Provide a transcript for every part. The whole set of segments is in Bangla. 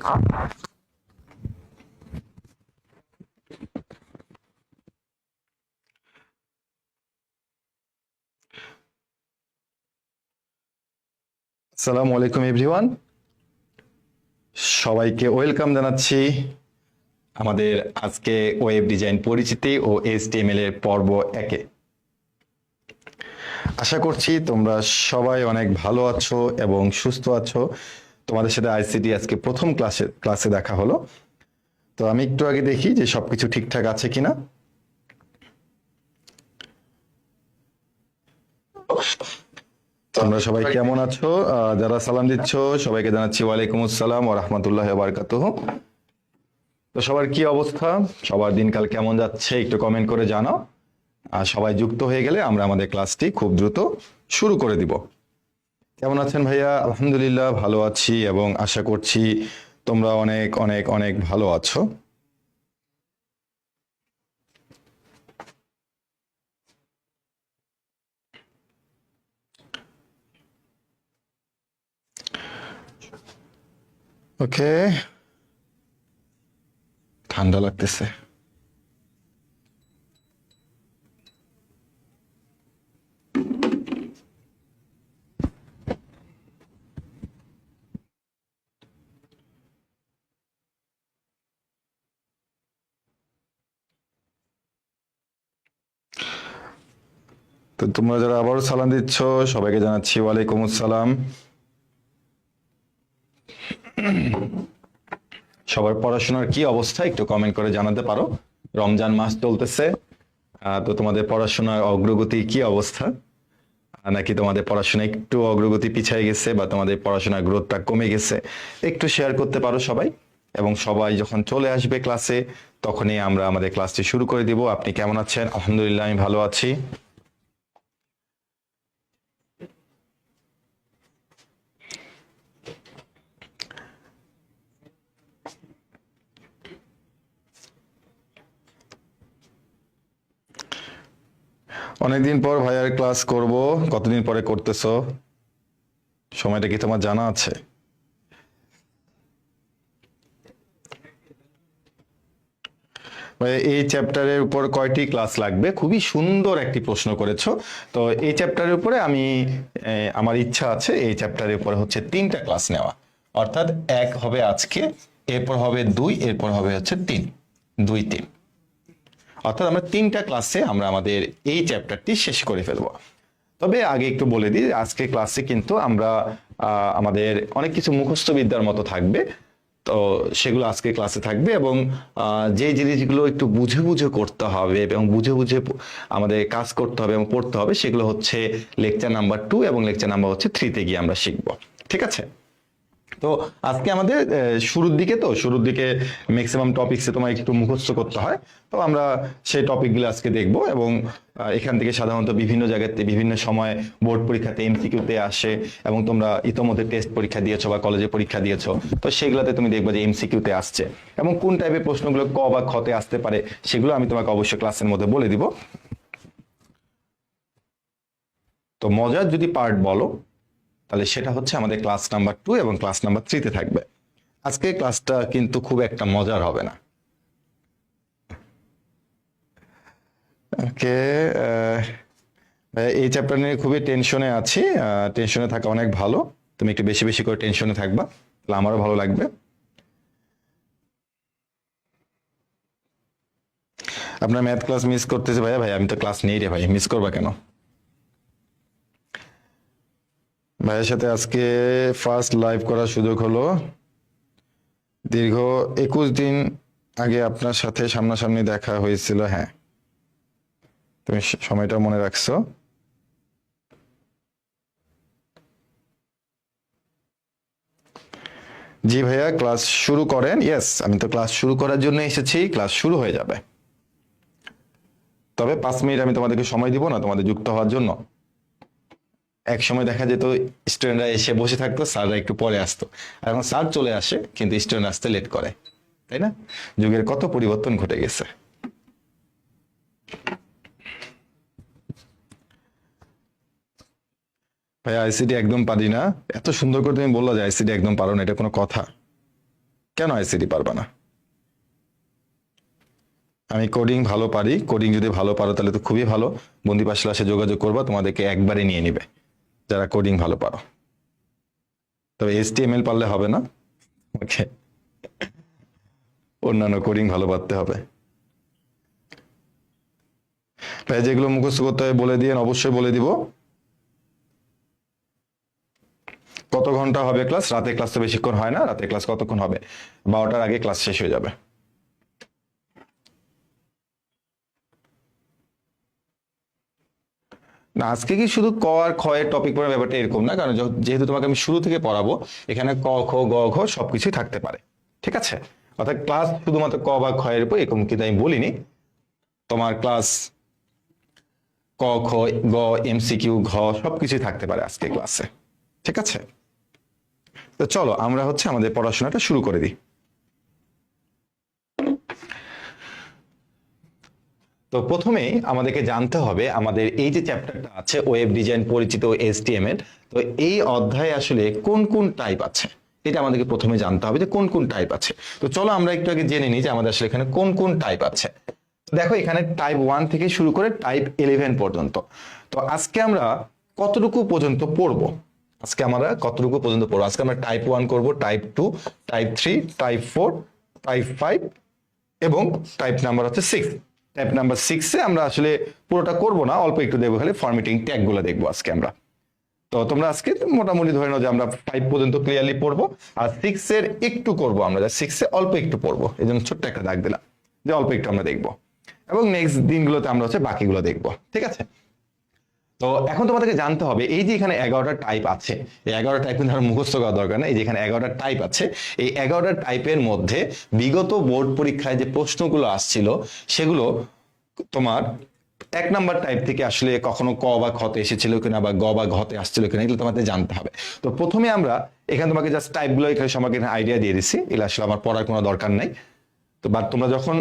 আসসালামু আলাইকুম এভরিওয়ান, সবাইকে ওয়েলকাম জানাচ্ছি আমাদের আজকে ওয়েব ডিজাইন পরিচিতি ও HTML এর পর্ব 1-এ। আশা করছি তোমরা সবাই অনেক ভালো আছো এবং সুস্থ আছো। তোমাদের সাথে আইসিটি আজকে প্রথম ক্লাসে দেখা হলো। তো আমি একটু আগে দেখি যে সবকিছু ঠিকঠাক আছে কিনা। তোমরা সবাই কেমন আছো? যারা সালাম দিচ্ছ সবাইকে জানাচ্ছি ওয়ালাইকুম আসসালাম ওয়া রাহমাতুল্লাহি ওয়া বারাকাতুহু। তো সবার কি অবস্থা, সবার দিনকাল কেমন যাচ্ছে একটু কমেন্ট করে জানাও। আর সবাই যুক্ত হয়ে গেলে আমরা আমাদের ক্লাসটি খুব দ্রুত শুরু করে দিব। কেমন আছেন ভাইয়া? আলহামদুলিল্লাহ ভালো আছি এবং আশা করছি তোমরা অনেক অনেক অনেক ভালো আছো। ওকে, ঠান্ডা লাগতেছে। তো তোমরা যারা আবারও সালাম দিচ্ছ সবাইকে জানাচ্ছি ওয়ালাইকুম আসসালাম। সবার পড়াশোনার কি অবস্থা একটু কমেন্ট করে জানাতে পারো। রমজান মাস চলতেছে, তো তোমাদের পড়াশোনার অগ্রগতি কি অবস্থা, নাকি তোমাদের পড়াশোনা একটু অগ্রগতি পিছিয়ে গেছে বা তোমাদের পড়াশোনার গ্রোথটা কমে গেছে, একটু শেয়ার করতে পারো সবাই। এবং সবাই যখন চলে আসবে ক্লাসে তখনই আমরা আমাদের ক্লাসটি শুরু করে দিব। আপনি কেমন আছেন? আলহামদুলিল্লাহ আমি ভালো আছি। অনেকদিন পর ভাইয়ার ক্লাস করব, কতদিন পরে করতেছো? সময়টা কি তোমার জানা আছে? এই চ্যাপ্টারের উপর কয়টি ক্লাস লাগবে? খুবই সুন্দর একটি প্রশ্ন করেছো। তো এই চ্যাপ্টারের উপরে আমি আমার ইচ্ছা আছে এই চ্যাপ্টারের উপরে হচ্ছে 3টা ক্লাস নেওয়া। অর্থাৎ 1 হবে আজকে, এরপর হবে 2, এরপর হবে হচ্ছে 3, 2, 3। অর্থাৎ আমরা 3টা ক্লাসে আমরা আমাদের এই চ্যাপ্টারটি শেষ করে ফেলবো। তবে আগে একটু বলে দিই, আজকে ক্লাসে কিন্তু আমরা আমাদের অনেক কিছু মুখস্থ বিদ্যার মতো থাকবে। তো সেগুলো আজকে ক্লাসে থাকবে এবং যে জিনিসগুলো একটু বুঝে বুঝে করতে হবে এবং বুঝে বুঝে আমাদের কাজ করতে হবে এবং পড়তে হবে, সেগুলো হচ্ছে লেকচার নাম্বার 2 এবং লেকচার নাম্বার হচ্ছে 3-তে গিয়ে আমরা শিখবো। ঠিক আছে? তো আজকে আমাদের শুরুর দিকে ম্যাক্সিমাম টপিকসে তোমার একটু মুখস্থ করতে হয়। তো আমরা সেই টপিকগুলো আজকে দেখব এবং এখান থেকে সাধারণত বিভিন্ন জায়গাতে বিভিন্ন সময় বোর্ড পরীক্ষাতে এমসিকিউতে আসে এবং তোমরা ইতোমধ্যে টেস্ট পরীক্ষা দিয়েছো বা কলেজে পরীক্ষা দিয়েছো, তো সেগুলোতে তুমি দেখবে যে এমসিকিউতে আসছে এবং কোন টাইপের প্রশ্নগুলো ক বা খতে আসতে পারে সেগুলো আমি তোমাকে অবশ্যই ক্লাসের মধ্যে বলে দিব। তো মজার যদি পার্ট বলো তাহলে সেটা হচ্ছে আমাদের ক্লাস নাম্বার 2 এবং ক্লাস নাম্বার 3-তে থাকবে। আজকে ক্লাসটা কিন্তু খুব একটা মজার হবে না। ওকে, এই চ্যাপ্টার নিয়ে খুবই টেনশনে আছি। টেনশনে থাকা অনেক ভালো, তুমি একটু বেশি বেশি করে টেনশনে থাকবা, তাহলে আমারও ভালো লাগবে। আপনার ম্যাথ ক্লাস মিস করতেছে ভাইয়া? ভাই আমি তো ক্লাস নেই রে ভাই, মিস করবা কেন? ভাইয়ের সাথে আজকে ফার্স্ট লাইভ করার সুযোগ হলো। দীর্ঘ 21 দিন আগে আপনার সাথে সামনাসামনি দেখা হয়েছিল। হ্যাঁ, তুমি সময়টা মনে রাখছো। জি ভাইয়া, ক্লাস শুরু করেন। ইয়েস, আমি তো ক্লাস শুরু করার জন্য এসেছি, ক্লাস শুরু হয়ে যাবে। তবে 5 মিনিট আমি তোমাদেরকে সময় দিব না তোমাদের যুক্ত হওয়ার জন্য। এক সময় দেখা যেত স্টুডেন্টরা এসে বসে থাকতো, স্যাররা একটু পরে আসতো, আর এখন স্যার চলে আসে কিন্তু স্টুডেন্ট আসতে লেট করে, তাই না? যুগের কত পরিবর্তন ঘটে গেছে। ভাই আইসিটি একদম পারি না। এত সুন্দর করে তুমি বললা যে আইসিটি একদম পারো না, এটা কোনো কথা? কেন আইসিটি পারবা না? আমি কোডিং ভালো পারি, কোডিং যদি ভালো পারো তাহলে তো খুবই ভালো, বন্দি পাশ ক্লাসে যোগাযোগ করবা, তোমাদেরকে একবারে নিয়ে নিবে যারা কোডিং ভালো পারো। তবে HTML পারলে হবে না, ওকে, অন্যান্য কোডিং ভালো পারতে হবে। ভাই যেগুলো মুখস্থ করতে হবে বলে দিয়ে অবশ্যই বলে দিব। কত ঘন্টা হবে ক্লাস? রাতে ক্লাস তো বেশিক্ষণ হয় না, রাতে ক্লাস কতক্ষণ হবে? 12টার আগে ক্লাস শেষ হয়ে যাবে। না আজকে কি শুধু ক আর খ এর টপিক পড়ার ব্যাপারটা এরকম না, কারণ যেহেতু তোমাকে আমি শুরু থেকে পড়াবো, এখানে ক খ গ ঘ সবকিছুই থাকতে পারে, ঠিক আছে? অর্থাৎ ক্লাস শুধুমাত্র ক বা খ এর উপর এরকম কিন্তু আমি বলিনি। তোমার ক্লাস ক খ গ MCQ ঘ সবকিছুই থাকতে পারে আজকে ক্লাসে, ঠিক আছে? তো চলো আমরা হচ্ছে আমাদের পড়াশোনাটা শুরু করে দিই। তো প্রথমেই আমাদেরকে জানতে হবে আমাদের এই যে চ্যাপ্টারটা আছে ওয়েব ডিজাইন পরিচিত HTML, তো এই অধ্যায়ে আসলে কোন কোন টাইপ আছে এটা আমাদেরকে প্রথমে জানতে হবে যে কোন কোন টাইপ আছে। তো চলো আমরা একটু আগে জেনে নিই যে আমাদের আসলে এখানে কোন কোন টাইপ আছে। দেখো এখানে টাইপ 1 থেকে শুরু করে টাইপ 11 পর্যন্ত। তো আজকে আমরা কতটুকু পর্যন্ত পড়বো? আজকে আমরা টাইপ 1 করব, টাইপ 2, টাইপ 3, টাইপ 4, টাইপ 5 এবং টাইপ নাম্বার হচ্ছে 6। টাইপ নাম্বার 6 এ আমরা আসলে পুরোটা করব না, অল্প একটু দেখবো, খালি ফরম্যাটিং ট্যাগ গুলো দেখবো আজকে আমরা। তো তোমরা আজকে মোটামুটি ধরে নাও যে আমরা 5 পর্যন্ত ক্লিয়ারলি পড়বো, আর 6 এর একটু করবো আমরা, 6 এ অল্প একটু পড়বো, এই জন্য ছোট্ট একটা দাগ দিলাম যে অল্প একটু আমরা দেখবো, এবং নেক্সট দিনগুলোতে আমরা হচ্ছে বাকিগুলো দেখবো, ঠিক আছে? তো এখন তোমাদেরকে জানতে হবে এই যে এখানে 11টা টাইপ আছে, এই 11টা টাইপ কিন্তু আর মুখস্থ করা দরকার না। এই যে এখানে 11টা টাইপ আছে, এই 11টা টাইপের মধ্যে বিগত বোর্ড পরীক্ষায় যে প্রশ্নগুলো আসছিল সেগুলো তোমার 1 নাম্বার টাইপ থেকে আসলে কখনো ক বা খতে এসেছিল কিনা বা গ বা ঘতে আসছিল কিনা এগুলো তোমাদের জানতে হবে। তো প্রথমে আমরা এখানে তোমাকে জাস্ট টাইপগুলো এখানে সবাইকে আইডিয়া দিয়ে দিচ্ছি, এগুলো আসলে আমার পড়ার কোনো দরকার নাই। তো বাট তোমরা যখন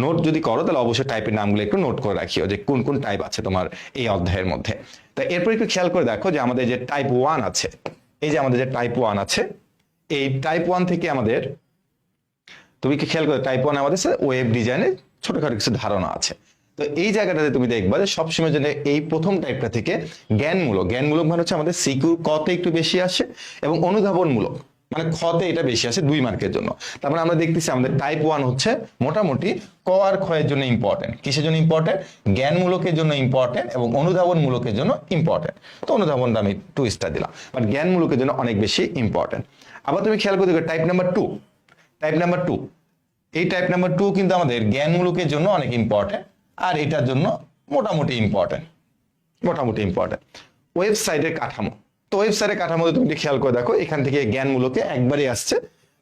নোট যদি করো তাহলে অবশ্যই টাইপের নামগুলো একটু নোট করে রাখিও যে কোন কোন টাইপ আছে তোমার এই অধ্যায়ের মধ্যে। তো এরপর একটু খেয়াল করে দেখো যে আমাদের যে টাইপ 1 আছে, এই যে আমাদের যে টাইপ 1 আছে, এই টাইপ 1 থেকে আমাদের, তুমি কি খেয়াল করে টাইপ 1 আমাদের ওয়েব ডিজাইনের ছোটখাটো কিছু ধারণা আছে। তো এই জায়গাটাতে তুমি দেখবা যে সবসময় জন্য এই প্রথম টাইপটা থেকে জ্ঞানমূলক মানে হচ্ছে আমাদের সিকিউ কতে একটু বেশি আসে, এবং অনুধাবনমূলক মানে খতে এটা বেশি আসে 2 মার্কের জন্য। তারপরে আমরা দেখতেছি আমাদের টাইপ 1 হচ্ছে মোটামুটি ক আর খ এর জন্য ইম্পর্টেন্ট। কিসের জন্য ইম্পর্টেন্ট? জ্ঞানমূলকের জন্য ইম্পর্টেন্ট এবং অনুধাবনমূলকের জন্য ইম্পর্টেন্ট। তো অনুধাবনটা আমি 2 স্টার দিলাম, বাট জ্ঞানমূলকের জন্য অনেক বেশি ইম্পর্টেন্ট। আবার তুমি খেয়াল করে দেখো টাইপ নাম্বার 2, এই টাইপ নাম্বার 2 কিন্তু আমাদের জ্ঞানমূলকের জন্য অনেক ইম্পর্টেন্ট, আর এটার জন্য মোটামুটি ইম্পর্টেন্ট। ওয়েবসাইটের কাঠামো, তো ওয়েবসাইটের কাঠামোতে তুমি খেয়াল করে দেখো এখান থেকে জ্ঞানমূলকে একবারই আসছে,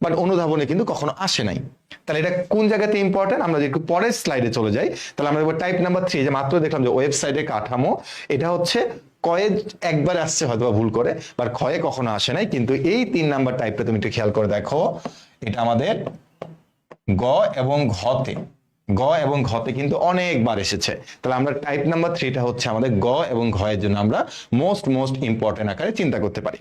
বাট অনুধাবনে কিন্তু কখনো আসে নাই। তাহলে এটা কোন জায়গাতে ইম্পর্টেন্ট? আমরা যদি একটু পরের স্লাইডে চলে যাই তাহলে আমরা টাইপ নাম্বার 3 যে মাত্র দেখলাম যে ওয়েবসাইটের কাঠামো, এটা হচ্ছে কয়ে একবার আসছে হয়তো ভুল করে, বাট ক্ষয়ে কখনো আসে নাই। কিন্তু এই 3 নাম্বার টাইপটা তুমি একটু খেয়াল করে দেখো, এটা আমাদের গ এবং ঘতে কিন্তু অনেকবার এসেছে। তাহলে আমরা টাইপ নাম্বার 3টা হচ্ছে আমাদের গ এবং ঘ এর জন্য আমরা মোস্ট ইম্পর্টেন্ট আকারে চিন্তা করতে পারি।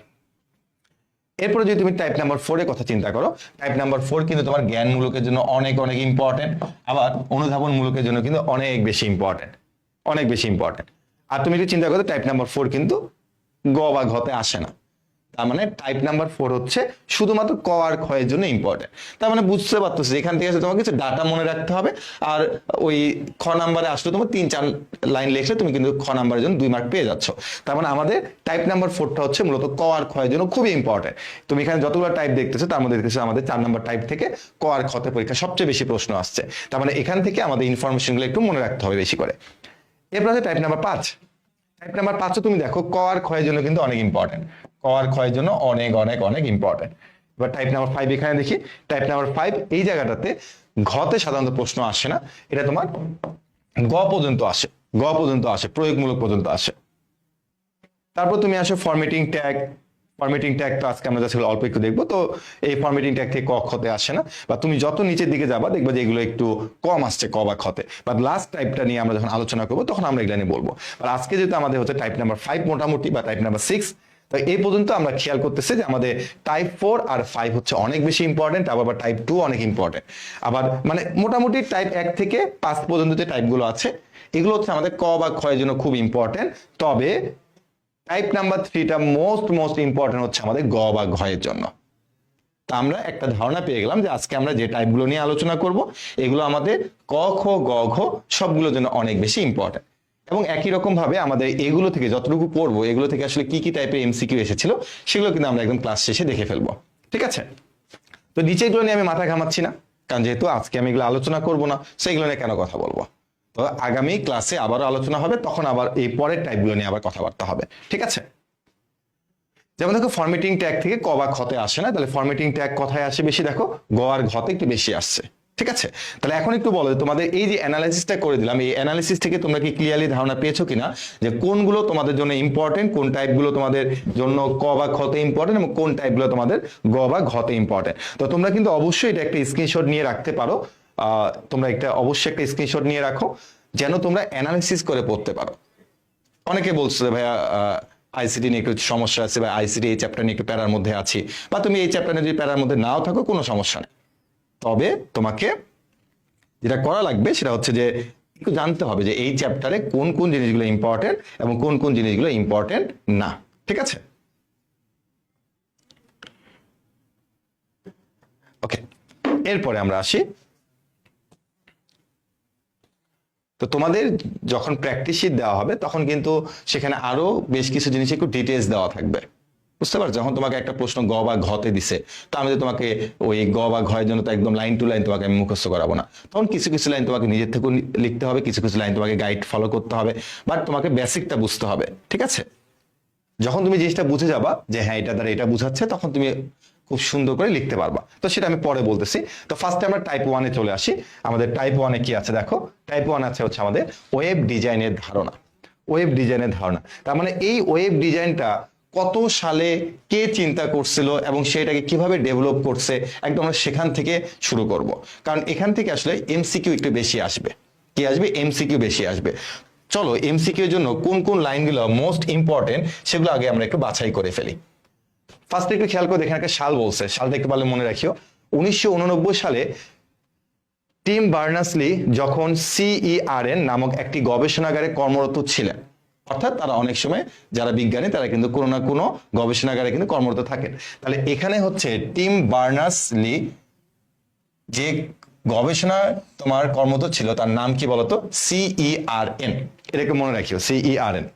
এরপরে যদি তুমি টাইপ নাম্বার 4 এর কথা চিন্তা করো, টাইপ নাম্বার 4 কিন্তু তোমার জ্ঞানমূলকের জন্য অনেক ইম্পর্টেন্ট, আবার অনুধাবনমূলকের জন্য কিন্তু অনেক বেশি ইম্পর্টেন্ট। আর তুমি যদি চিন্তা করো টাইপ নাম্বার 4 কিন্তু গ বা ঘতে আসে না, তার মানে টাইপ নাম্বার 4 হচ্ছে শুধুমাত্র ক আর খ এর জন্য ইম্পর্টেন্ট। তার মানে বুঝতে পারতেছো এখান থেকে তোমাকে কিছু ডাটা মনে রাখতে হবে, আর ওই খ নাম্বারে আসলে তোমার 3-4 লাইন লিখলে তুমি কিন্তু খ নাম্বারের জন্য 2 মার্ক পেয়ে যাচ্ছ। তার মানে আমাদের টাইপ নাম্বার 4টা হচ্ছে মূলত ক আর খ এর জন্য খুবই ইম্পর্টেন্ট। তুমি এখানে যতগুলো টাইপ দেখতেছো তার মধ্যে দেখতেছো আমাদের 4 নাম্বার টাইপ থেকে ক আর খ তে পরীক্ষা সবচেয়ে বেশি প্রশ্ন আসছে। তার মানে এখান থেকে আমাদের ইনফরমেশনগুলো একটু মনে রাখতে হবে বেশি করে। এরপর আছে টাইপ নাম্বার 5। টাইপ নাম্বার 5 তুমি দেখো ক আর খ এর জন্য কিন্তু অনেক ইম্পর্টেন্ট, জন্য অনেক ইম্পর্টেন্ট। এবার টাইপ নাম্বার 5 এখানে দেখি, টাইপ নাম্বার 5 এই জায়গাটাতে ঘতে সাধারণত প্রশ্ন আসে না, এটা তোমার গ পর্যন্ত আসে, প্রয়োগমূলক পর্যন্ত আসে। তারপর তুমি আসো ফরম্যাটিং ট্যাগ তো আজকে আমরা জাস্ট অল্প একটু দেখবো। তো এই ফরম্যাটিং ট্যাগ থেকে ক খতে আসে না, বা তুমি যত নিচের দিকে যাবা দেখবা যে এগুলো একটু কম আসছে ক বা খতে, বা লাস্ট টাইপটা নিয়ে আমরা যখন আলোচনা করবো তখন আমরা এগুলো নিয়ে বলবো। আর আজকে যেহেতু আমাদের হচ্ছে টাইপ নাম্বার 5 মোটামুটি, বা টাইপ নাম্বার 6, তো এই পর্যন্ত আমরা খেয়াল করতেছি যে আমাদের টাইপ 4 আর 5 হচ্ছে অনেক বেশি ইম্পর্টেন্ট, আবার টাইপ 2 অনেক ইম্পর্টেন্ট। আবার মানে মোটামুটি টাইপ 1 থেকে 5 পর্যন্ত যে টাইপগুলো আছে এগুলো হচ্ছে আমাদের ক বা খ এর জন্য খুব ইম্পর্টেন্ট। তবে টাইপ নাম্বার 3টা মোস্ট ইম্পর্টেন্ট হচ্ছে আমাদের গ বা ঘ এর জন্য। তা আমরা একটা ধারণা পেয়ে গেলাম যে আজকে আমরা যে টাইপগুলো নিয়ে আলোচনা করব এগুলো আমাদের ক খ গ ঘ সবগুলোর জন্য অনেক বেশি ইম্পর্টেন্ট। এবং একই রকম ভাবে আমাদের এগুলো থেকে যতটুকু পড়বো এগুলো থেকে আসলে কি কি টাইপের এমসিকিউ এসেছিল সেগুলো কিন্তু আমরা একদম ক্লাস শেষে দেখে ফেলবো, ঠিক আছে? তো নিচেগুলো নিয়ে আমি মাথা ঘামাচ্ছি না, কারণ যেহেতু আজকে আমি এগুলো আলোচনা করবো না সেগুলো নিয়ে কেন কথা বলবো। তো আগামী ক্লাসে আবারও আলোচনা হবে, তখন আবার এই পরের টাইপগুলো নিয়ে আবার কথাবার্তা হবে, ঠিক আছে? যেমন দেখো ফরম্যাটিং ট্যাগ থেকে ক বা খতে আসে না, তাহলে ফরম্যাটিং ট্যাগ কথায় আসে বেশি, দেখো গ আর ঘতে একটু বেশি আসছে, ঠিক আছে? তাহলে এখন একটু বলো তোমাদের এই যে অ্যানালাইসিসটা করে দিলাম, এই অ্যানালাইসিস থেকে তোমরা কি ক্লিয়ারলি ধারণা পেয়েছো কিনা যে কোনগুলো তোমাদের জন্য ইম্পর্টেন্ট, কোন টাইপগুলো তোমাদের জন্য ক বা খতে ইম্পর্টেন্ট এবং কোন টাইপগুলো তোমাদের গ বা ঘতে ইম্পর্টেন্ট। তো তোমরা কিন্তু অবশ্যই এটা একটা স্ক্রিনশট নিয়ে রাখতে পারো, তোমরা অবশ্যই একটা স্ক্রিনশট নিয়ে রাখো যেন তোমরা অ্যানালাইসিস করে পড়তে পারো। অনেকে বলছে ভাইয়া আইসিটি নিয়ে একটু সমস্যা আছে বা আইসিটি এই চ্যাপ্টার নিয়ে একটু প্যারার মধ্যে আছি, বা তুমি এই চ্যাপ্টার নিয়ে যদি প্যারার মধ্যে নাও থাকো কোনো সমস্যা নেই। তবে তোমাকে যেটা করা লাগবে সেটা হচ্ছে যে একটু জানতে হবে যে এই চ্যাপ্টারে কোন কোন জিনিসগুলো ইম্পর্টেন্ট এবং কোন কোন জিনিসগুলো ইম্পর্টেন্ট না, ঠিক আছে? ওকে, এরপরে আমরা আসি। তো তোমাদের যখন প্র্যাকটিস শিট দেওয়া হবে তখন কিন্তু সেখানে আরো বেশ কিছু জিনিস একটু ডিটেলস দেওয়া থাকবে, বুঝতে পারছো? যখন তোমাকে একটা প্রশ্ন গ বা ঘতে দিছে, তো আমি তো তোমাকে ওই গ বা ঘয়ের জন্য তো একদম লাইন টু লাইন তোমাকে আমি মুখস্থ করাবো না, তখন কিছু কিছু লাইন তোমাকে নিজের থেকে লিখতে হবে, কিছু কিছু লাইন তোমাকে গাইড ফলো করতে হবে, বাট তোমাকে বেসিকটা বুঝতে হবে, ঠিক আছে? যখন তুমি জিনিসটা বুঝে যাবা যে হ্যাঁ এটা দ্বারা এটা বুঝাচ্ছে, তখন তুমি খুব সুন্দর করে লিখতে পারবা। তো সেটা আমি পরে বলতেছি। তো ফার্স্টে আমরা টাইপ 1-এ চলে আসি। আমাদের টাইপ 1-এ কি আছে দেখো, টাইপ 1 আছে হচ্ছে আমাদের ওয়েব ডিজাইনের ধারণা। ওয়েব ডিজাইনের ধারণা তার মানে এই ওয়েব ডিজাইনটা কত সালে কে চিন্তা করছিল এবং সেটাকে কিভাবে ডেভেলপ করছে, একদম আমরা সেখান থেকে শুরু করব, কারণ এখান থেকে আসলে এমসিকিউ একটু বেশি আসবে। কি আসবে? এমসিকিউ বেশি আসবে। চলো এমসিকিউ এর জন্য কোন কোন লাইনগুলো মোস্ট ইম্পর্টেন্ট সেগুলো আগে আমরা একটু বাছাই করে ফেলি। ফার্স্ট একটু খেয়াল করে দেখেন, একটা সাল বলছে, সালটা একটু ভালো মনে রাখিও। 1989 সালে টিম বার্নার্স-লি যখন CERN নামক একটি গবেষণাগারে কর্মরত ছিলেন, অর্থাৎ তারা অনেক সময় যারা বিজ্ঞানী তারা কিন্তু কোনো না কোনো গবেষণাগারে কিন্তু কর্মরত থাকেন। তাহলে এখানে হচ্ছে টিম বার্নার্স-লি যে গবেষণা তোমার কর্মরত ছিল তার নাম কি বলতো? CERN, এটাকে মনে রাখিও, CERN।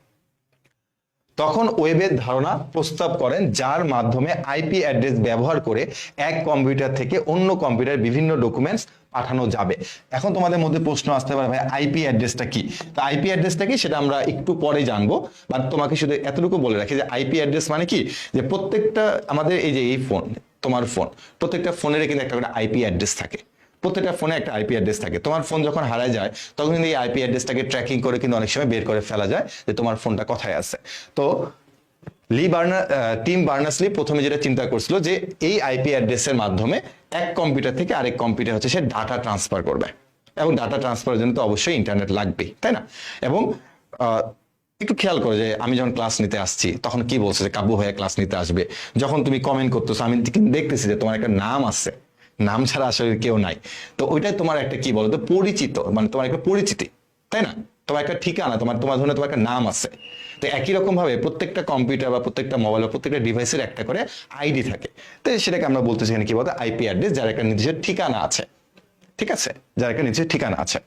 তখন ওয়েবের ধারণা প্রস্তাব করেন যার মাধ্যমে আইপি অ্যাড্রেস ব্যবহার করে এক কম্পিউটার থেকে অন্য কম্পিউটার বিভিন্ন ডকুমেন্টস পাঠানো যাবে। এখন তোমাদের মধ্যে প্রশ্ন আসতে পারে ভাই আইপি অ্যাড্রেসটা কি? তো আইপি অ্যাড্রেসটা কি সেটা আমরা একটু পরে জানবো, বাট তোমাকে শুধু এতটুকু বলে রাখি যে আইপি অ্যাড্রেস মানে কি, যে প্রত্যেকটা আমাদের এই যে এই ফোন, তোমার ফোন, প্রত্যেকটা ফোনের কিন্তু একটা করে আইপি অ্যাড্রেস থাকে, প্রত্যেকটা ফোনে একটা আইপি অ্যাড্রেস থাকে। তোমার ফোন যখন হারায় যায় তখন কিন্তু এই আইপি অ্যাড্রেসটাকে ট্র্যাকিং করে কিন্তু অনেক সময় বের করে ফেলা যায় যে তোমার ফোনটা কোথায় আছে। তো টিম বার্নার্স-লি প্রথমে যেটা চিন্তা করছিল যে এই আইপি অ্যাড্রেসের মাধ্যমে এক কম্পিউটার থেকে আরেক কম্পিউটার হচ্ছে সে ডাটা ট্রান্সফার করবে, এবং ডাটা ট্রান্সফারের জন্য তো অবশ্যই ইন্টারনেট লাগবেই, তাই না? এবং একটু খেয়াল করো যে আমি যখন ক্লাস নিতে আসছি তখন কি বলছে যে কাব্য ভাইয়া ক্লাস নিতে আসবে, যখন তুমি কমেন্ট করতেছো আমি দেখতেছি যে তোমার একটা নাম আছে, নাম ছাড়া আসলে কেউ নাই। তো ওইটাই তোমার একটা কি বলতো পরিচিত, মানে তোমার একটা পরিচিতি, তাই না? তোমার একটা ঠিকানা, তোমার ধরনের তোমার একটা নাম আছে। তো একই রকম ভাবে প্রত্যেকটা কম্পিউটার বা প্রত্যেকটা মোবাইল বা প্রত্যেকটা ডিভাইসের একটা করে আইডি থাকে। তো সেটাকে আমরা বলতেছি এখানে কি বলতো আইপি অ্যাড্রেস, যার একটা নির্দিষ্ট ঠিকানা আছে, ঠিক আছে? যার একটা নির্দিষ্ট ঠিকানা আছে।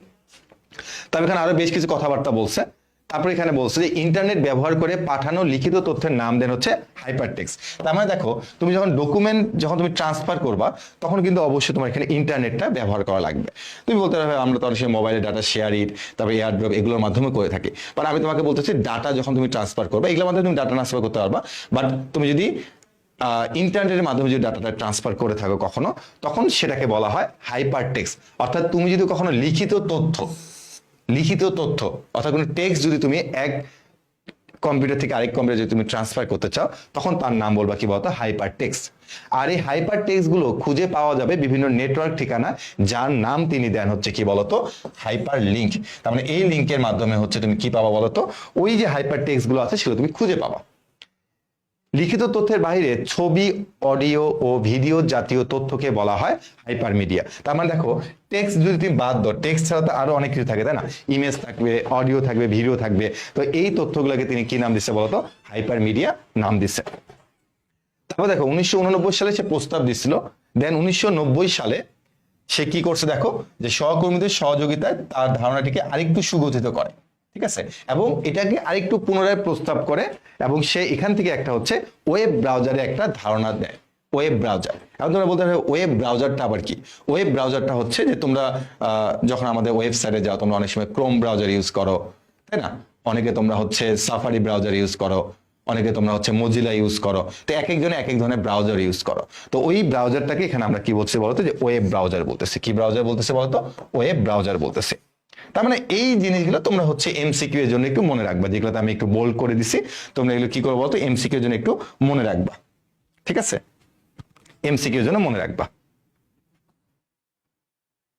তবে এখানে আরো বেশ কিছু কথাবার্তা বলছে। তারপর এখানে বলছে যে ইন্টারনেট ব্যবহার করে পাঠানো লিখিত তথ্যের নাম দেন হচ্ছে হাইপারটেক্সট। তার মানে দেখো তুমি যখন ডকুমেন্ট যখন তুমি ট্রান্সফার করবা তখন কিন্তু অবশ্যই তোমার এখানে ইন্টারনেটটা ব্যবহার করা লাগবে। তুমি বলতে পারবে আমরা তো অনেক সময় মোবাইলে ডাটা শেয়ারিং, তারপর এয়ারড্রপ এগুলোর মাধ্যমে করে থাকি, বাট আমি তোমাকে বলতেছি ডাটা যখন তুমি ট্রান্সফার করবা এগুলোর মাধ্যমে তুমি ডাটা ট্রান্সফার করতে পারবা, বাট তুমি যদি ইন্টারনেটের মাধ্যমে যদি ডাটাটা ট্রান্সফার করে থাকো কখনো, তখন সেটাকে বলা হয় হাইপারটেক্সট। অর্থাৎ তুমি যদি কখনো লিখিত তথ্য অর্থাৎ কোনো টেক্সট যদি তুমি এক কম্পিউটার থেকে আরেক কম্পিউটার যদি তুমি ট্রান্সফার করতে চাও তখন তার নাম বলবা কি বলতো হাইপার টেক্সট। আর এই হাইপার টেক্সট গুলো খুঁজে পাওয়া যাবে বিভিন্ন নেটওয়ার্ক ঠিকানা, যার নাম তিনি দেন হচ্ছে কি বলতো হাইপার লিঙ্ক। তার মানে এই লিঙ্কের মাধ্যমে হচ্ছে তুমি কি পাবা বলতো ওই যে হাইপার টেক্সট গুলো আছে সেগুলো তুমি খুঁজে পাবা। লিখিত তথ্যের বাইরে ছবি, অডিও ও ভিডিও জাতীয় তথ্যকে বলা হয় হাইপারমিডিয়া। তার মানে দেখো, টেক্সট যদি তুমি বাদ দাও, টেক্সট ছাড়া তো আরো অনেক কিছু থাকে, তাই না? ইমেজ থাকবে, অডিও থাকবে, ভিডিও থাকবে। তো এই তথ্যগুলোকে তিনি কি নাম দিচ্ছে বলতো? হাইপারমিডিয়া নাম দিচ্ছে। তারপর দেখো 1989 সালে সে প্রস্তাব দিছিল। দেন 1990 সালে সে কি করছে দেখো, যে সহকর্মীদের সহযোগিতায় তার ধারণাটিকে আরেকটু সুগঠিত করে, ঠিক আছে, এবং এটাকে আরেকটু পুনরায় প্রস্তাব করে, এবং সে এখান থেকে একটা হচ্ছে ওয়েব ব্রাউজারে একটা ধারণা দেয়। ওয়েব ব্রাউজার, এখন তোমরা বলতে পারো ওয়েব ব্রাউজারটা আবার কি? ওয়েব ব্রাউজারটা হচ্ছে যে তোমরা যখন আমাদের ওয়েবসাইটে যাও, তোমরা অনেক সময় ক্রোম ব্রাউজার ইউজ করো, তাই না? অনেকে তোমরা হচ্ছে সাফারি ব্রাউজার ইউজ করো, অনেকে তোমরা হচ্ছে মজিলা ইউজ করো। তো এক একজনে এক এক ধরনের ব্রাউজার ইউজ করো। তো ওই ব্রাউজারটাকে এখানে আমরা কি বলছি বলতো? যে ওয়েব ব্রাউজার বলতেছি। কি ব্রাউজার বলতেছে বলতো? ওয়েব ব্রাউজার বলতেছি। তার মানে এই জিনিসগুলো তোমরা হচ্ছে এমসিকিউ এর জন্য একটু মনে রাখবা, যেগুলোতে আমি একটু বোল্ড করে দিছি। তোমরা এগুলো কি করবো বলতো? এমসিকিউ এর জন্য একটু মনে রাখবা, ঠিক আছে? এমসিকিউ এর জন্য মনে রাখবা।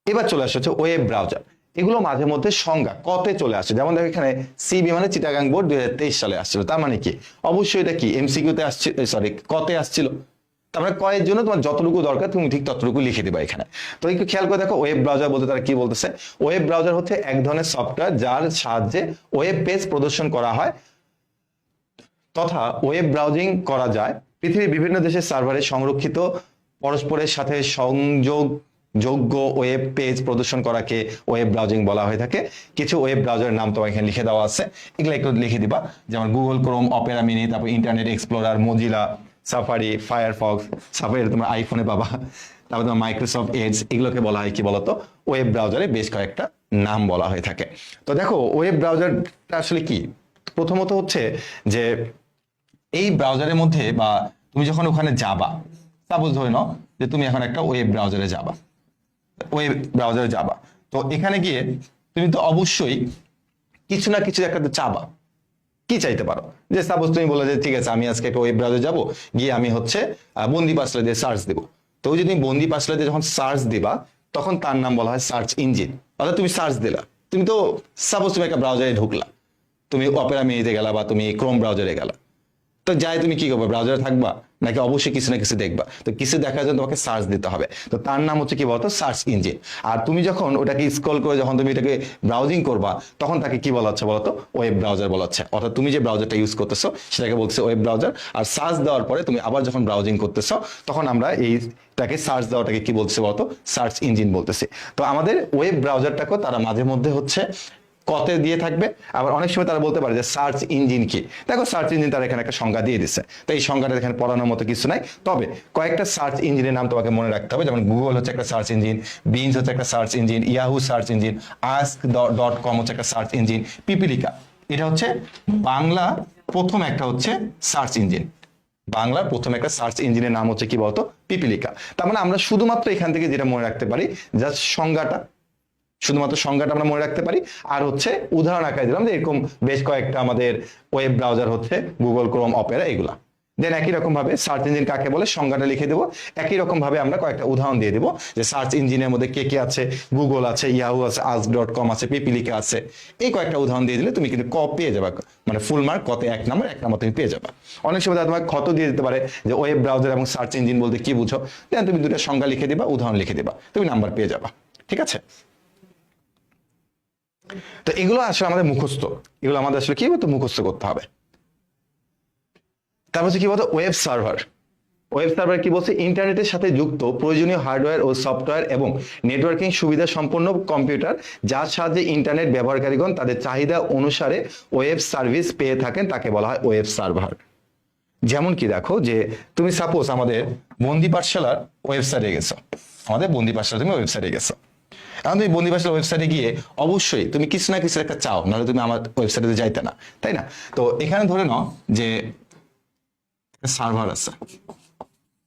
এবার চলে আসছে হচ্ছে ওয়েব ব্রাউজার। এগুলো মাঝে মধ্যে সংজ্ঞা কতে চলে আসছে, যেমন দেখো এখানে সিবি মানে চিটাগাং বোর্ড 2023 সালে আসছিল। তার মানে কি? অবশ্যই এটা কি এমসিকিউতে আসছে, সরি কতে আসছিল। তার মানে কয়ের জন্য তোমার যতটুকু দরকার তুমি ঠিক ততটুকু লিখে দিবা এখানে। তো একটু খেয়াল করে দেখো, ওয়েব ব্রাউজার বলতে তারা কি বলতেছে? ওয়েব ব্রাউজার হচ্ছে এক ধরনের সফটওয়্যার যার সাহায্যে ওয়েব পেজ প্রদর্শন করা হয় তথা ওয়েব ব্রাউজিং করা যায়। পৃথিবীর বিভিন্ন দেশের সার্ভারে সংরক্ষিত পরস্পরের সাথে সংযোগযোগ্য ওয়েব পেজ প্রদর্শন করাকে ওয়েব ব্রাউজিং বলা হয়ে থাকে। কিছু ওয়েব ব্রাউজারের নাম তোমার এখানে লিখে দেওয়া আছে, এগুলো একটু লিখে দিবা। যেমন গুগল ক্রোম, অপেরা মিনি, তারপর internet explorer, Mozilla, safari, Firefox. Safari তোমার আইফোনে পাবা। তারপর তোমার মাইক্রোসফট এজ, এগুলোকে বলা হয় কি বলতো? ওয়েব ব্রাউজারে বেশ কয়েকটা নাম বলা হয়ে থাকে। তো দেখো ওয়েব ব্রাউজারটা আসলে কি? প্রথমত হচ্ছে যে এই ব্রাউজারের মধ্যে, বা তুমি যখন ওখানে যাবা, সাপোজ ধরে নাও যে তুমি এখন একটা ওয়েব ব্রাউজারে যাবা, তো এখানে গিয়ে তুমি তো অবশ্যই কিছু না কিছু একটা চাবা। কি চাইতে পারো? যে সাপোজ তুমি বলে যে ঠিক আছে আমি আজকে একটা ওয়েব ব্রাউজারে যাবো, গিয়ে আমি হচ্ছে বন্দি পাসলা দিয়ে সার্চ দিব। তো ওই যে তুমি বন্দি পাসলা দিয়ে যখন সার্চ দিবা, তখন তার নাম বলা হয় সার্চ ইঞ্জিন। অর্থাৎ তুমি সার্চ দিলা, তুমি তো সাপোজ তুমি একটা ব্রাউজারে ঢুকলা, তুমি অপেরা মিনিতে গেলা বা তুমি ক্রোম ব্রাউজারে গেলা, তো যাই তুমি কি করবে? ব্রাউজারে থাকবা নাকি অবশ্যই কিছু না কিছু দেখবা? তো কিছু দেখার জন্য তোমাকে সার্চ দিতে হবে। তো তার নাম হচ্ছে কি বলতো? Search engine. আর তুমি যখন ওটাকে স্ক্রল করে যখন তুমি এটাকে ব্রাউজিং করবা, তখন তাকে কি বলা হচ্ছে বলতো? ওয়েব ব্রাউজার বলা হচ্ছে। অর্থাৎ তুমি যে ব্রাউজারটা ইউজ করতেছো সেটাকে বলছে ওয়েব ব্রাউজার। আর সার্চ দেওয়ার পরে তুমি আবার যখন ব্রাউজিং করতেছো, তখন আমরা এইটাকে সার্চ দেওয়াটাকে কি বলছে বলতো? সার্চ ইঞ্জিন বলতেছি। তো আমাদের ওয়েব ব্রাউজারটাকেও তারা মাঝে মধ্যে হচ্ছে কতে দিয়ে থাকবে। আবার অনেক সময় তারা বলতে পারে যে সার্চ ইঞ্জিন কি। দেখো সার্চ ইঞ্জিন তারা এখানে একটা সংজ্ঞা দিয়ে দিচ্ছে, তো এই সংজ্ঞাটা এখানে পড়ানোর মতো কিছু নাই। তবে কয়েকটা সার্চ ইঞ্জিনের নাম তোমাকে মনে রাখতে হবে, যেমন গুগল হচ্ছে একটা সার্চ ইঞ্জিন, বিনস হচ্ছে একটা search engine, Yahoo search engine, ask.com হচ্ছে একটা সার্চ ইঞ্জিন, পিপিলিকা এটা হচ্ছে বাংলা প্রথম একটা হচ্ছে সার্চ ইঞ্জিন। বাংলার প্রথম একটা সার্চ ইঞ্জিনের নাম হচ্ছে কি বলতো? পিপিলিকা। তার মানে আমরা শুধুমাত্র এখান থেকে যেটা মনে রাখতে পারি, জাস্ট সংজ্ঞাটা, শুধুমাত্র সংজ্ঞাটা আমরা মনে রাখতে পারি। আর হচ্ছে উদাহরণ আকারে দিলাম যে এরকম বেশ কয়েকটা আমাদের ওয়েব ব্রাউজার হচ্ছে গুগল ক্রোম, অপেরা, এগুলা। দেন একই রকম ভাবে সার্চ ইঞ্জিন কাকে বলে সংজ্ঞাটা লিখে দেবো। একই রকম ভাবে আমরা কয়েকটা উদাহরণ দিয়ে দেবো যে সার্চ ইঞ্জিনের মধ্যে কে কে আছে, গুগল আছে, ইয়াহু আছে, ask.com আছে, পিপিলিকা আছে। এই কয়েকটা উদাহরণ দিয়ে দিলে তুমি কিন্তু ক পেয়ে যাবে, মানে ফুল মার্ক কতে 1 নম্বর তুমি পেয়ে যাবে। অনেক সময় তোমাকে ক্ষত দিয়ে দিতে পারে যে ওয়েব ব্রাউজার এবং সার্চ ইঞ্জিন বলতে কি বুঝো, দেন তুমি দুটো সংজ্ঞা লিখে দিবা, উদাহরণ লিখে দিবা, তুমি নাম্বার পেয়ে যাবা। ঠিক আছে? তো এগুলো আসলে আমাদের মুখস্থ, এগুলো আমাদের আসলে কি বলতো? মুখস্থ করতে হবে। তারপর হচ্ছে কি বলতো? Web server. ওয়েব সার্ভার কি বলছে? ইন্টারনেটের সাথে যুক্ত প্রয়োজনীয় হার্ডওয়্যার ও সফটওয়্যার এবং নেটওয়ার্কিং সুবিধা সম্পন্ন কম্পিউটার, যার সাহায্যে ইন্টারনেট ব্যবহারকারীগণ তাদের চাহিদা অনুসারে ওয়েব সার্ভিস পেয়ে থাকেন, তাকে বলা হয় ওয়েব সার্ভার। যেমন কি দেখো, যে তুমি সাপোজ আমাদের বন্দি পাঠশালার ওয়েবসাইটে গেছো, আমাদের বন্দি পাঠশালা তুমি ওয়েবসাইটে গেছো। এখন তুমি বন্দি পাঠশালা ওয়েবসাইটে গিয়ে অবশ্যই তুমি কিছু না কিছু একটা চাও, নাহলে তুমি আমার ওয়েবসাইটে যাইতে না, তাই না? তো এখানে ধরে নাও যে সার্ভার আছে,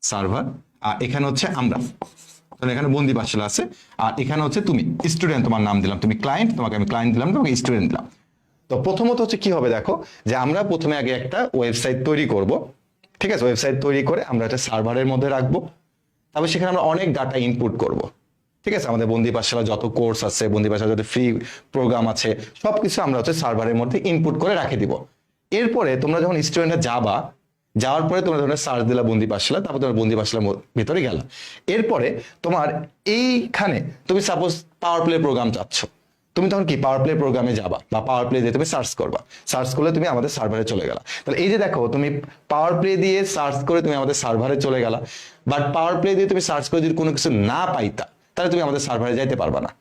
সার্ভার, আর এখানে হচ্ছে আমরা, তাহলে এখানে বন্দি পাঠশালা আছে, আর এখানে হচ্ছে তুমি স্টুডেন্ট, তোমার নাম দিলাম, তুমি ক্লায়েন্ট, তোমাকে আমি ক্লায়েন্ট দিলাম, তোমাকে স্টুডেন্ট দিলাম। তো প্রথমত হচ্ছে কি হবে দেখো, যে আমরা প্রথমে আগে একটা ওয়েবসাইট তৈরি করব। ঠিক আছে? ওয়েবসাইট তৈরি করে আমরা একটা সার্ভারের মধ্যে রাখবো। তারপর সেখানে আমরা অনেক ডাটা ইনপুট করব। ঠিক আছে? আমাদের বন্দি পাঠশালা যত কোর্স আছে, বন্দি পাঠশালা যত ফ্রি প্রোগ্রাম আছে, সবকিছু আমরা হচ্ছে সার্ভারের মধ্যে ইনপুট করে রাখে দিব। এরপরে তোমরা যখন স্টুডেন্টরা যাবা, যাওয়ার পরে তোমরা ধরনের সার্চ দিলা বন্দি পাঠশালা, তারপর তোমার বন্দি পাঠশালার ভিতরে গেলা। এরপরে তোমার এইখানে তুমি সাপোজ পাওয়ার প্লে প্রোগ্রাম চাচ্ছ, তুমি তখন কি পাওয়ার প্লে প্রোগ্রামে যাবা বা পাওয়ার প্লে দিয়ে তুমি সার্চ করবা, সার্চ করলে তুমি আমাদের সার্ভারে চলে গেলা। তাহলে এই যে দেখো, তুমি পাওয়ার প্লে দিয়ে সার্চ করে তুমি আমাদের সার্ভারে চলে গেলা, বাট পাওয়ার প্লে দিয়ে তুমি সার্চ করে যদি কোনো কিছু না পাইতা, তাহলে তুমি আমাদের সার্ভারে যাইতে পারবা না।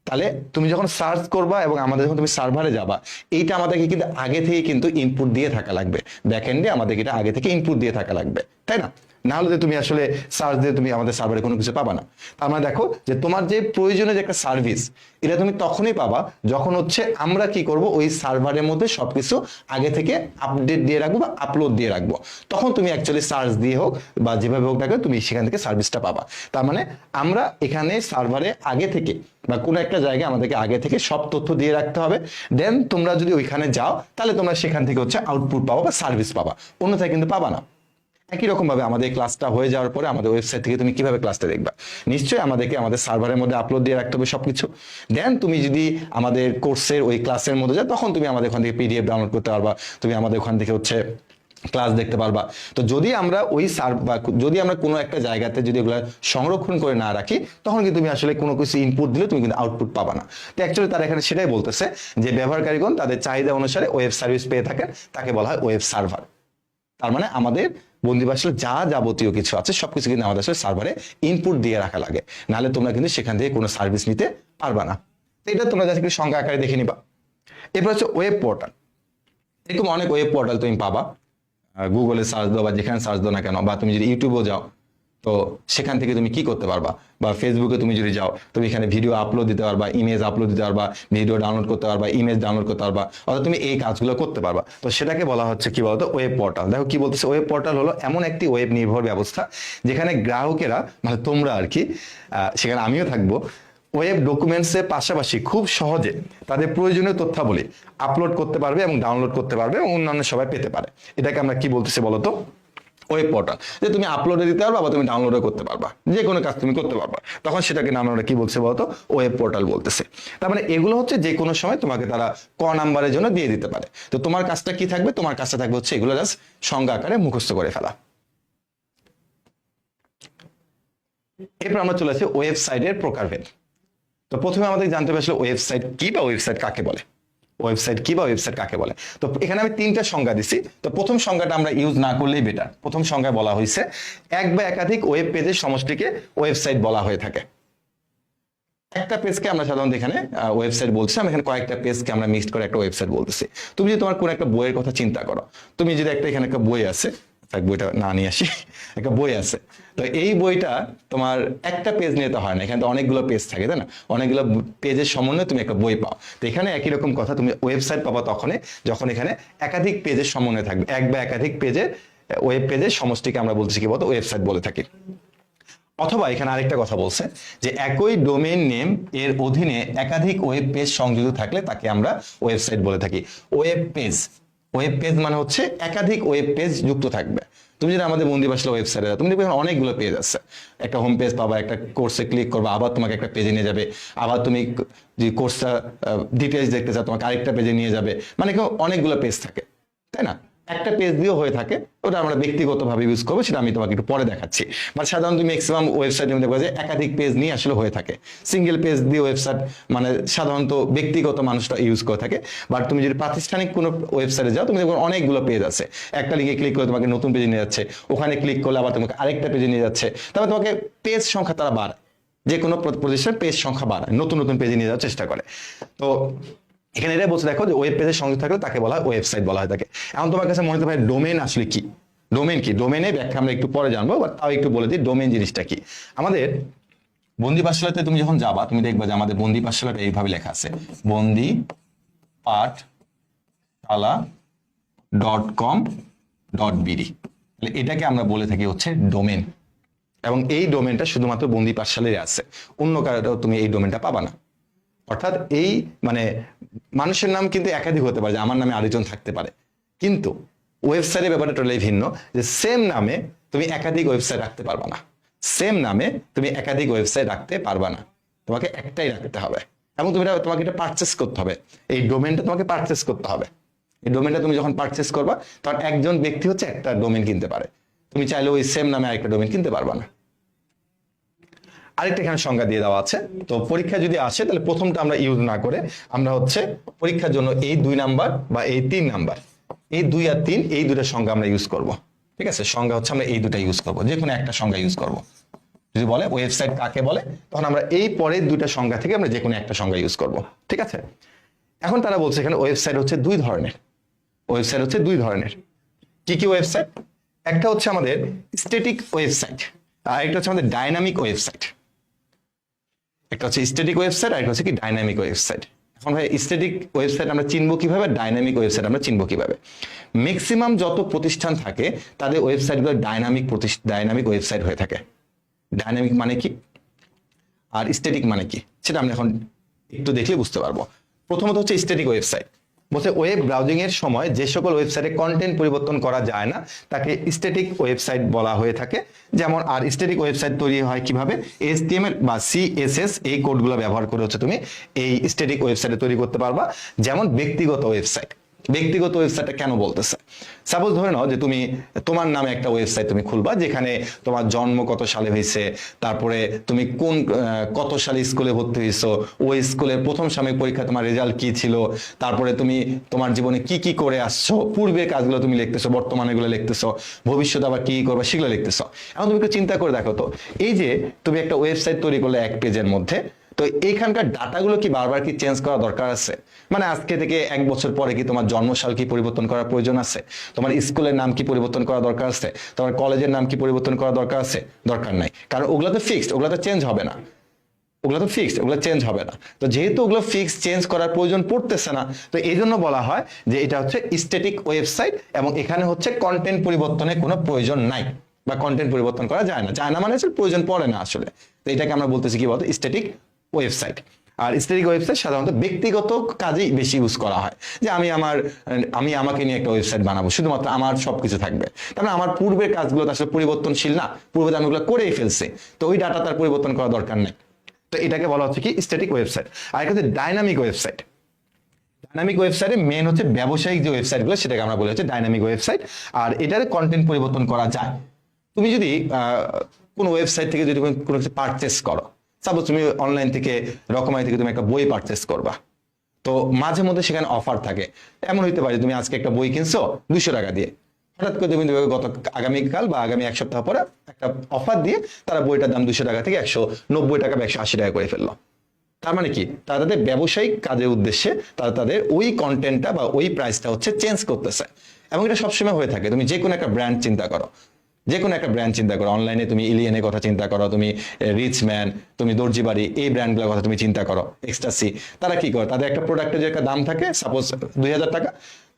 তাহলে তুমি যখন সার্চ করবা এবং আমাদের যখন তুমি সার্ভারে যাবা, এইটা আমাদেরকে কিন্তু আগে থেকে কিন্তু ইনপুট দিয়ে থাকা লাগবে, ব্যাকএন্ডে আমাদেরকে এটা আগে থেকে ইনপুট দিয়ে থাকা লাগবে, তাই না? না হলে তুমি আসলে সার্চ দিয়ে তুমি আমাদের সার্ভারে কোনো কিছু পাবা না। তার মানে দেখো যে তোমার যে প্রয়োজনীয় যে একটা সার্ভিস, এটা তুমি তখনই পাবা যখন হচ্ছে আমরা কি করব, ওই সার্ভারের মধ্যে সবকিছু আগে থেকে আপডেট দিয়ে রাখবো বা আপলোড দিয়ে রাখবো। তখন তুমি অ্যাকচুয়ালি সার্চ দিয়ে হোক বা যেভাবে হোক দেখো তুমি সেখান থেকে সার্ভিসটা পাবা। তার মানে আমরা এখানে সার্ভারে আগে থেকে বা কোনো একটা জায়গায় আমাদেরকে আগে থেকে সব তথ্য দিয়ে রাখতে হবে, দেন তোমরা যদি ওইখানে যাও তাহলে তোমরা সেখান থেকে হচ্ছে আউটপুট পাবা বা সার্ভিস পাবা, অন্যথায় কিন্তু পাবা না। একই রকম ভাবে আমাদের ক্লাসটা হয়ে যাওয়ার পরে আমাদের ওয়েবসাইট থেকে তুমি কিভাবে ক্লাসটা দেখবা, নিশ্চয়ই আমাদেরকে আমাদের সার্ভারের মধ্যে আপলোড দিয়ে রাখতে হবে সবকিছু। দেন তুমি যদি আমাদের কোর্সের ওই ক্লাসের মধ্যে যাও, তখন তুমি আমাদের ওখান থেকে পিডিএফ ডাউনলোড করতে পারবা, তুমি আমাদের ওখান থেকে হচ্ছে ক্লাস দেখতে পারবা। তো যদি আমরা ওই যদি আমরা কোনো একটা জায়গাতে যদি ওগুলো সংরক্ষণ করে না রাখি, তখন কিন্তু তুমি আসলে কোনো কিছু ইনপুট দিলে তুমি কিন্তু আউটপুট পাবা না। তো অ্যাকচুয়ালি তারা এখানে সেটাই বলতেছে যে ব্যবহারকারীগণ তাদের চাহিদা অনুসারে ওয়েব সার্ভিস পেয়ে থাকেন, তাকে বলা হয় ওয়েব সার্ভার। তার মানে আমাদের বন্দি পাঠশালা যা যাবতীয় কিছু আছে সবকিছু কিন্তু আমাদের আসলে সার্ভারে ইনপুট দিয়ে রাখা লাগে, নাহলে তোমরা কিন্তু সেখান থেকে কোনো সার্ভিস নিতে পারবা না। তো এটা তোমরা যাতে সংখ্যা আকারে দেখে নিবা। এরপর হচ্ছে ওয়েব পোর্টাল। এরকম অনেক ওয়েব পোর্টাল তুমি পাবা, গুগলে সার্চ দাও বা যেখানে সার্চ দাও না কেন, বা তুমি যদি ইউটিউবেও যাও তো সেখান থেকে তুমি কি করতে পারবা, বা ফেসবুকে তুমি যদি যাও তুমি এখানে ভিডিও আপলোড দিতে পারবা, ইমেজ আপলোড দিতে পারবা, ভিডিও ডাউনলোড করতে পারবা, ইমেজ ডাউনলোড করতে পারবা, অর্থাৎ তুমি এই কাজগুলো করতে পারবা। তো সেটাকে বলা হচ্ছে কি বলতো, ওয়েব পোর্টাল। দেখো কি বলতেছে, ওয়েব পোর্টাল হলো এমন একটি ওয়েব নির্ভর ব্যবস্থা যেখানে গ্রাহকেরা মানে তোমরা আর কি, সেখানে আমিও থাকবো, ওয়েব ডকুমেন্টসের পাশাপাশি খুব সহজে তাদের প্রয়োজনীয় তথ্যাবলী আপলোড করতে পারবে এবং ডাউনলোড করতে পারবে এবং অন্যান্য সবাই পেতে পারে। এটাকে আমরা কি বলতেছি বলতো, ওয়েব পোর্টাল। যে তুমি আপলোডে দিতে পারবা বা তুমি ডাউনলোডও করতে পারবা, যে কোনো কাজ তুমি করতে পারবা, তখন সেটাকে নাম আমরা কি বলছে বলতো, ওয়েব পোর্টাল বলতেছে। তার মানে এগুলো হচ্ছে যে কোনো সময় তোমাকে তারা নাম্বারের জন্য দিয়ে দিতে পারে। তো তোমার কাজটা কি থাকবে, তোমার কাজটা থাকবে হচ্ছে এগুলো জাস্ট সংজ্ঞা আকারে মুখস্থ করে ফেলা। এরপর আমরা চলে আসি ওয়েবসাইটের প্রকারভেদ। তো প্রথমে আমাদের জানতে হবে আসলে ওয়েবসাইট কি বা ওয়েবসাইট কাকে বলে, ওয়েবসাইট কি বা ওয়েবসাইট কাকে বলে। তো এখানে আমি তিনটা সংজ্ঞা দিছি, তো প্রথম সংজ্ঞাটা আমরা ইউজ না করলেই বেটার। প্রথম সংজ্ঞায় বলা হয়েছে এক বা একাধিক ওয়েব পেজের সমষ্টিকে ওয়েবসাইট বলা হয়ে থাকে। একটা পেজকে আমরা সাধারণত এখানে ওয়েবসাইট বলছি, আমি এখানে কয়েকটা পেজকে আমরা মিক্সড করে একটা ওয়েবসাইট বলতেছি। তুমি যদি তোমার কোনো একটা বইয়ের কথা চিন্তা করো, তুমি যদি এখানে একটা বই আছে, বইটা না নিয়ে আসি, একটা বই আছে, তো এই বইটা তোমার একটা পেজ নিয়ে তো হয় না, এখানে তো অনেকগুলো পেজ থাকে, তাই না? অনেকগুলো পেজের সমন্বয়ে তুমি একটা বই পাও। তো এখানে একই রকম কথা, তুমি ওয়েবসাইট পাবা তখনই যখন এখানে একাধিক পেজের সমন্বয় থাকবে। এক বা একাধিক পেজের ওয়েব পেজের সমষ্টিকে আমরা বলতেছি কি বলতো, ওয়েবসাইট বলে থাকি। অথবা এখানে আরেকটা কথা বলছে যে একই ডোমেইন নেম এর অধীনে একাধিক ওয়েব পেজ সংযুক্ত থাকলে তাকে আমরা ওয়েবসাইট বলে থাকি। ওয়েব পেজ, ওয়েব পেজ মানে হচ্ছে একাধিক ওয়েব পেজ যুক্ত থাকবে। তুমি যদি আমাদের বন্দি পাঠশালা ওয়েবসাইটে যাও, তুমি দেখবে অনেকগুলো পেজ আছে, একটা হোম পেজ পাবা, একটা কোর্সে ক্লিক করবা, আবার তোমাকে একটা পেজে নিয়ে যাবে, আবার তুমি যে কোর্সটা ডিটেলস দেখতে চাও তোমাকে আরেকটা পেজে নিয়ে যাবে, মানে অনেকগুলো পেজ থাকে, তাই না? একটা পেজ দিয়েও হয়ে থাকে, ওটা আমরা ব্যক্তিগতভাবে ইউজ করবো, সেটা আমি তোমাকে একটু পরে দেখাচ্ছি। মানে সাধারণত ম্যাক্সিমাম ওয়েবসাইটের মধ্যে যে একাধিক পেজ নিয়ে আসলে হয়ে থাকে, সিঙ্গেল পেজ দিয়ে ওয়েবসাইট মানে সাধারণত ব্যক্তিগত মানুষটা ইউজ করে থাকে। বাট তুমি যদি প্রাতিষ্ঠানিক কোনো ওয়েবসাইটে যাও, তুমি দেখো অনেকগুলো পেজ আছে, একটা লিঙ্কে ক্লিক করে তোমাকে নতুন পেজে নিয়ে যাচ্ছে, ওখানে ক্লিক করলে আবার তোমাকে আরেকটা পেজে নিয়ে যাচ্ছে, তারপর তোমাকে পেজ সংখ্যা তারা বাড়ায়, যে কোনো প্রতিষ্ঠান পেজ সংখ্যা বাড়ায়, নতুন নতুন পেজে নিয়ে যাওয়ার চেষ্টা করে। তো এখানে এটাই বলছে দেখো যে ওয়েব পেজের সংযুক্ত থাকলে তাকে বলা হয় ওয়েবসাইট বলা হয় থাকে। এখন তোমার কাছে মনে হতে পারে ডোমেইন আসলে কি, ডোমেইন কি? ডোমেইনের ব্যাখ্যা আমরা একটু পরে জানবো, বাট তাও একটু বলে দিই ডোমেইন জিনিসটা কি। আমাদের বন্দি পাঠশালাতে তুমি যখন যাবা, তুমি দেখবা যে আমাদের বন্দি পাঠশালাটা এইভাবে লেখা আছে, বন্দি pathshala.com.bd। তাহলে এটাকে আমরা বলে থাকি হচ্ছে ডোমেইন, এবং এই ডোমেইনটা শুধুমাত্র বন্দি পাঠশালায় আছে, অন্য কারো তুমি এই ডোমেইনটা পাবা না। অর্থাৎ এই মানে মানুষের নাম কিন্তু একাধিক হতে পারে, যে আমার নামে আরেকজন থাকতে পারে, কিন্তু ওয়েবসাইটের ব্যাপারটা টোটালি ভিন্ন, যে সেম নামে তুমি একাধিক ওয়েবসাইট রাখতে পারবা না, সেম নামে তুমি একাধিক ওয়েবসাইট রাখতে পারবা না, তোমাকে একটাই রাখতে হবে। এবং তুমি তোমাকে এটা পারচেস করতে হবে, এই ডোমেইনটা তোমাকে পারচেস করতে হবে। এই ডোমেনটা তুমি যখন পারচেস করবা তখন একজন ব্যক্তি হচ্ছে একটা ডোমেন কিনতে পারে, তুমি চাইলে ওই সেম নামে আরেকটা ডোমেন কিনতে পারবা না। আরেকটা এখানে সংজ্ঞা দিয়ে দেওয়া আছে, তো পরীক্ষা যদি আসে তাহলে প্রথমটা আমরা ইউজ না করে আমরা হচ্ছে পরীক্ষার জন্য এই 2 নাম্বার বা এই 3 নাম্বার, এই 2 আর 3 এই দুটো সংজ্ঞা আমরা ইউজ করব। ঠিক আছে, সংজ্ঞা হচ্ছে আমরা এই দুটো ইউজ করব, যে কোনো একটা সংজ্ঞা ইউজ করব। যদি বলে ওয়েবসাইট কাকে বলে, তখন আমরা এই পরের 2টা সংজ্ঞা থেকে আমরা যে কোনো একটা সংজ্ঞা ইউজ করব। ঠিক আছে, এখন তারা বলছে এখানে ওয়েবসাইট হচ্ছে 2 ধরনের। ওয়েবসাইট হচ্ছে 2 ধরনের। কি কি ওয়েবসাইট? একটা হচ্ছে আমাদের স্ট্যাটিক ওয়েবসাইট, আর একটা হচ্ছে আমাদের ডাইনামিক ওয়েবসাইট। একটা হচ্ছে স্ট্যাটিক ওয়েবসাইট, আর একটা হচ্ছে কি ডাইনামিক ওয়েবসাইট। এখন ভাই স্ট্যাটিক ওয়েবসাইট আমরা চিনবো কিভাবে, ডাইনামিক ওয়েবসাইট আমরা চিনবো কিভাবে? ম্যাক্সিমাম যত প্রতিষ্ঠান থাকে তাদের ওয়েবসাইটগুলো ডাইনামিক ওয়েবসাইট হয়ে থাকে। ডাইনামিক মানে কি আর স্ট্যাটিক মানে কি সেটা আমরা এখন একটু দেখলে বুঝতে পারবো। প্রথমত হচ্ছে স্ট্যাটিক ওয়েবসাইট, বলছে ওয়েব ব্রাউজিং এর সময় যে সকল ওয়েবসাইটে কন্টেন্ট পরিবর্তন করা যায় না তাকে স্ট্যাটিক ওয়েবসাইট বলা হয়ে থাকে। যেমন আর স্ট্যাটিক ওয়েবসাইট তৈরি হয় কিভাবে, HTML বা CSS এই কোডগুলো ব্যবহার করে হচ্ছে তুমি এই স্ট্যাটিক ওয়েবসাইট তৈরি করতে পারবা। যেমন ব্যক্তিগত ওয়েবসাইট, ব্যক্তিগত ওয়েবসাইটটা কেন বলতেছে, সাপোজ ধরে নাও যে তুমি তোমার নামে একটা ওয়েবসাইট তুমি খুলবা, যেখানে তোমার জন্ম কত সালে হয়েছে, তারপরে তুমি কোন কত সালে স্কুলে ভর্তি হয়েছো, ওই স্কুলের প্রথম সাময়িক পরীক্ষা তোমার রেজাল্ট কি ছিল, তারপরে তুমি তোমার জীবনে কি কি করে আসছো, পূর্বের কাজগুলো তুমি লিখতেছো, বর্তমানে গুলো লিখতেছো, ভবিষ্যতে আবার কি করবা সেগুলো লিখতেছো। এখন তুমি একটু চিন্তা করে দেখো তো, এই যে তুমি একটা ওয়েবসাইট তৈরি করলে এক পেজের মধ্যে, তো এইখানকার ডাটাগুলো কি বারবার কি চেঞ্জ করা দরকার আছে? মানে আজকে থেকে 1 বছর পরে কি তোমার জন্মসাল কি পরিবর্তন করার প্রয়োজন আছে? তোমার স্কুলের নাম কি পরিবর্তন করা দরকার আছে? তোমার কলেজের নাম কি পরিবর্তন করা দরকার আছে? দরকার নাই, কারণ ওগুলো তো ফিক্সড, ওগুলো তো চেঞ্জ হবে না, ওগুলো তো ফিক্সড, ওগুলো চেঞ্জ হবে না। তো যেহেতু ওগুলো ফিক্সড, চেঞ্জ করার প্রয়োজন পড়তেছে না, তো এই জন্য বলা হয় যে এটা হচ্ছে স্ট্যাটিক ওয়েবসাইট, এবং এখানে হচ্ছে কন্টেন্ট পরিবর্তনের কোনো প্রয়োজন নাই বা কন্টেন্ট পরিবর্তন করা যায় না। যায় না মানে হচ্ছে প্রয়োজন পড়ে না আসলে। তো এটাকে আমরা বলতেছি কি বলতো, স্ট্যাটিক ওয়েবসাইট। আর স্ট্যাটিক ওয়েবসাইট সাধারণত ব্যক্তিগত কাজেই বেশি ইউজ করা হয়, যে আমি আমাকে নিয়ে একটা ওয়েবসাইট বানাবো, শুধুমাত্র আমার সবকিছু থাকবে, তার মানে আমার পূর্বের কাজগুলো তো আসলে পরিবর্তনশীল না, পূর্বে আমি ওগুলো করেই ফেলছি, তো ওই ডাটা তার পরিবর্তন করা দরকার নেই। তো এটাকে বলা হচ্ছে কি স্ট্যাটিক ওয়েবসাইট। আর একটা হচ্ছে ডাইনামিক ওয়েবসাইট। ডাইনামিক ওয়েবসাইটে মেন হচ্ছে ব্যবসায়িক যে ওয়েবসাইটগুলো সেটাকে আমরা বলি হচ্ছে ডাইনামিক ওয়েবসাইট, আর এটার কন্টেন্ট পরিবর্তন করা যায়। তুমি যদি কোনো ওয়েবসাইট থেকে যদি কোনো কিছু পারচেস করো, সাপোজ তুমি অনলাইন থেকে রকমারি থেকে তুমি একটা বই পারচেস করবা, তো মাঝে মধ্যে সেখানে অফার থাকে। এমন হইতে পারে তুমি আজকে একটা বই কিনছো 200 টাকা দিয়ে, হঠাৎ করে তুমি আগামীকাল বা আগামী 1 সপ্তাহ পরে একটা অফার দিয়ে তারা বইটার দাম 200 টাকা থেকে 190 টাকা বা 180 টাকা করে ফেললো। তার মানে কি, তারা তাদের ব্যবসায়িক কাজের উদ্দেশ্যে তারা তাদের ওই কন্টেন্টটা বা ওই প্রাইসটা হচ্ছে চেঞ্জ করতেছে, এবং এটা সবসময় হয়ে থাকে। তুমি যে কোনো একটা ব্র্যান্ড চিন্তা করো, যে কোনো একটা ব্র্যান্ড চিন্তা করো, অনলাইনে তুমি ইলিয়ানের কথা চিন্তা করো, তুমি রিচম্যান, তুমি দর্জি বাড়ি, এই ব্র্যান্ডগুলোর কথা তুমি চিন্তা করো, এক্সটাসি, তারা কি করে, তাদের একটা প্রোডাক্টের যে একটা দাম থাকে সাপোজ 2000 টাকা,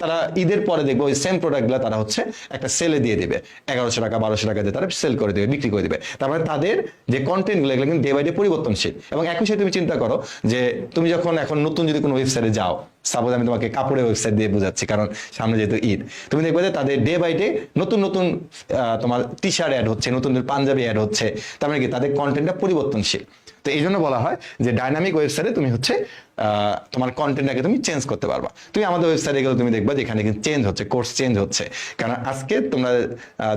তারা ঈদের পরে দেখবো ওই সেম প্রোডাক্টগুলো তারা হচ্ছে একটা সেলে দিয়ে দিবে 1100 টাকা 1200 টাকা দিয়ে তারা সেল করে দেবে, বিক্রি করে দিবে। তারপরে তাদের যে কন্টেন্টগুলো এগুলো কিন্তু ডে বাই ডে পরিবর্তনশীল। এবং একই সাথে তুমি চিন্তা করো যে তুমি যখন এখন নতুন যদি কোনো ওয়েবসাইটে যাও, সাপোজ আমি তোমাকে কাপড়ের ওয়েবসাইট দিয়ে বোঝাচ্ছি কারণ সামনে যেহেতু ঈদ, তুমি দেখবে যে তাদের ডে বাই ডে নতুন নতুন তোমার টি শার্ট অ্যাড হচ্ছে, নতুন নতুন পাঞ্জাবি অ্যাড হচ্ছে, তার মানে কি তাদের কন্টেন্টটা পরিবর্তনশীল। তো এই জন্য বলা হয় যে ডাইনামিক ওয়েবসাইটে তুমি হচ্ছে তোমার কন্টেন্টটাকে তুমি চেঞ্জ করতে পারবা। তুমি আমাদের ওয়েবসাইটে গেলে তুমি দেখবা যেখানে কিন্তু চেঞ্জ হচ্ছে, কোর্স চেঞ্জ হচ্ছে, কারণ আজকে তোমরা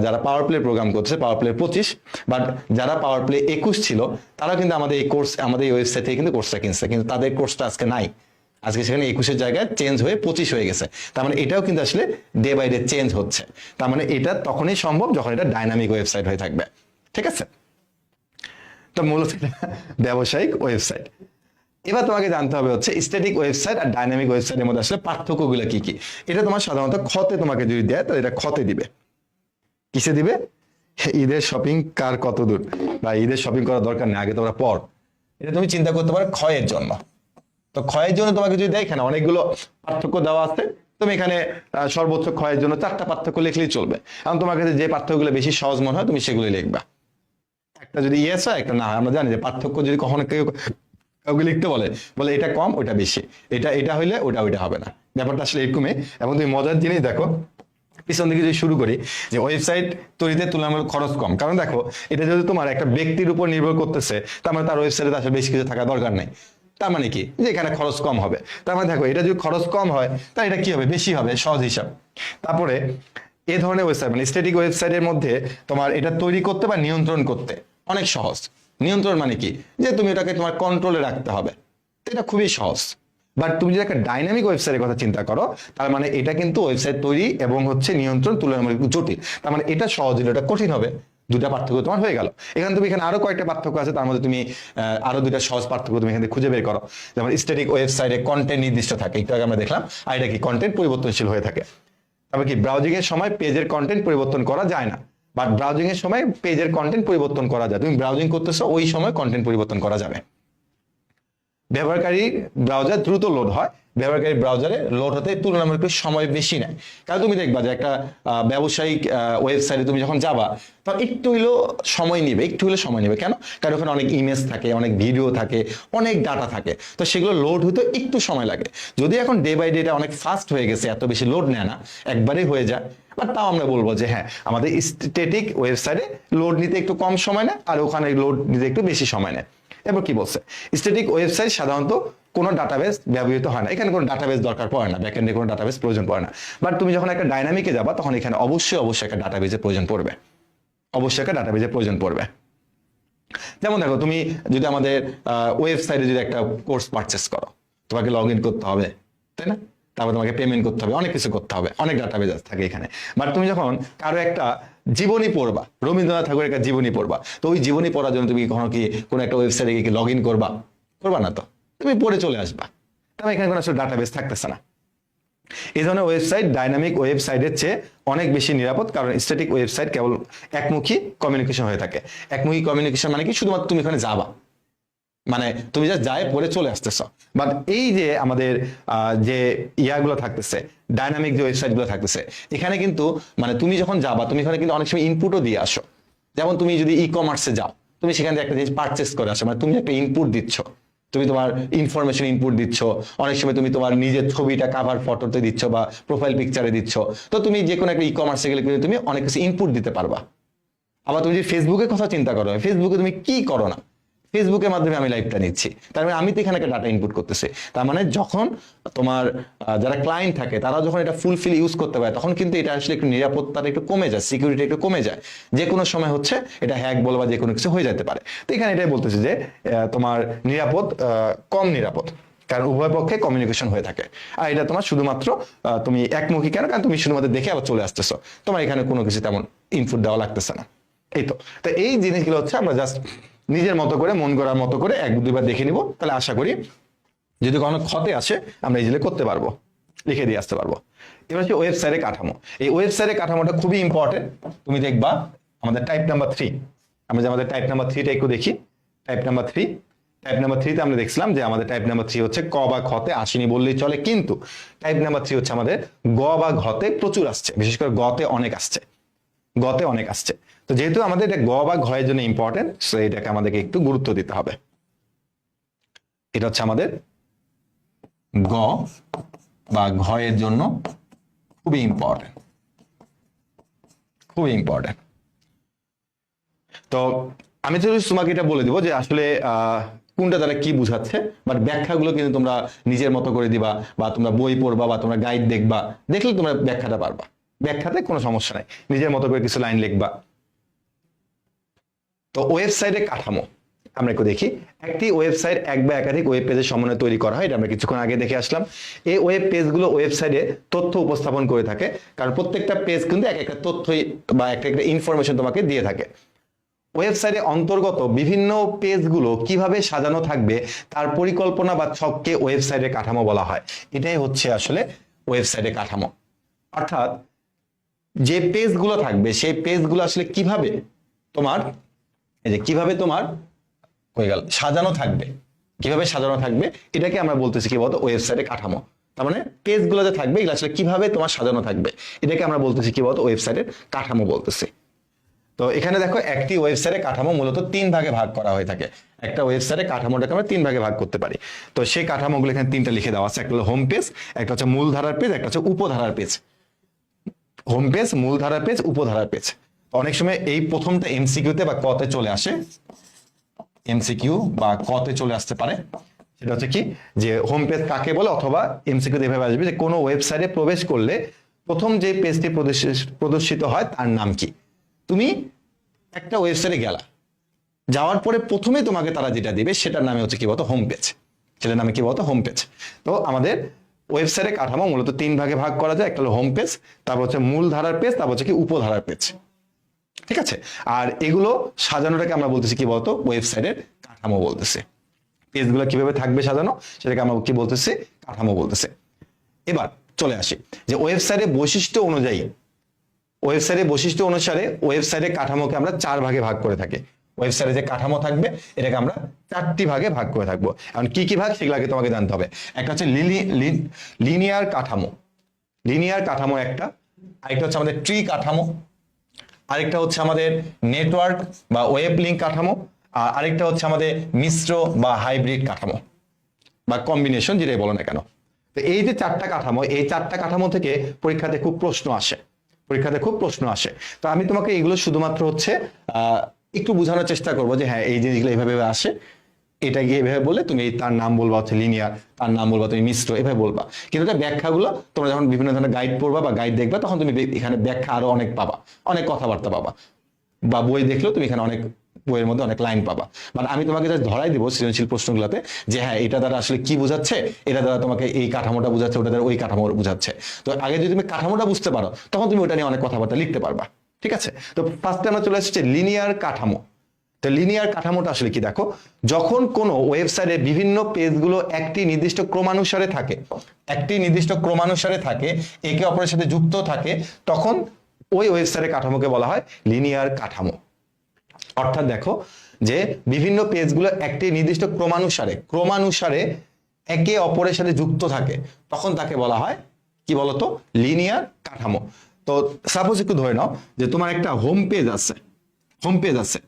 যারা পাওয়ার প্লে প্রোগ্রাম করছে পাওয়ার প্লে 25, বাট যারা পাওয়ার প্লে 21 ছিল তারা কিন্তু আমাদের এই কোর্স, আমাদের এই ওয়েবসাইট থেকে কিন্তু কোর্সটা কিনছে, কিন্তু তাদের কোর্সটা আজকে নাই, আজকে সেখানে 21-এর জায়গায় চেঞ্জ হয়ে 25 হয়ে গেছে। তার মানে এটাও কিন্তু আসলে ডে বাই ডে চেঞ্জ হচ্ছে। তার মানে এটা তখনই সম্ভব যখন এটা ডাইনামিক ওয়েবসাইট হয়ে থাকবে। ঠিক আছে, তো মূলত ব্যবসায়িক ওয়েবসাইট। এবার তোমাকে জানতে হবে হচ্ছে স্ট্যাটিক ওয়েবসাইট আর ডাইনামিক ওয়েবসাইটের মধ্যে আসলে পার্থক্যগুলো কি কি। এটা তোমার সাধারণত খতে তোমাকে যদি দেয় তাহলে এটা খতে দিবে, কিসে দিবে, ঈদের শপিং কার কত দূর, বা ঈদের শপিং করার দরকার নেই, আগে তোমরা পড়, এটা তুমি চিন্তা করতে পারো ক্ষয়ের জন্য। তো ক্ষয়ের জন্য তোমাকে যদি দেয়, এখানে অনেকগুলো পার্থক্য দেওয়া আছে, তুমি এখানে সর্বোচ্চ ক্ষয়ের জন্য 4টা পার্থক্য লিখলেই চলবে। এখন তোমার কাছে যে পার্থক্যগুলো বেশি সহজ মনে হয় তুমি সেগুলো লিখবা। একটা যদি ইয়েস হয় একটা না, আমরা জানি যে পার্থক্য যদি কখনো কেউ কাউকে লিখতে বলে এটা কম ওটা বেশি, এটা হইলে ওটা হবে না, ব্যাপারটা আসলে এরকমই। এবং তুমি মজার জিনিস দেখো, পিছন দিকে যদি শুরু করি যে ওয়েবসাইট তৈরিতে তুলনামূলক খরচ কম, কারণ দেখো এটা যদি তোমার একটা ব্যক্তির উপর নির্ভর করতেছে তার মানে তার ওয়েবসাইটে আসলে বেশি কিছু থাকা দরকার নেই। তার মানে কি যে এখানে খরচ কম হবে, তার মানে দেখো এটা যদি খরচ কম হয় তাহলে এটা কি হবে, বেশি হবে, সহজ হিসাব। তারপরে এই ধরনের ওয়েবসাইট মানে স্ট্যাটিক ওয়েবসাইটের মধ্যে তোমার এটা তৈরি করতে বা নিয়ন্ত্রণ করতে অনেক সহজ। নিয়ন্ত্রণ মানে কি, যে তুমি এটাকে তোমার কন্ট্রোলে রাখতে হবে, এটা খুবই সহজ। বাট তুমি যদি একটা ডাইনামিক ওয়েবসাইটের কথা চিন্তা করো, তার মানে এটা কিন্তু ওয়েবসাইট তৈরি এবং হচ্ছে নিয়ন্ত্রণ তুলনামূলক জটিল। তার মানে এটা সহজ হলে এটা কঠিন হবে। দুটা পার্থক্য তোমার হয়ে গেল। এখানে আরো কয়েকটা পার্থক্য আছে, তার মধ্যে তুমি আরো দুইটা সহজ পার্থক্য তুমি এখানে খুঁজে বের করো। যেমন স্ট্যাটিক ওয়েবসাইটে কন্টেন্ট নির্দিষ্ট থাকে, একটু আগে আমরা দেখলাম, আর এটা কি কন্টেন্ট পরিবর্তনশীল হয়ে থাকে। তারপর কি ব্রাউজিং এর সময় পেজের কন্টেন্ট পরিবর্তন করা যায় না, বাট ব্রাউজিং এর সময় পেজের কন্টেন্ট পরিবর্তন করা যায়। তুমি ব্রাউজিং করতেছো ওই সময় কন্টেন্ট পরিবর্তন করা যাবে। ব্যবহারকারী ব্রাউজার দ্রুত লোড হয়, ব্যবহারকারী ব্রাউজারে লোড হতে তুলনামূলক সময় বেশি নেয়। কারণ তুমি দেখবা যে একটা ব্যবসায়িক ওয়েবসাইটে তুমি যখন যাবা তখন একটু হলেও সময় নেবে। কেন? কারণ ওখানে অনেক ইমেজ থাকে, অনেক ভিডিও থাকে, অনেক ডাটা থাকে, তো সেগুলো লোড হতে একটু সময় লাগে। যদি এখন ডে বাই ডে এটা অনেক ফাস্ট হয়ে গেছে, এত বেশি লোড নেয় না, একবারেই হয়ে যায়। বাট তাও আমরা বলবো যে হ্যাঁ, আমাদের স্ট্যাটিক ওয়েবসাইটে লোড নিতে একটু কম সময় নেয়, আর ওখানে লোড নিতে একটু বেশি সময় নেয়। এবার কি বলছে, স্ট্যাটিক ওয়েবসাইট সাধারণত কোনো ডাটাবেস ব্যবহৃত হয় না, এখানে কোনো ডাটাবেস দরকার পড়ে না, ব্যাকএন্ডে কোনো ডাটাবেস প্রয়োজন পড়ে না। বাট তুমি যখন একটা ডাইনামিকে যাবা তখন এখানে অবশ্যই একটা ডাটাবেসের প্রয়োজন পড়বে। যেমন দেখো, তুমি যদি আমাদের ওয়েবসাইটে যদি একটা কোর্স পারচেস করো, তোমাকে লগ ইন করতে হবে, তাই না? তারপর তোমাকে পেমেন্ট করতে হবে, অনেক কিছু করতে হবে, অনেক ডাটাবেস থাকে এখানে। বাট তুমি যখন কারো একটা জীবনী পড়বা, রবীন্দ্রনাথ ঠাকুরের একটা জীবনী পড়বা, তো ওই জীবনী পড়ার জন্য তুমি কখনো কি কোনো একটা ওয়েবসাইটে গিয়ে লগ ইন করবা না, তো তুমি পড়ে চলে আসবা। তবে এখানে কোনো আসলে ডাটাবেস থাকতেছে না। এই ধরনের ওয়েবসাইট ডাইনামিক ওয়েবসাইটের চেয়ে অনেক বেশি নিরাপদ, কারণ স্ট্যাটিক ওয়েবসাইট কেবল একমুখী কমিউনিকেশন হয়ে থাকে। একমুখী কমিউনিকেশন মানে কি, শুধুমাত্র তুমি এখানে যাবা, মানে তুমি যা যায় পরে চলে আসতেছ। বাট এই যে আমাদের যে ইয়াগুলো থাকতেছে, ডাইনামিক যে ওয়েবসাইট গুলো থাকতেছে, এখানে কিন্তু মানে তুমি যখন যাবা, তুমি এখানে কিন্তু অনেক সময় ইনপুটও দিয়ে আসো। যেমন তুমি যদি ই কমার্সে যাও, তুমি সেখান থেকে একটা জিনিস পারচেস করে আসো, মানে তুমি একটা ইনপুট দিচ্ছ, তুমি তোমার ইনফরমেশন ইনপুট দিচ্ছ। অনেক সময় তুমি তোমার নিজের ছবিটা কাভার ফটোতে দিচ্ছ বা প্রোফাইল পিকচারে দিচ্ছ। তো তুমি যে কোনো একটা ই কমার্সে গেলে কিন্তু তুমি অনেক কিছু ইনপুট দিতে পারবা। আবার তুমি যদি ফেসবুকের কথা চিন্তা করো, ফেসবুকে তুমি কি করো না, ফেসবুকের মাধ্যমে আমি লাইভটা নিচ্ছি, তার মানে আমি তো এখানে একটা ডাটা ইনপুট করতেছি। তার মানে যখন তোমার যারা ক্লায়েন্ট থাকে তারা যখন এটা ফুলফিল ইউজ করতে পারে, তখন কিন্তু এটা আসলে একটু নিরাপত্তাটা একটু কমে যায়, সিকিউরিটি একটু কমে যায়। যে কোনো সময় হচ্ছে এটা হ্যাক বলো বা যে কোনো কিছু হয়ে যেতে পারে। তো এখানে এটাই বলতেছে যে তোমার নিরাপদ, কম নিরাপদ, কারণ উভয় পক্ষে কমিউনিকেশন হয়ে থাকে। আর এটা তোমার শুধুমাত্র তুমি একমুখী কেন, কারণ তুমি শুধুমাত্র দেখে আবার চলে আসতেছো, তোমার এখানে কোনো কিছু তেমন ইনপুট দেওয়া লাগতেছে না। এই তো এই জিনিসগুলো হচ্ছে আমরা জাস্ট নিজের মতো করে, মন করার মতো করে এক দুইবার দেখে নিব, তাহলে আশা করি যদি কোনো ক্ষতে আসে আমরা ইজিলি করতে পারবো, লিখে দিয়ে আসতে পারবো। এবার হচ্ছে ওয়েবসাইটের কাঠামো। এই ওয়েবসাইটের কাঠামোটা খুবই ইম্পর্টেন্ট। তুমি দেখবা আমাদের টাইপ নাম্বার 3, আমরা যে আমাদের টাইপ নাম্বার 3টা একটু দেখি। টাইপ নাম্বার 3তে আমরা দেখছিলাম যে আমাদের টাইপ নাম্বার 3 হচ্ছে ক বা খতে আসেনি বললেই চলে, কিন্তু টাইপ নাম্বার 3 হচ্ছে আমাদের গ বা ঘতে প্রচুর আসছে, বিশেষ করে গতে অনেক আসছে। তো যেহেতু আমাদের এটা গ বা ঘয়ের জন্য ইম্পর্টেন্ট, সো এটাকে আমাদেরকে একটু গুরুত্ব দিতে হবে। এটা হচ্ছে আমাদের গ বা ঘয়ের জন্য খুবই ইম্পর্টেন্ট। তো আমি তো তোমাকে এটা বলে দিব যে আসলে কোনটা তারা কি বুঝাচ্ছে, বাট ব্যাখ্যাগুলো কিন্তু তোমরা নিজের মতো করে দিবা, বা তোমরা বই পড়বা বা তোমরা গাইড দেখবা, দেখলে তোমরা ব্যাখ্যাটা পারবা। ব্যাখ্যাতে কোনো সমস্যা নাই, নিজের মতো করে কিছু লাইন লিখবা। তো ওয়েবসাইটের কাঠামো আমরা একটু দেখি। একটি ওয়েবসাইট এক বা একাধিক ওয়েব পেজের সমন্বয়ে তৈরি করা হয়, এটা আমরা কিছুক্ষণ আগে দেখে আসলাম। এই ওয়েব পেজগুলো ওয়েবসাইটে তথ্য উপস্থাপন করে থাকে, কারণ প্রত্যেকটা পেজ কিন্তু এক একটা তথ্য বা একটা ইনফরমেশন তোমাকে দিয়ে থাকে। ওয়েবসাইটে অন্তর্গত বিভিন্ন পেজগুলো কিভাবে সাজানো থাকবে তার পরিকল্পনা বা ছককে ওয়েবসাইটের কাঠামো বলা হয়। এটাই হচ্ছে আসলে ওয়েবসাইটের কাঠামো। অর্থাৎ যে পেজগুলো থাকবে সেই পেজগুলো আসলে কিভাবে তোমার সাজানো থাকবে, এটাকে আমরা বলতেছি কি বলতো, ওয়েবসাইটের কাঠামো। তার মানে পেজগুলো যে থাকবে এগুলো আসলে কিভাবে তোমার সাজানো থাকবে, এটাকে আমরা বলতেছি কি বলতো, ওয়েবসাইটের কাঠামো বলতেছি। তো এখানে দেখো, একটি ওয়েবসাইটের কাঠামো মূলত 3 ভাগে ভাগ করা হয়ে থাকে। একটা ওয়েবসাইটের কাঠামোটাকে আমরা 3 ভাগে ভাগ করতে পারি। তো সেই কাঠামোগুলো এখানে 3টা লিখে দেওয়া আছে। একটা হলো হোম পেজ, একটা হচ্ছে মূলধারার পেজ, একটা হচ্ছে উপধারার পেজ। হোম পেজ, মূলধারার পেজ, উপধারার পেজ। অনেক সময় এই প্রথমটা এমসিকিউতে বা কতে চলে আসে, এমসিকিউ বা কতে চলে আসতে পারে। সেটা হচ্ছে কি, যে হোম পেজ কাকে বলে, অথবা এমসিকিউ এভাবে আসবে যে কোনো ওয়েবসাইটে প্রবেশ করলে প্রথম যে পেজটি প্রদর্শিত হয় তার নাম কি। তুমি একটা ওয়েবসাইটে গেলা, যাওয়ার পরে প্রথমে তোমাকে তারা যেটা দিবে সেটার নামে হচ্ছে কি বলতো হোম পেজ, সেটার নামে কি বলতো হোম পেজ। তো আমাদের ওয়েবসাইটের কাঠামো মূলত 3 ভাগে ভাগ করা যায়, একটা হলো হোম পেজ, তারপর হচ্ছে মূল ধারার পেজ, তারপর হচ্ছে কি উপধারার পেজ, ঠিক আছে। আর এগুলো সাজানোটাকে আমরা বলতেছি কি বলতো ওয়েবসাইটের কাঠামো বলতেছে। পেজগুলো কিভাবে থাকবে সাজানো সেটাকে আমরা কি বলতেছি, কাঠামো বলতেছে। এবার চলে আসি যে ওয়েবসাইটের বৈশিষ্ট্য অনুযায়ী, ওয়েবসাইটের বৈশিষ্ট্য অনুসারে ওয়েবসাইটের কাঠামোকে আমরা 4 ভাগে ভাগ করে থাকি। ওয়েবসাইটে যে কাঠামো থাকবে এটাকে আমরা 4টি ভাগে ভাগ করে থাকবো। এখন কি কি ভাগ সেগুলো আগে তোমাকে জানতে হবে। একটা হচ্ছে লিনিয়ার কাঠামো, লিনিয়ার কাঠামো একটা, আরেকটা হচ্ছে আমাদের ট্রি কাঠামো, আরেকটা হচ্ছে আমাদের নেটওয়ার্ক বা ওয়েব লিঙ্ক কাঠামো, আর আরেকটা হচ্ছে আমাদের মিশ্র বা হাইব্রিড কাঠামো বা কম্বিনেশন, যেটাই বলো না কেন। তো এই যে 4টা কাঠামো, এই 4টা কাঠামো থেকে পরীক্ষাতে খুব প্রশ্ন আসে, পরীক্ষাতে খুব প্রশ্ন আসে। তো আমি তোমাকে এগুলো শুধুমাত্র হচ্ছে একটু বোঝানোর চেষ্টা করবো যে হ্যাঁ এই জিনিসগুলো এইভাবে আসে, এটা গিয়ে এভাবে বলে তুমি তার নাম বলবা হচ্ছে লিনিয়ার, তার নাম বলবা তুমি মিশ্র, এভাবে বলবা। কিন্তু এটা ব্যাখ্যাগুলো তোমরা যখন বিভিন্ন ধরনের গাইড পড়বা বা গাইড দেখবা তখন তুমি এখানে ব্যাখ্যা আরো অনেক পাবা, অনেক কথাবার্তা পাবা, বা বই দেখলেও তুমি এখানে অনেক বইয়ের মধ্যে অনেক লাইন পাবা। বাট আমি তোমাকে জাস্ট ধরাই দিব সৃজনশীল প্রশ্নগুলোতে যে হ্যাঁ এটা দ্বারা আসলে কি বোঝাচ্ছে, এটা দ্বারা তোমাকে এই কাঠামোটা বোঝাচ্ছে, ওটা দ্বারা ওই কাঠামো বোঝাচ্ছে। তো আগে যদি তুমি কাঠামোটা বুঝতে পারো তখন তুমি ওটা নিয়ে অনেক কথাবার্তা লিখতে পারবা, ঠিক আছে। তো ফার্স্টে আমরা চলে আসছে লিনিয়ার কাঠামো। তো লিনিয়ার কাঠামোটা আসলে কি, দেখো যখন কোনো ওয়েবসাইটে বিভিন্ন পেজগুলো একটি নির্দিষ্ট ক্রমানুসারে থাকে, একটি নির্দিষ্ট ক্রমানুসারে থাকে, একে অপরের সাথে যুক্ত থাকে, তখন ওই ওয়েবসাইটের কাঠামোকে বলা হয় লিনিয়ার কাঠামো। অর্থাৎ দেখো যে বিভিন্ন পেজগুলো একটি নির্দিষ্ট ক্রমানুসারে একে অপরের সাথে যুক্ত থাকে, তখন তাকে বলা হয় কি বলতো লিনিয়ার কাঠামো। তো সাপোজ একটু ধরে নাও যে তোমার একটা হোম পেজ আছে, হোম পেজ আছে,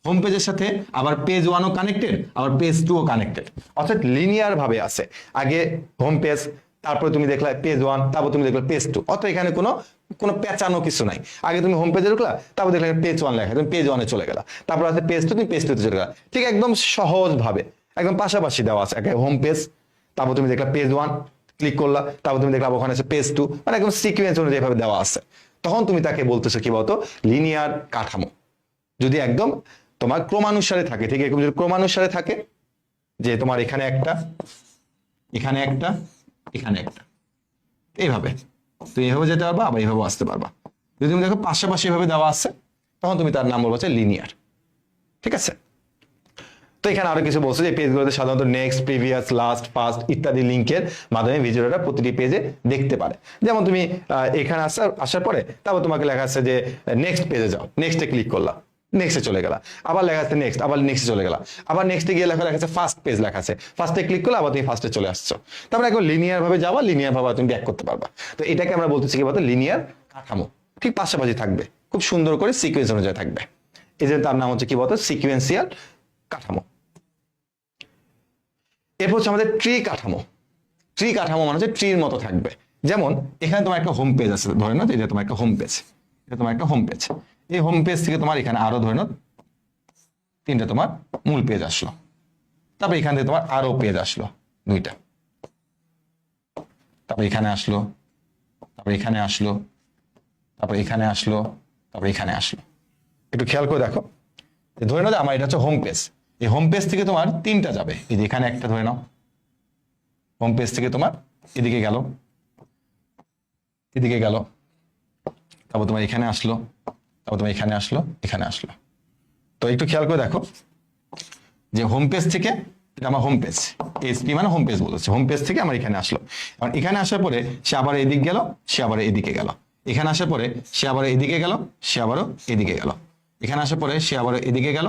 হোম পেজের সাথে আবার পেজ 1ও কানেক্টেড, আবার পেজ 2ও কানেক্টেড, অর্থাৎ লিনিয়ার ভাবে আছে। আগে হোম পেজ, তারপরে তুমি দেখলা পেজ 1, তারপর তুমি দেখলা পেজ 2, অর্থাৎ এখানে কোনো পেঁচানো কিছু নাই। আগে তুমি হোম পেজে ঢুকলা, তারপর দেখলে পেজ 1 লেখা, তুমি পেজ 1-এ চলে গেলা, তারপর আছে পেজ 2, তুমি পেজ 2-তে চলে গেলা, ঠিক একদম সহজ ভাবে একদম পাশাপাশি দেওয়া আছে। আগে হোম পেজ, তারপর তুমি দেখলা পেজ 1, ক্লিক করলা, তারপর তুমি দেখলা ওখানে আছে পেজ 2, মানে একদম সিকোয়েন্স অনুযায়ী ভাবে দেওয়া আছে। তখন তুমি তাকে বলতেছো কি বলতো লিনিয়ার কাঠামো। যদি একদম তোমার ক্রমানুসারে থাকে, ঠিক এরকম যদি ক্রমানুসারে থাকে যে তোমার এখানে একটা, এখানে একটা, এখানে একটা, এইভাবে তুমি এইভাবে যেতে পারবা, আবার এইভাবে আসতে পারবা। যদি তুমি দেখো পাশাপাশি ভাবে দেওয়া আছে তখন তুমি তার নাম বলবো হচ্ছে লিনিয়ার, ঠিক আছে। তো এখানে আরো কিছু বলছে যে পেজগুলোতে সাধারণত নেক্সট, প্রিভিয়াস, লাস্ট, ফার্স্ট ইত্যাদি লিঙ্কের মাধ্যমে ভিজিটররা প্রতিটি পেজে দেখতে পারে। যেমন তুমি এখানে আসার পরে তারপর তোমাকে লেখা আছে যে নেক্সট পেজে যাও, নেক্সটে ক্লিক করলা, নেক্সটে চলে গেলা, আবার লেখা আছে নেক্সট, আবার নেক্সটে চলে গেলা, আবার নেক্সটে গিয়ে লেখা আছে ফার্স্ট পেজ লেখা আছে, ফার্স্টে ক্লিক করলে আবার তুমি ফার্স্টে চলে আসছো। তারপরে একবার লিনিয়ার ভাবে যাওয়া, লিনিয়ার ভাবে তুমি ব্যাক করতে পারবা। তো এটাকে আমরা বলতেছি কি বলতো লিনিয়ার কাঠামো, ঠিক পাশাপাশি থাকবে, খুব সুন্দর করে সিকোয়েন্স অনুযায়ী থাকবে। এই জন্য তার নাম হচ্ছে কি বলতো সিকোয়েন্সিয়াল কাঠামো। এরপর হচ্ছে আমাদের ট্রি কাঠামো। ট্রি কাঠামো মানে হচ্ছে ট্রির মতো থাকবে। যেমন এখানে তোমার একটা হোম পেজ আছে, ধরে নাও এটা তোমার একটা হোম পেজ, এটা তোমার একটা হোম পেজ। এই হোম পেজ থেকে তোমার এখানে আরো ধরে নাও 3টা তোমার মূল পেজ আসলো, তারপর এখান থেকে তোমার আরো পেজ আসলো 2টা, তারপর এখানে আসলো, তারপর এখানে আসলো, তারপর এখানে আসলো, তারপর এখানে আসলো। একটু খেয়াল করে দেখো, ধরে নাও যে আমার এটা হচ্ছে হোম পেজ, এই হোম পেজ থেকে তোমার 3টা যাবে, এই যে এখানে একটা ধরে নাও, হোম পেজ থেকে তোমার এদিকে গেল, এদিকে গেল, তারপর তোমার এখানে আসলো, তারপর তোমার এখানে আসলো, এখানে আসলো। তো একটু খেয়াল করে দেখো যে হোম পেজ থেকে, এটা আমার হোম পেজ, এসপি মানে হোম পেজ বলছে, হোম পেজ থেকে আমার এখানে আসলো। এখন এখানে আসার পরে সে আবার এদিক গেল, সে আবার এদিকে গেল, এখানে আসার পরে সে আবার এদিকে গেল, সে আবারও এদিকে গেল, এখানে আসার পরে সে আবারও এদিকে গেল,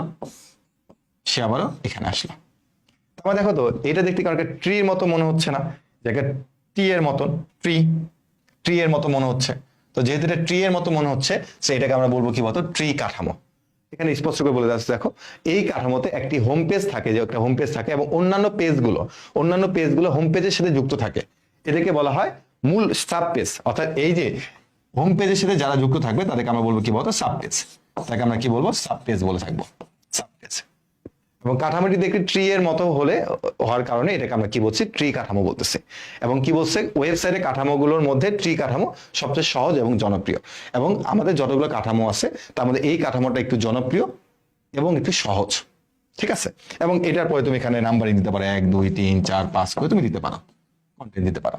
সে আবারও এখানে আসলো। তারপর দেখো তো এটা দেখতে কারণ একটা ট্রির মতো মনে হচ্ছে না, যে একটা টি এর মতন, ট্রি এর মতো মনে হচ্ছে। তো যেহেতু এটা ট্রি এর মতো মনে হচ্ছে সেটাকে আমরা বলবো কি বলতো ট্রি কাঠামো। এখানে স্পষ্ট করে বলে যাচ্ছে দেখো এই কাঠামোতে একটি হোম পেজ থাকে, যে একটা হোম পেজ থাকে এবং অন্যান্য পেজগুলো হোম পেজের সাথে যুক্ত থাকে, এটাকে বলা হয় মূল সাব পেজ। অর্থাৎ এই যে হোম পেজের সাথে যারা যুক্ত থাকবে তাদেরকে আমরা বলবো কি বলতো সাব পেজ, তাকে আমরা কি বলবো সাব পেজ বলে থাকবো, সাব পেজ। এবং কাঠামোটি দেখে ট্রি এর মতো হওয়ার কারণে এটাকে আমরা কি বলছি, ট্রি কাঠামো বলতেছি। এবং কি বলছে, ওয়েবসাইটে কাঠামোগুলোর মধ্যে ট্রি কাঠামো সবচেয়ে সহজ এবং জনপ্রিয়। এবং আমাদের যতগুলো কাঠামো আছে তার মধ্যে এই কাঠামোটা একটু জনপ্রিয় এবং একটু সহজ, ঠিক আছে। এবং এটার পরে তুমি এখানে নাম্বারিং দিতে পারো, 1 2 3 4 5 করে তুমি দিতে পারো, কন্টেন্ট দিতে পারো।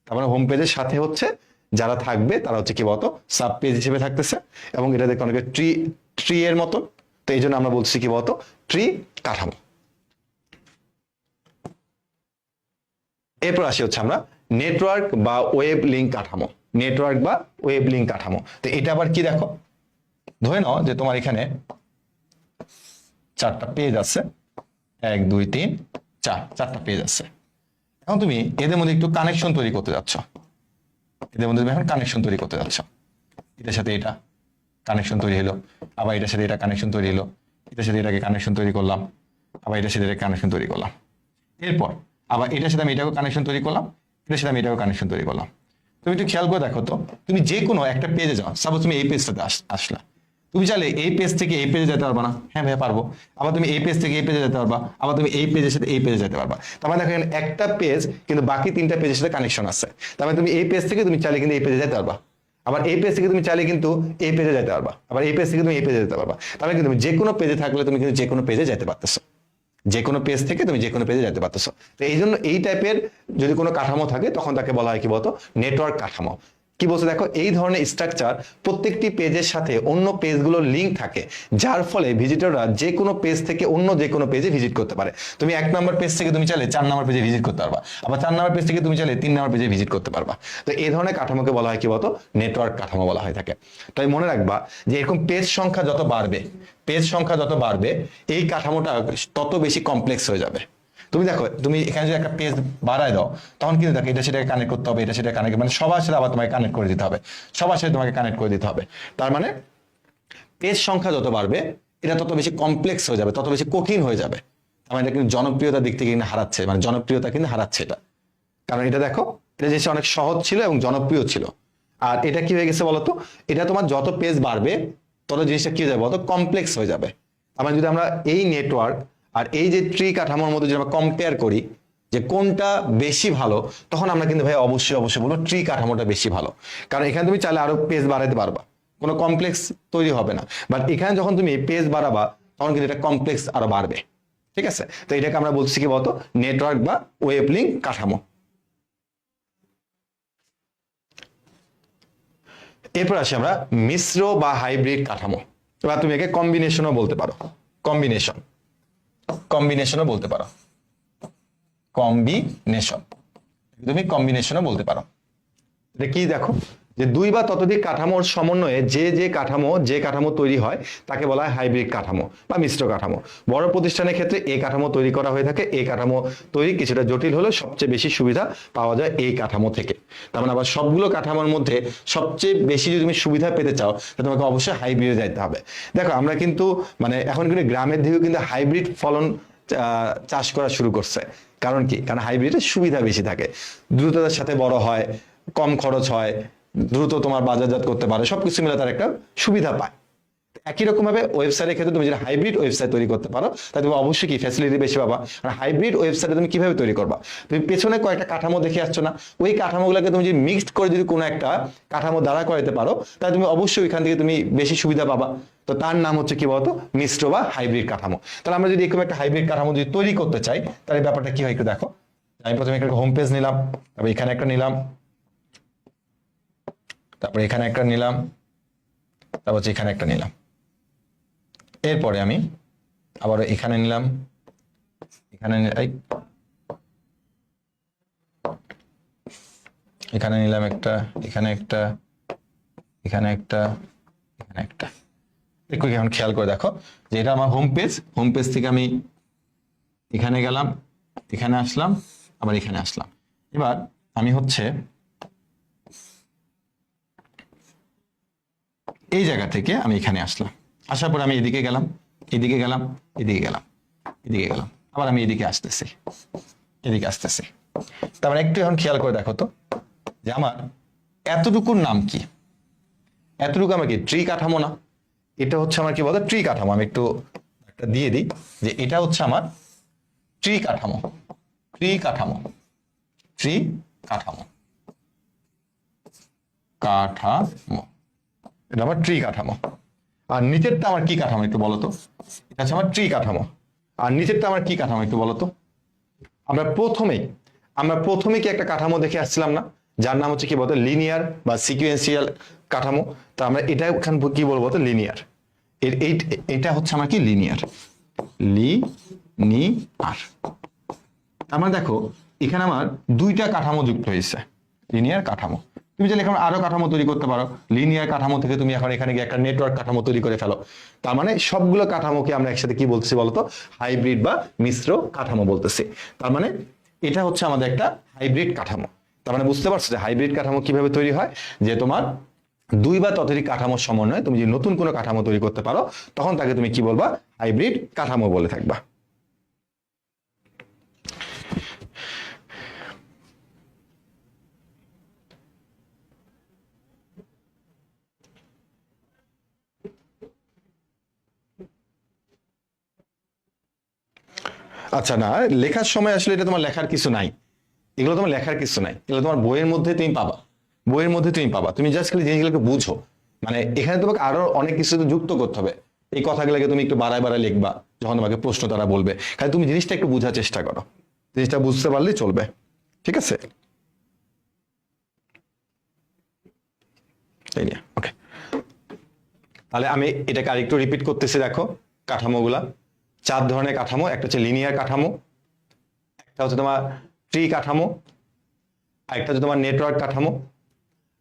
তারপরে হোম পেজের সাথে হচ্ছে যারা থাকবে তারা হচ্ছে কি বলতো, সাব পেজ হিসেবে থাকতেছে। এবং এটা দেখতে অনেকে ট্রি এর মতো, তো এই জন্য আমরা বলছি কি বলতো, ট্রি কাঠামো। এরপর আসি হচ্ছে আমরা নেটওয়ার্ক বা ওয়েব লিঙ্ক কাঠামো। নেটওয়ার্ক বা ওয়েব লিঙ্ক কাঠামো, তো এটা আবার কি, দেখো ধরে নাও যে তোমার এখানে 4টা পেজ আছে, 1 2 3 4, 4টা পেজ আছে। এখন তুমি এদের মধ্যে একটু কানেকশন তৈরি করতে যাচ্ছ, এদের মধ্যে তুমি এখন কানেকশন তৈরি করতে যাচ্ছ। এটার সাথে এটা কানেকশন তৈরি হলো, আবার এটার সাথে এটা কানেকশন তৈরি হলো, এটার সাথে এটাকে কানেকশন তৈরি করলাম, আবার এটার সাথে এটা কানেকশন তৈরি করলাম। এরপর আবার এটার সাথে আমি এটাকে কানেকশন তৈরি করলাম, এটার সাথে আমি এটাকে কানেকশন তৈরি করলাম। তুমি একটু খেয়াল করে দেখো তো, তুমি যে কোনো একটা পেজে যাও, সাপোজ তুমি এই পেজটাতে আসলা, তুমি চাইলে এই পেজ থেকে এই পেজে যেতে পারবা না? হ্যাঁ ভাইয়া পারবো। আবার তুমি এই পেজ থেকে এই পেজে যেতে পারবা, আবার তুমি এই পেজের সাথে এই পেজে যেতে পারবা। তার মানে দেখো একটা পেজ কিন্তু বাকি 3টা পেজের সাথে কানেকশন আছে। তার মানে তুমি এই পেজ থেকে তুমি চাইলে কিন্তু এই পেজে যেতে পারবা, আবার এই পেজ থেকে তুমি চাইলে কিন্তু এই পেজে যেতে পারবা, আবার এই পেজ থেকে তুমি এই পেজে যেতে পারবা। তাহলে কিন্তু তুমি যে কোনো পেজে থাকলে তুমি কিন্তু যে কোনো পেজে যেতে পারতেছো, যে কোনো পেজ থেকে তুমি যে কোনো পেজে যেতে পারতেছো। তো এই জন্য এই টাইপের যদি কোনো কাঠামো থাকে তখন তাকে বলা হয় কি বলতো, নেটওয়ার্ক কাঠামো। কি বলছে দেখো, এই ধরনের স্ট্রাকচার প্রত্যেকটি পেজের সাথে অন্য পেজগুলোর লিঙ্ক থাকে, যার ফলে ভিজিটররা যে কোনো পেজ থেকে অন্য যে কোনো পেজে ভিজিট করতে পারে। তুমি 1 নম্বর পেজ থেকে তুমি চাইলে 4 নম্বর পেজে ভিজিট করতে পারবা, আবার 4 নম্বর পেজ থেকে তুমি চাইলে 3 নম্বর পেজে ভিজিট করতে পারবা। তো এই ধরনের কাঠামোকে বলা হয় কি বলতো, নেটওয়ার্ক কাঠামো বলা হয় থাকে। তাই মনে রাখবা যে এরকম পেজ সংখ্যা যত বাড়বে, পেজ সংখ্যা যত বাড়বে এই কাঠামোটা তত বেশি কমপ্লেক্স হয়ে যাবে। তুমি দেখো, তুমি এখানে যদি একটা পেজ বাড়ায় দাও তখন কিন্তু দেখো এটা সেটাকে কানেক্ট করতে হবে, এটা সেটা কানেক্ট, মানে সবার সাথে আবার তোমাকে কানেক্ট করে দিতে হবে, সবার সাথে তোমাকে কানেক্ট করে দিতে হবে। তার মানে পেজ সংখ্যা যত বাড়বে এটা তত বেশি কমপ্লেক্স হয়ে যাবে, তত বেশি কঠিন হয়ে যাবে। আমার এটা কিন্তু জনপ্রিয়তার দিক থেকে কিন্তু হারাচ্ছে, মানে জনপ্রিয়তা কিন্তু হারাচ্ছে এটা। কারণ এটা দেখো, এটা জিনিসটা অনেক সহজ ছিল এবং জনপ্রিয় ছিল। আর এটা কি হয়ে গেছে বলতো, এটা তোমার যত পেজ বাড়বে তত জিনিসটা কি হয়ে যাবে বলতো, কমপ্লেক্স হয়ে যাবে। আমরা যদি আমরা এই নেটওয়ার্ক আর এই যে ট্রি কাঠামোর মধ্যে যদি আমরা কম্পেয়ার করি যে কোনটা বেশি ভালো, তখন আমরা কিন্তু ভাই অবশ্যই বলবো ট্রি কাঠামোটা বেশি ভালো। কারণ এখানে তুমি চাইলে আরো পেজ বাড়াতে পারবা, কোনো কমপ্লেক্স তৈরি হবে না। বাট এখানে যখন তুমি পেজ বাড়াবা তখন কিন্তু এটা কমপ্লেক্স আরো বাড়বে, ঠিক আছে। তো এটাকে আমরা বলছি কি বলতো, নেটওয়ার্ক বা ওয়েব লিঙ্ক কাঠামো। এরপর আসি আমরা মিশ্র বা হাইব্রিড কাঠামো, বা তুমি একে কম্বিনেশনও বলতে পারো, কম্বিনেশনও বলতে পারো, তুমি কম্বিনেশনও বলতে পারো। এটা কি দেখো, যে 2 বা ততোধিক কাঠামোর সমন্বয়ে যে কাঠামো তৈরি হয় তাকে বলা হয় হাইব্রিড কাঠামো বা মিশ্র কাঠামো। বড় প্রতিষ্ঠানের ক্ষেত্রে এই কাঠামো তৈরি করা হয়ে থাকে। এই কাঠামো তৈরি কিছুটা জটিল হলেও সবচেয়ে বেশি সুবিধা পাওয়া যায় এই কাঠামো থেকে। তার মানে আবার সবগুলো কাঠামোর মধ্যে সবচেয়ে বেশি যদি তুমি সুবিধা পেতে চাও তাহলে তোমাকে অবশ্যই হাইব্রিডে যাইতে হবে। দেখো আমরা কিন্তু মানে এখন কিন্তু গ্রামের দিকেও কিন্তু হাইব্রিড ফলন চাষ করা শুরু করছে। কারণ কি, কারণ হাইব্রিডের সুবিধা বেশি থাকে, দ্রুততার সাথে বড় হয়, কম খরচ হয়, দ্রুত তোমার বাজারজাত করতে পারে, সবকিছু মিলে তার একটা সুবিধা পায়। একই রকম ভাবে ওয়েবসাইটের ক্ষেত্রে তুমি যদি হাইব্রিড ওয়েবসাইট তৈরি করতে পারো তাহলে তুমি অবশ্যই কি ফ্যাসিলিটি বেশি পাবা। আর হাইব্রিড ওয়েবসাইটে তুমি কিভাবে তৈরি করবা, তুমি পেছনে কয়েকটা কাঠামো দেখে আসছো না, ওই কাঠামোগুলোকে তুমি যদি মিক্সড করে যদি কোনো একটা কাঠামো দাঁড়া করাতে পারো তাহলে তুমি অবশ্যই ওইখান থেকে তুমি বেশি সুবিধা পাবা। তো তার নাম হচ্ছে কি বলতো, মিশ্র বা হাইব্রিড কাঠামো। তাহলে আমরা যদি এরকম একটা হাইব্রিড কাঠামো যদি তৈরি করতে চাই তাহলে ব্যাপারটা কি হয় একটু দেখো। আমি প্রথমে একটা হোম পেজ নিলাম, তারপর এখানে একটা নিলাম, তারপর এখানে একটা নিলাম, তারপর এখানে একটা নিলাম, এরপরে আমি আবার এখানে নিলাম, এখানে নিলাম একটা, এখানে একটা, এখানে একটা, এখানে একটা। একটু এখন খেয়াল করে দেখো যে এটা আমার হোম পেজ থেকে আমি এখানে গেলাম, এখানে আসলাম, আবার এখানে আসলাম। এবার আমি হচ্ছে এই জায়গা থেকে আমি এখানে আসলাম, আসার পর আমি এদিকে গেলাম, এদিকে গেলাম, এদিকে গেলাম, এদিকে গেলাম, আবার আমি এদিকে আসতেছি, এদিকে আসতেছি। তারপরে একটু এখন খেয়াল করে দেখো তো যে আমার এতটুকুর নাম কি, এতটুকু আমার কি ট্রি কাঠামো না? এটা হচ্ছে আমার কি বলতো ট্রি কাঠামো। আমি একটু দিয়ে দিই যে এটা হচ্ছে আমার ট্রি কাঠামো, ট্রি কাঠামো, ট্রি কাঠামো, কাঠামো, এটা আমার ট্রি কাঠামো। আর নিচেরটা আমার কি কাঠামো একটু বলো তো? এটা হচ্ছে আমার ট্রি কাঠামো। আর নিচেরটা আমার কি কাঠামো একটু বলো তো? আমরা প্রথমে কি একটা কাঠামো দেখে আসছিলাম না, যার নাম হচ্ছে কি বলতো লিনিয়ার বা সিকুয়েন্সিয়াল কাঠামো। তো আমরা এটা এখানে কি বলবো তো লিনিয়ার। এটা হচ্ছে আমার কি লিনিয়ার, লিনিয়ার। আমরা দেখো এখানে আমার দুইটা কাঠামো যুক্ত হয়েছে, লিনিয়ার কাঠামো। তুমি চাইলে এখানে আরো কাঠামো তৈরি করতে পারো, লিনিয়ার কাঠামো থেকে তুমি এখন এখানে গিয়ে একটা নেটওয়ার্ক কাঠামো তৈরি করে ফেলো। তার মানে সবগুলো কাঠামোকে আমরা একসাথে কি বলতেছি বলতো? হাইব্রিড বা মিশ্র কাঠামো বলতেছি। তার মানে এটা হচ্ছে আমাদের একটা হাইব্রিড কাঠামো। তার মানে বুঝতে পারছো যে হাইব্রিড কাঠামো কিভাবে তৈরি হয়, যে তোমার দুই বা ততোধিক কাঠামোর সমন্বয়ে তুমি যদি নতুন কোনো কাঠামো তৈরি করতে পারো তখন তাকে তুমি কি বলবা? হাইব্রিড কাঠামো বলে থাকবা। আচ্ছা, না লেখার সময় আসলে এটা তোমার লেখার কিছু নাই, এগুলো তোমার লেখার কিছু নাই, এগুলো তোমার বইয়ের মধ্যে তুমি পাবা, বইয়ের মধ্যে তুমি পাবা। তুমি জাস্ট খালি জিনিসগুলোকে বুঝো। মানে এখানে তোমাকে আরো অনেক কিছু যুক্ত করতে হবে, এই কথাগুলোকে তুমি একটু বাড়ায় বাড়ায় লিখবা যখন তোমাকে প্রশ্ন তারা বলবে। খালি তুমি জিনিসটা একটু বোঝার চেষ্টা করো, জিনিসটা বুঝতে পারলেই চলবে। ঠিক আছে, এই নিয়ে ওকে। তাহলে আমি এটাকে আরেকটু রিপিট করতেছি, দেখো কাঠামোগুলা 4 ধরনের কাঠামো। একটা হচ্ছে লিনিয়ার কাঠামো, একটা হচ্ছে তোমার ট্রি কাঠামো, আরেকটা হচ্ছে তোমার নেটওয়ার্ক কাঠামো,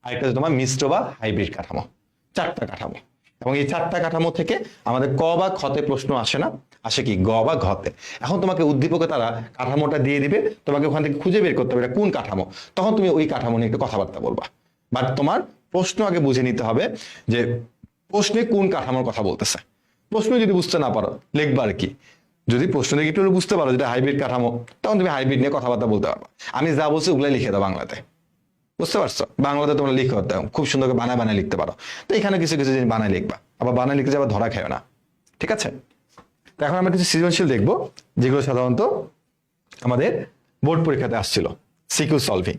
আরেকটা হচ্ছে তোমার মিশ্র বা হাইব্রিড কাঠামো। 4টা কাঠামো। এবং এই 4টা কাঠামো থেকে আমাদের ক বা খতে প্রশ্ন আসে না, আসে কি গ বা ঘতে। এখন তোমাকে উদ্দীপকে তারা কাঠামোটা দিয়ে দিবে, তোমাকে ওখান থেকে খুঁজে বের করতে হবে এটা কোন কাঠামো, তখন তুমি ওই কাঠামো নিয়ে একটু কথাবার্তা বলবা। বাট তোমার প্রশ্ন আগে বুঝে নিতে হবে যে প্রশ্নে কোন কাঠামোর কথা বলতেছে। প্রশ্ন যদি বুঝতে না পারো লিখবা আর কি। যদি প্রশ্ন দেখে একটু বুঝতে পারো যেটা হাইব্রিড কাঠামো, তখন তুমি হাইব্রিড নিয়ে কথাবার্তা বলতে পারবা। আমি যা বলছি ওগুলাই লিখে দাও বাংলাতে, বুঝতে পারছো? বাংলাতে তোমরা লিখে করতে খুব সুন্দর করে বানায় বানায় লিখতে পারো। তো এখানে কিছু কিছু জিনিস বানায় লিখবা, আবার বানায় লিখতে আবার ধরা খায় না। ঠিক আছে, তো এখন আমরা কিছু সৃজনশীল দেখবো যেগুলো সাধারণত আমাদের বোর্ড পরীক্ষাতে আসছিল, সিকিউ সলভিং।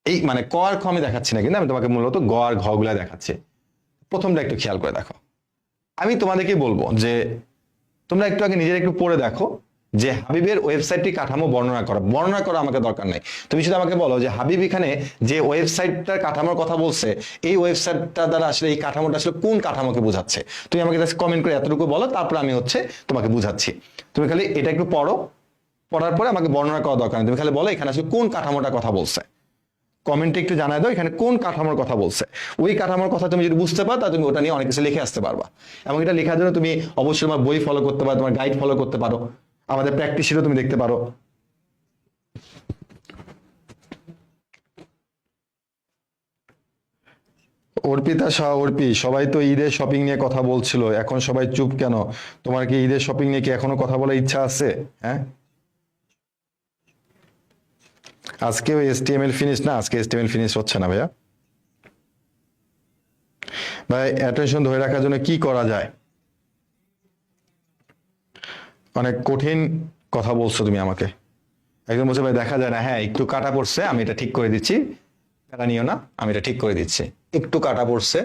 এই মানে ক আর খ আমি দেখাচ্ছি না, কিন্তু আমি তোমাকে মূলত গ আর ঘ গুলা দেখাচ্ছি। প্রথমটা একটু খেয়াল করে দেখো, আমি তোমাদেরকে বলবো যে তোমরা একটু আগে নিজের একটু পড়ে দেখো যে হাবিবের ওয়েবসাইটটি কাঠামো বর্ণনা করা আমাকে দরকার নাই। তুমি শুধু আমাকে বলো যে হাবিব এখানে যে ওয়েবসাইটটার কাঠামোর কথা বলছে, এই ওয়েবসাইটটা দ্বারা আসলে এই কাঠামোটা আসলে কোন কাঠামোকে বোঝাচ্ছে। তুমি আমাকে জাস্ট কমেন্ট করে এতটুকু বলো, তারপর আমি হচ্ছে তোমাকে বুঝাচ্ছি। তুমি খালি এটা একটু পড়ো, পড়ার পরে আমাকে বর্ণনা করা দরকার নেই, তুমি খালি বলো এখানে আসলে কোন কাঠামোটার কথা বলছে। কমেন্টে একটু জানাই দাও এখানে কোন কাঠামোর কথা বলছে। ওই কাঠামোর কথা তুমি যদি বুঝতে পারো তাহলে তুমি ওটা নিয়ে অনেক কিছু লিখে আসতে পারবা। এবং এটা লেখার জন্য তুমি অবশ্যই তোমার বই ফলো করতে পারো, তোমার গাইড ফলো করতে পারো, আমাদের প্র্যাকটিস শিটও তুমি দেখতে পারো। অর্পিতা শাহ, অর্পি, সবাই তো ঈদের শপিং নিয়ে কথা বলছিল, এখন সবাই চুপ কেন? তোমার কি ঈদের শপিং নিয়ে কি এখনো কথা বলার ইচ্ছা আছে? হ্যাঁ, আজকেও এসটিএমএল ফিনিশ না, আজকে এসটিএমএল ফিনিশ হচ্ছে না ভাইয়া। ভাই অ্যাটেনশন ধরে রাখার জন্য কি করা যায়? অনেক কঠিন কথা বলছো তুমি আমাকে। একজন বলছে ভাই দেখা যায় না, হ্যাঁ একটু কাটা পড়ছে, আমি এটা ঠিক করে দিচ্ছি, কাটা নিও না, আমি এটা ঠিক করে দিচ্ছি। একটু কাটা পড়ছে,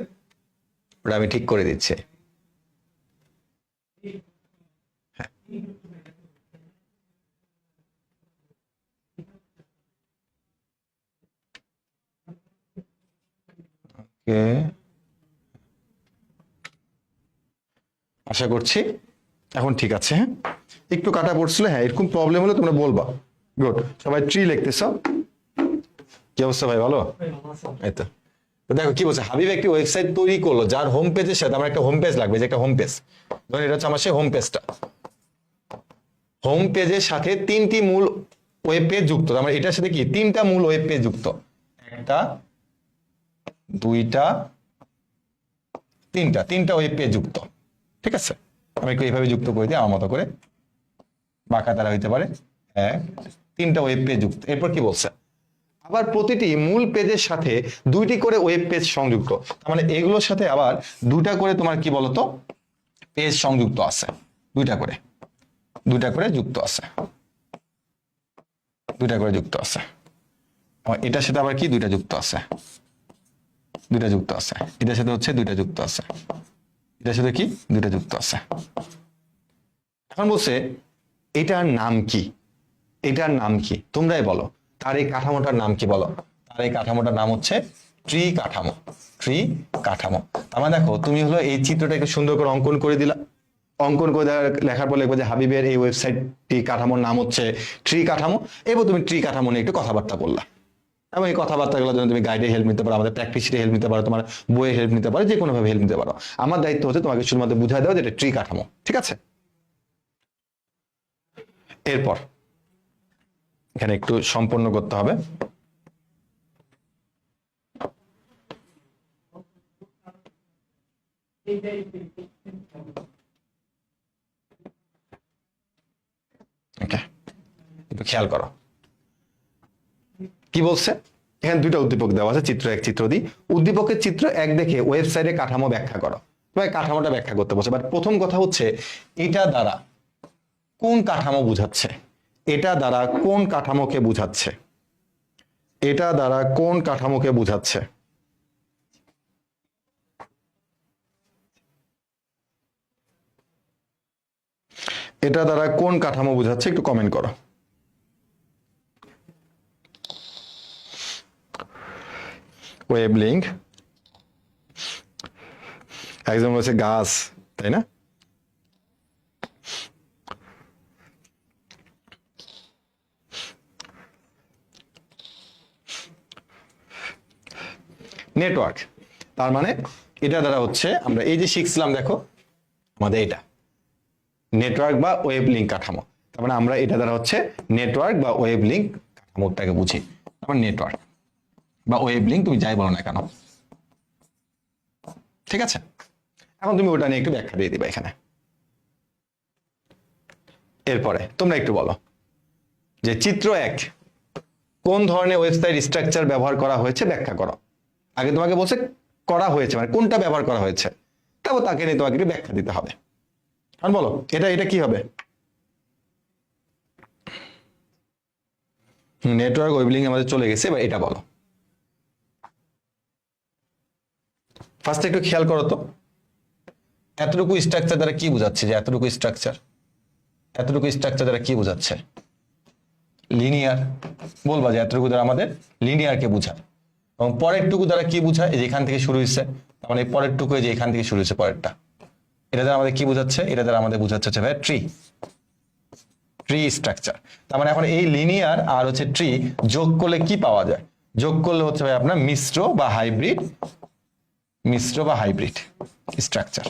ওটা আমি ঠিক করে দিচ্ছি। আশা করছি এখন ঠিক আছে। হ্যাঁ, একটু কাটা পড়ছিল, হ্যাঁ এরকম প্রবলেম হলে তোমরা বলবা। গুড, সবাই ট্রি লিখতেছ। কি অবস্থা ভাই, ভালো? এই তো দেখো কি বলছে, হাবিব একটি ওয়েবসাইট তৈরি করলো যার হোম পেজের সাথে আমার একটা হোম পেজ লাগবে, যে একটা হোম পেজ, ধরুন এটা হচ্ছে আমার সেই হোম পেজটা। হোম পেজের সাথে 3টি মূল ওয়েব পেজ যুক্ত, আমার এটার সাথে কি 3টা মূল ওয়েব পেজ যুক্ত, একটা, দুইটা, তিনটা ওয়েব পেজ যুক্ত। ঠিক আছে, আমি একটু এইভাবে যুক্ত করে দিই আমার মতো করে, বাঁকা তারা হইতে পারে। 3টা ওয়েব পেজ যুক্ত। এরপর কি বলছে, আবার প্রতিটি মূল পেজের সাথে 2টি করে ওয়েব পেজ সংযুক্ত। তার মানে এগুলোর সাথে আবার 2টা করে তোমার কি বলতো পেজ সংযুক্ত আছে, দুইটা করে যুক্ত আছে, দুইটা করে যুক্ত আছে। এটার সাথে আবার কি দুইটা যুক্ত আছে, এটার সাথে হচ্ছে দুইটা যুক্ত আছে, এটার সাথে কি দুইটা যুক্ত আছে। এখন বলছে এটার নাম কি, তোমরাই বলো, তার এই কাঠামোটার নাম কি বলো। তার এই কাঠামোটার নাম হচ্ছে ট্রি কাঠামো। তার মানে দেখো তুমি হলো এই চিত্রটা একটু সুন্দর করে অঙ্কন করে দিলা, অঙ্কন করে লেখার পর লিখবো যে হাবিবের এই ওয়েবসাইটটি কাঠামোর নাম হচ্ছে ট্রি কাঠামো। এবার তুমি ট্রি কাঠামো নিয়ে একটু কথাবার্তা বললা, এবং এই কথাবার্তাগুলোর জন্য তুমি গাইডে হেল্প নিতে পারো, আমাদের প্র্যাকটিস শিটে হেল্প নিতে পারো, তোমার বইয়ে হেল্প নিতে পারো, যে কোনো ভাবে হেল্প নিতে পারো। আমার দায়িত্ব হচ্ছে তোমাকে শুধুমাত্র বুঝাই দেওয়া যে এটা ট্রি কাঠামো, ঠিক আছে। এরপর এখানে একটু সম্পন্ন করতে হবে। ওকে, একটু খেয়াল করো কি বলছে। এখানে দুইটা উদ্দীপক দেওয়া আছে, চিত্র 1 চিত্র 2। উদ্দীপকের চিত্র 1 দেখে ওয়েবসাইটে কাঠামো ব্যাখ্যা করো। তোমাকে কাঠামোটা ব্যাখ্যা করতে বলছে। বাট প্রথম কথা হচ্ছে এটা দ্বারা কোন কাঠামো বুঝাচ্ছে, এটা দ্বারা কোন কাঠামোকে বুঝাচ্ছে, এটা দ্বারা কোন কাঠামোকে বুঝাচ্ছে। এটা দ্বারা কোন কাঠামো বুঝাচ্ছে একটু কমেন্ট করো। ওয়েব লিঙ্ক, একজন বলছে গাছ, তাই না? নেটওয়ার্ক, তার মানে এটা দ্বারা হচ্ছে আমরা এই যে শিখছিলাম, দেখো আমাদের এটা নেটওয়ার্ক বা ওয়েব লিঙ্ক কাঠামো। তার মানে আমরা এটা দ্বারা হচ্ছে নেটওয়ার্ক বা ওয়েব লিঙ্ক কাঠামোটাকে বুঝি। তারপর নেটওয়ার্ক বা ওয়েব লিঙ্ক তুমি যাই বলো না কেন, ঠিক আছে। এখন তুমি ওটা নিয়ে একটু ব্যাখ্যা দিয়ে দিবা এখানে। এরপরে তোমরা একটু বলো যে চিত্র 1 কোন ধরনের ওয়েবসাইট স্ট্রাকচার ব্যবহার করা হয়েছে ব্যাখ্যা করো। আগে তোমাকে বলছে করা হয়েছে, মানে কোনটা ব্যবহার করা হয়েছে, তারপর তাকে নিয়ে তোমাকে একটু ব্যাখ্যা দিতে হবে। এখন বলো এটা কি হবে। নেটওয়ার্ক ওয়েব লিঙ্ক আমাদের চলে গেছে, এবার এটা বলো। ফার্স্ট একটু খেয়াল করো তো, এতটুকু স্ট্রাকচার দ্বারা কি বোঝাচ্ছে, যে এতটুকু স্ট্রাকচার দ্বারা কি বোঝাচ্ছে, লিনিয়ার। বলবা যে এতটুকু দ্বারা আমাদের লিনিয়ারকে বোঝায়। এবং পরের টুকু দ্বারা কি বোঝায়, এই যে এখান থেকে শুরু হয়েছে, তার মানে পরের টুকু যে এখান থেকে শুরু হয়েছে পরেরটা, এটা দ্বারা আমাদের কি বোঝাচ্ছে, এটা দ্বারা আমাদের বোঝাচ্ছে হচ্ছে ভাই ট্রি স্ট্রাকচার। তার মানে এখন এই লিনিয়ার আর হচ্ছে ট্রি যোগ করলে কি পাওয়া যায়, যোগ করলে হচ্ছে ভাই আপনার মিশ্র বা হাইব্রিড স্ট্রাকচার।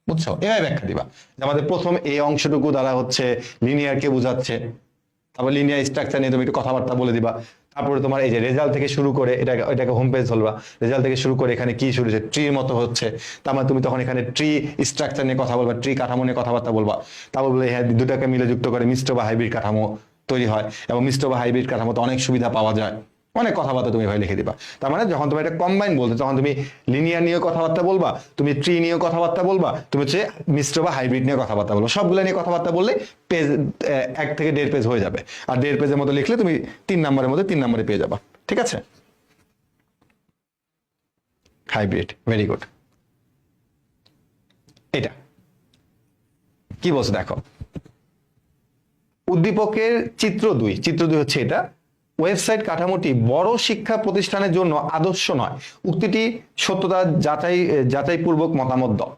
বুঝছো, এভাবে ব্যাখ্যা দিবা যে আমাদের প্রথম এই অংশটুকু দ্বারা হচ্ছে লিনিয়ারকে বোঝাচ্ছে, তারপর লিনিয়ার স্ট্রাকচার নিয়ে তুমি একটু কথাবার্তা বলে দিবা। তারপরে তোমার এই যে রেজাল্ট থেকে শুরু করে এটাকে হোম পেজ ধরবা, রেজাল্ট থেকে শুরু করে এখানে কি শুরু হচ্ছে, ট্রির মতো হচ্ছে, তার মানে তুমি তখন এখানে ট্রি স্ট্রাকচার নিয়ে কথা বলবা, ট্রি কাঠামো নিয়ে কথাবার্তা বলবা। তারপর বলে হ্যাঁ দুটাকে মিলে যুক্ত করে মিশ্র বা হাইব্রিড কাঠামো তৈরি হয়, এবং মিশ্র বা হাইব্রিড কাঠামোতে অনেক সুবিধা পাওয়া যায়, অনেক কথাবার্তা তুমি ভাই লিখে দিবা। তার মানে যখন তুমি এটা কম্বাইন বলতে, তখন তুমি লিনিয়ার নিয়ে কথাবার্তা বলবা, তুমি ট্রি নিয়ে কথাবার্তা বলবা, তুমি হচ্ছে মিশ্র বা হাইব্রিড নিয়ে কথাবার্তা বলবা। সবগুলো নিয়ে কথাবার্তা বললে পেজ 1 থেকে 1.5 পেজ হয়ে যাবে। আর 1.5 পেজের মতো লিখলে তুমি 3 নম্বরের মধ্যে 3 নম্বরে পেয়ে যাবা, ঠিক আছে। Hybrid, very good. এটা কি বলছে দেখো, উদ্দীপকের চিত্র 2 হচ্ছে এটা, ওয়েবসাইট কাঠামোটি বড় শিক্ষা প্রতিষ্ঠানের জন্য আদর্শ নয়, উক্তিটি সত্যতা যাচাইপূর্বক মতামত দাও।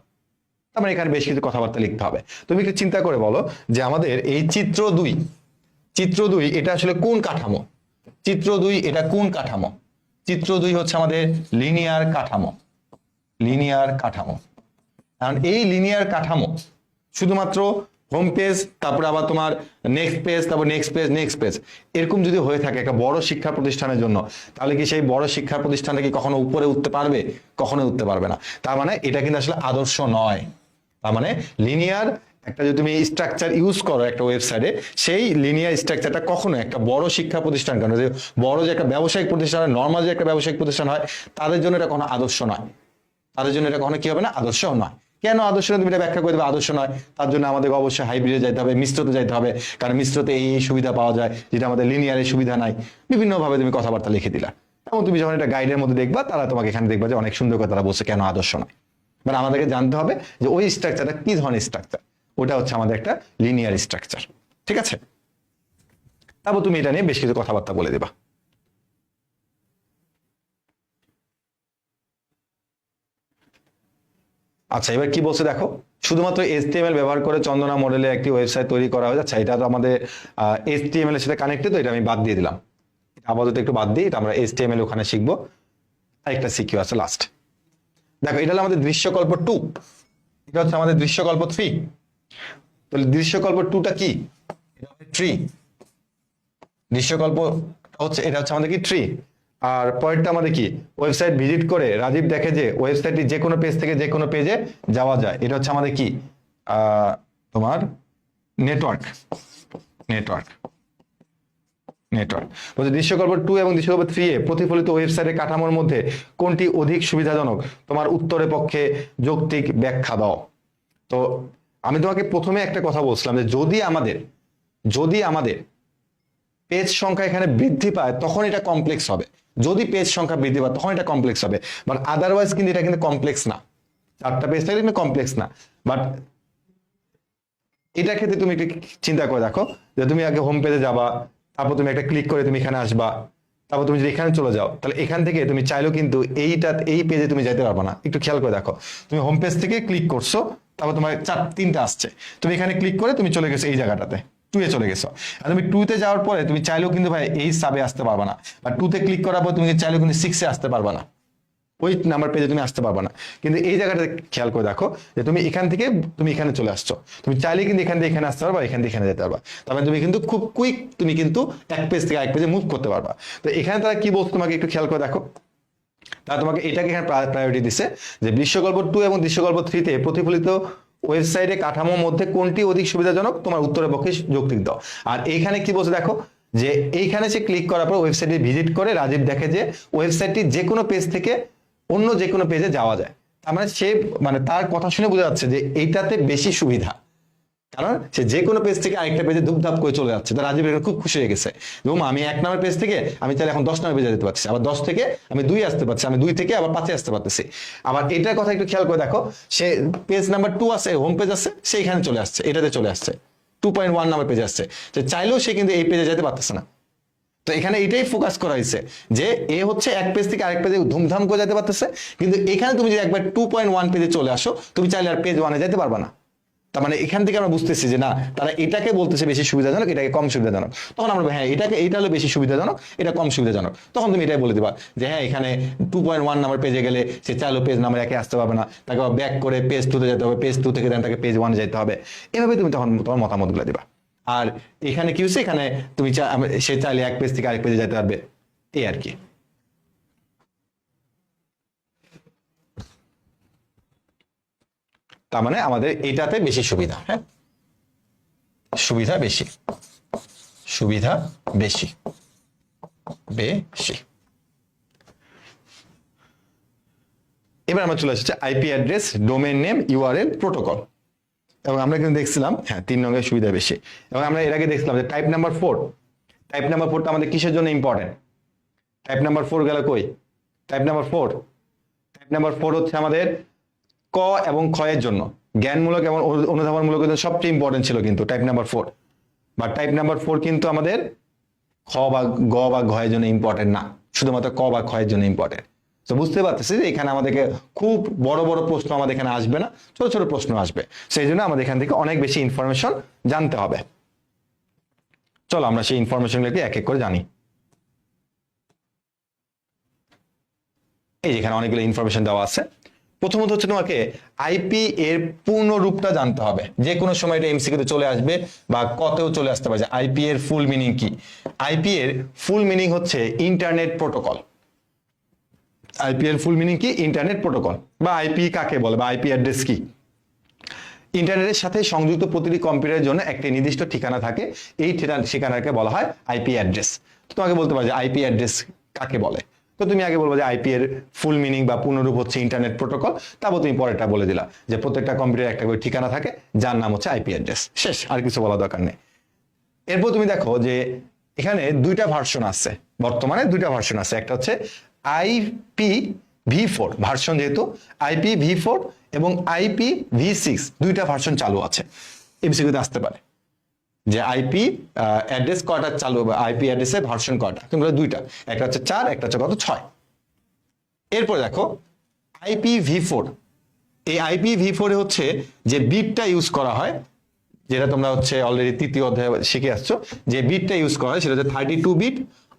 তার মানে এখানে বেশ কিছু কথাবার্তা লিখতে হবে। তুমি একটু চিন্তা করে বলো যে আমাদের এই চিত্র 2 এটা আসলে কোন কাঠামো, চিত্র 2 এটা কোন কাঠামো, চিত্র 2 হচ্ছে আমাদের লিনিয়ার কাঠামো। কারণ এই লিনিয়ার কাঠামো শুধুমাত্র হোম পেজ, তারপরে আবার তোমার নেক্সট পেজ, তারপর নেক্সট পেজ এরকম যদি হয়ে থাকে একটা বড় শিক্ষা প্রতিষ্ঠানের জন্য, তাহলে কি সেই বড় শিক্ষা প্রতিষ্ঠানটা কি কখনো উপরে উঠতে পারবে? কখনোই উঠতে পারবে না। তার মানে এটা কিন্তু আসলে আদর্শ নয়। তার মানে লিনিয়ার একটা যদি তুমি স্ট্রাকচার ইউজ করো একটা ওয়েবসাইটে, সেই লিনিয়ার স্ট্রাকচারটা কখনো একটা বড় শিক্ষা প্রতিষ্ঠান, কারণ যে বড় যে একটা ব্যবসায়িক প্রতিষ্ঠান হয়, নর্মাল যে একটা ব্যবসায়িক প্রতিষ্ঠান হয়, তাদের জন্য এটা কোনো আদর্শ নয়, তাদের জন্য এটা কখনো কি হবে না, আদর্শ নয়। কেন আদর্শ নয় তুমি এটা ব্যাখ্যা করে দেবে। আদর্শ নয় তার জন্য আমাদেরকে অবশ্যই হাইব্রিডে যাইতে হবে, মিশ্রতে যাইতে হবে, কারণ মিশ্রতে এই সুবিধা পাওয়া যায় যেটা আমাদের লিনিয়ারের সুবিধা নাই। বিভিন্নভাবে তুমি কথাবার্তা লিখে দিলা, এবং তুমি যখন এটা গাইডের মধ্যে দেখবা তারা তোমাকে এখানে দেখবা যে অনেক সুন্দর করে তারা বলছে কেন আদর্শ নয়। মানে আমাদেরকে জানতে হবে যে ওই স্ট্রাকচারটা কি ধরনের স্ট্রাকচার, ওটা হচ্ছে আমাদের একটা লিনিয়ার স্ট্রাকচার। ঠিক আছে, তারপর তুমি এটা নিয়ে বেশ কিছু কথাবার্তা বলে দেবা। আচ্ছা, এবার কি বলছে দেখো, শুধুমাত্র HTML ব্যবহার করে চন্দনা মডেলের একটি ওয়েবসাইট তৈরি করা হয়েছে। আচ্ছা, এটা তো আমাদের HTML এর সাথে কানেক্টেড, তো এটা আমি বাদ দিয়ে দিলাম, আপাতত একটু বাদ দিই, এটা আমরা HTML ওখানে শিখবো। আরেকটা সিকিউ আছে লাস্ট। দেখো, এটা হলো আমাদের দৃশ্যকল্প 2, এটা হচ্ছে আমাদের দৃশ্যকল্প 3। তাহলে দৃশ্যকল্প 2টা কি? ট্রি। দৃশ্যকল্প হচ্ছে এটা হচ্ছে আমাদের কি ট্রি। আর পয়েন্টটা আমাদের কি, ওয়েবসাইট ভিজিট করে রাজীব দেখে যে ওয়েবসাইটটি যে কোনো পেজ থেকে যে কোনো পেজে যাওয়া যায়। এটা হচ্ছে আমাদের কি তোমার নেটওয়ার্ক। বলছে দৃশ্যকল্প 2 এবং দৃশ্যকল্প 3 এ প্রতিফলিত ওয়েবসাইটের কাঠামোর মধ্যে কোনটি অধিক সুবিধাজনক? তোমার উত্তরের পক্ষে যৌক্তিক ব্যাখ্যা দাও। তো আমি তোমাকে প্রথমে একটা কথা বলছিলাম যে যদি আমাদের পেজ সংখ্যা এখানে বৃদ্ধি পায় তখন এটা কমপ্লেক্স হবে। যদি পেজ সংখ্যা বৃদ্ধি পায় তখন এটা কমপ্লেক্স হবে, বাট আদারওয়াইজ কিন্তু এটা কিন্তু কমপ্লেক্স না। 4টা পেজ থাকলে কিন্তু কমপ্লেক্স না। বাট এটা ক্ষেত্রে তুমি একটু চিন্তা করে দেখো যে তুমি আগে হোম পেজে যাবা, তারপর তুমি একটা ক্লিক করে তুমি এখানে আসবা, তারপর তুমি যদি এখানে চলে যাও তাহলে এখান থেকে তুমি চাইলেও কিন্তু এই পেজে তুমি যাইতে পারবে না। একটু খেয়াল করে দেখো, তুমি হোম পেজ থেকে ক্লিক করছো, তারপর তোমার 3টা আসছে, তুমি এখানে ক্লিক করে তুমি চলে গেছো এই জায়গাটাতে, 2 এ চলে গেছো। আর তুমি 2 তে যাওয়ার পরে তুমি চাইলেও কিন্তু ভাই এই সাবে আসতে পারবে না, বা 2 তে ক্লিক করার পর তুমি চাইলেও কিন্তু 6 এ আসতে পারবে না, ওই নাম্বার পেজে তুমি আসতে পারবে না। কিন্তু এই জায়গাটা খেয়াল করে দেখো যে তুমি এখান থেকে তুমি এখানে চলে আসছো, তুমি চাইলে কিন্তু এখান থেকে এখানে আসতে পারবা, এখান থেকে এখানে যেতে পারবা। তার মানে তুমি কিন্তু খুব কুইক তুমি কিন্তু এক পেজ থেকে আরেক পেজে মুভ করতে পারবা। তো এখানে তারা কি বলছে তোমাকে একটু খেয়াল করে দেখো, তারা তোমাকে এটাকে এখানে প্রায়োরিটি দিচ্ছে যে দৃশ্যকল্প 2 এবং দৃশ্যকল্প 3 তে প্রতিফলিত ওয়েবসাইটে কাঠামোর মধ্যে কোনটি অধিক সুবিধাজনক? তোমার উত্তরের পক্ষে যৌক্তিক দাও। আর এইখানে কি বলছে দেখো, যে এইখানে সে ক্লিক করার পর ওয়েবসাইটে ভিজিট করে রাজীব দেখে যে ওয়েবসাইটটি যে কোনো পেজ থেকে অন্য যে কোনো পেজে যাওয়া যায়। তার মানে সে তার কথা শুনে বোঝা যাচ্ছে যে এইটাতে বেশি সুবিধা, কারণ সে যে কোনো পেজ থেকে আরেকটা পেজে ধুপধাপ করে চলে যাচ্ছে। তার রাজীব খুব খুশি হয়ে গেছে, এবং আমি 1 নম্বর পেজ থেকে আমি চাইলে এখন 10 নম্বর পেজে যেতে পারছি, আবার 10 থেকে আমি 2 আসতে পারছি, আমি 2 থেকে আবার 5 আসতে পারতেছি। আবার এটার কথা একটু খেয়াল করে দেখো, সে পেজ নাম্বার 2 আছে, হোম পেজ আছে, সে এখানে চলে আসছে, এটাতে চলে আসছে, 2.1 নাম্বার পেজে আসছে। সে চাইলেও সে কিন্তু এই পেজে যেতে পারতেছে না। তো এখানে এটাই ফোকাস করা হয়েছে যে এ হচ্ছে এক পেজ থেকে আরেক পেজে ধুমধাম করে যেতে পারতেছে, কিন্তু এখানে তুমি যদি একবার 2.1 পেজে চলে আসো, তুমি চাইলে আর পেজ 1 এ যেতে পারবে না। তার মানে এখান থেকে আমরা বুঝতেছি যে না, তারা এটাকে বলতেছে বেশি সুবিধাজনক, এটাকে কম সুবিধাজনক। তখন আমরা হ্যাঁ এটা হলো বেশি সুবিধাজনক, এটা কম সুবিধাজনক। তখন তুমি এটাই বলে দিবা যে হ্যাঁ, এখানে 2.1 নাম্বার পেজে গেলে সে চাইলেও পেজ নাম্বার 1 এ আসতে পারবে না, তাকে ব্যাক করে পেজ 2 তে যেতে হবে, পেজ 2 থেকে দেন তাকে পেজ 1 এ যেতে হবে। এভাবে তুমি তখন তোমার মতামত গুলো দিবা। আর এখানে কি হচ্ছে, এখানে তুমি সে চাইলে এক পেজ থেকে আরেক পেজে যেতে পারবে, এই আর কি। তার মানে আমাদের এটাতে বেশি সুবিধা, হ্যাঁ, সুবিধা বেশি এবার আমরা চলে এসেছি IP address, domain name, URL, protocol. এবং আমরা কিন্তু দেখছিলাম হ্যাঁ 3 নম্বরের সুবিধা বেশি। এবং আমরা এর আগে দেখছিলাম যে টাইপ নাম্বার 4টা আমাদের কিসের জন্য ইম্পর্টেন্ট? টাইপ নাম্বার 4 গেল কই? টাইপ নাম্বার 4 হচ্ছে আমাদের ক এবং খ এর জন্য, জ্ঞানমূলক এবং অনুধাবনমূলক সবচেয়ে ইম্পর্টেন্ট ছিল কিন্তু টাইপ নাম্বার 4। বা টাইপ নাম্বার 4 কিন্তু আমাদের খ বা গ বা ঘ এর জন্য ইম্পর্টেন্ট না, শুধুমাত্র ক বা খ এর জন্য ইম্পর্টেন্ট। তো বুঝতে পারতেছি যে এখানে আমাদেরকে খুব বড় বড় প্রশ্ন আমাদের এখানে আসবে না, ছোট ছোট প্রশ্ন আসবে। সেই জন্য আমাদের এখান থেকে অনেক বেশি ইনফরমেশন জানতে হবে। চলো আমরা সেই ইনফরমেশনগুলোকে এক এক করে জানি। এই যেখানে অনেকগুলো ইনফরমেশন দেওয়া আছে। প্রথমত হচ্ছে তোমাকে আইপি এর পূর্ণ রূপটা জানতে হবে। যে কোনো সময় এটা এমসিকিউতে চলে আসবে বা কতেও চলে আসতে পারে। আইপি এর ফুল মিনিং কি? আইপি এর ফুল মিনিং হচ্ছে ইন্টারনেট প্রোটোকল। আইপি এর ফুল মিনিং কি? Internet protocol. বা আইপি কাকে বলে বা আইপি অ্যাড্রেস কি? ইন্টারনেটের সাথে সংযুক্ত প্রতিটি কম্পিউটারের জন্য একটি নির্দিষ্ট ঠিকানা থাকে, এই ঠিকানাকে বলা হয় আইপি অ্যাড্রেস। তোমাকে বলতে পারে যে আইপি অ্যাড্রেস কাকে বলে? তো তুমি আগে বলবো যে আইপি এর ফুল মিনিং বা পূর্ণরূপ হচ্ছে ইন্টারনেট প্রোটোকল, তারপর তুমি পরেরটা বলে দিলা যে প্রত্যেকটা কম্পিউটারে একটা করে ঠিকানা থাকে যার নাম হচ্ছে আইপি অ্যাড্রেস। শেষ, আর কিছু বলা দরকার নেই। এরপর তুমি দেখো যে এখানে দুইটা ভার্সন আছে, বর্তমানে দুইটা ভার্সন আছে। একটা হচ্ছে IPv4 ভার্সন, যেহেতু IPv4 এবং IPv6 দুইটা ভার্সন চালু আছে। এমসিকিউতে আসতে পারে যে আইপি অ্যাড্রেস কয়টা চালু, আইপি অ্যাড্রেসের ভার্সন কয়টা, তুমি বলো দুইটা, একটা হচ্ছে 4, একটা হচ্ছে কত 6। এরপর দেখো IPv4, এই IPv4 এ হচ্ছে যে বিটটা ইউজ করা হয়, যেটা তোমরা হচ্ছে অলরেডি তৃতীয় অধ্যায়ে শিখে আসছো, যে বিটটা ইউজ করা হয় সেটা হচ্ছে 32 বিট,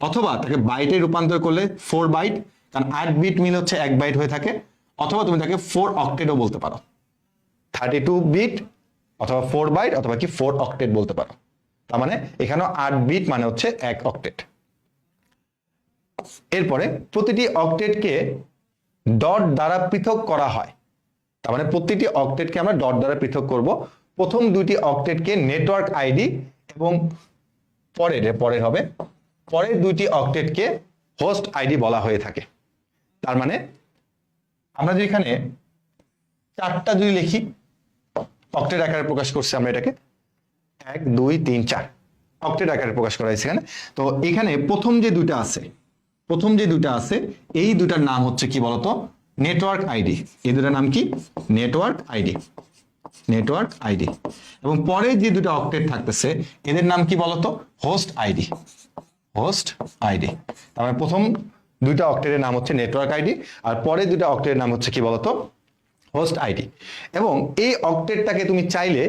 অথবা তাকে বাইটে রূপান্তর করলে 4 বাইট, কারণ 8 বিট মিল হচ্ছে 1 বাইট হয়ে থাকে, অথবা তুমি তাকে 4 অক্টেটও বলতে পারো। 32 বিট অথবা 4 বাইট অথবা কি 4 অক্টেট বলতে পারো। তার মানে এখানেও 8 বিট মানে হচ্ছে 1 অক্টেট। এরপরে প্রতিটি অক্টেটকে ডট দ্বারা পৃথক করা হয়। তার মানে প্রতিটি অক্টেটকে আমরা ডট দ্বারা পৃথক করব। প্রথম দুইটি অক্টেটকে নেটওয়ার্ক আইডি এবং পরের হবে পরের দুইটি অক্টেটকে হোস্ট আইডি বলা হয়ে থাকে। তার মানে আমরা যদি এখানে 4টা যদি লিখি, অক্টেট আকারে প্রকাশ করছি আমরা এটাকে, 1 2 3 4 অক্টেট আকারে প্রকাশ করা হয়েছে এখানে। তো এখানে প্রথম যে দুইটা আছে এই দুটার নাম হচ্ছে কি বলতো, নেটওয়ার্ক আইডি। এই দুটার নাম কি, নেটওয়ার্ক আইডি। এবং পরে যে দুটো অক্টেট থাকতেছে এদের নাম কি বলতো, হোস্ট আইডি। তার মানে প্রথম দুইটা অক্টেটের নাম হচ্ছে নেটওয়ার্ক আইডি, আর পরে দুটো অক্টেটের নাম হচ্ছে কি বলতো, হোস্ট আইডি। এবং এই অক্টেটটাকে তুমি চাইলে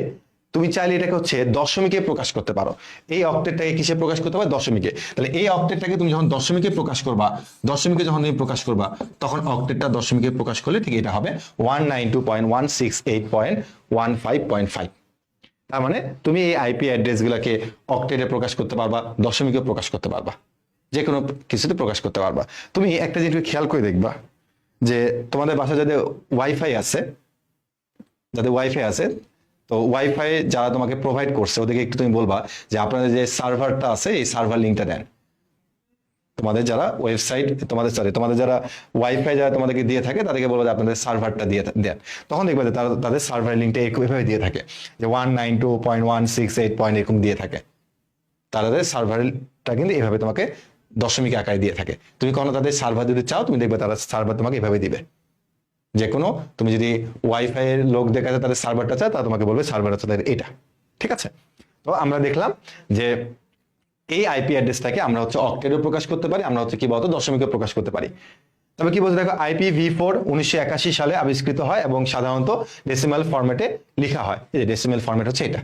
এটাকে হচ্ছে দশমিকে প্রকাশ করতে পারো। এই অক্টেটটাকে কিসে প্রকাশ করতে পারো, দশমিকে। তাহলে এই অক্টেটটাকে তুমি যখন দশমিকে প্রকাশ করবা, তখন অক্টেটটা দশমিকে প্রকাশ করলে ঠিক এটা হবে 192.168.15.5। তার মানে তুমি এই আইপি অ্যাড্রেস গুলাকে অক্টেটে প্রকাশ করতে পারবা, দশমিকে প্রকাশ করতে পারবা, যে কোনো কিছুতে প্রকাশ করতে পারবা। তুমি একটা জিনিস খেয়াল করে দেখবা যে তোমাদের বাসায় যাদের ওয়াইফাই আছে, তো ওয়াইফাই যারা তোমাকে প্রোভাইড করছে ওদেরকে একটু তুমি বলবা যে আপনাদের যে সার্ভারটা আছে এই সার্ভার লিঙ্কটা দেন। তোমাদের যারা ওয়েবসাইট, তোমাদের যারা ওয়াইফাই যারা তোমাদেরকে দিয়ে থাকে তাদেরকে বলবো যে আপনাদের সার্ভারটা দিয়ে দেন। তখন দেখবে যে তারা তাদের সার্ভার লিঙ্কটা এইভাবে দিয়ে থাকে যে 192.168. এরকম দিয়ে থাকে। তাদের সার্ভারটা কিন্তু এইভাবে তোমাকে দশমিক আকারে দিয়ে থাকে। তুমি কখনো তাদের সার্ভার যদি চাও, তুমি দেখবে তারা সার্ভার তোমাকে এভাবে দিবে। যে কোনো তুমি যদি ওয়াইফাই এর লোক দেখা যায় তাদের সার্ভারটা চায়, তারা তোমাকে বলবে সার্ভার হচ্ছে তাদের এটা। ঠিক আছে, তো আমরা দেখলাম যে এই আইপি অ্যাড্রেসটাকে আমরা হচ্ছে অক্টেটে প্রকাশ করতে পারি, আমরা হচ্ছে কি বলতো দশমিকে প্রকাশ করতে পারি। তবে কি বলছে দেখো, IPv4 1981 সালে আবিষ্কৃত হয় এবং সাধারণত ডেসিমাল ফরম্যাটে লেখা হয়। এই যে ডেসিমাল ফরম্যাট হচ্ছে এটা।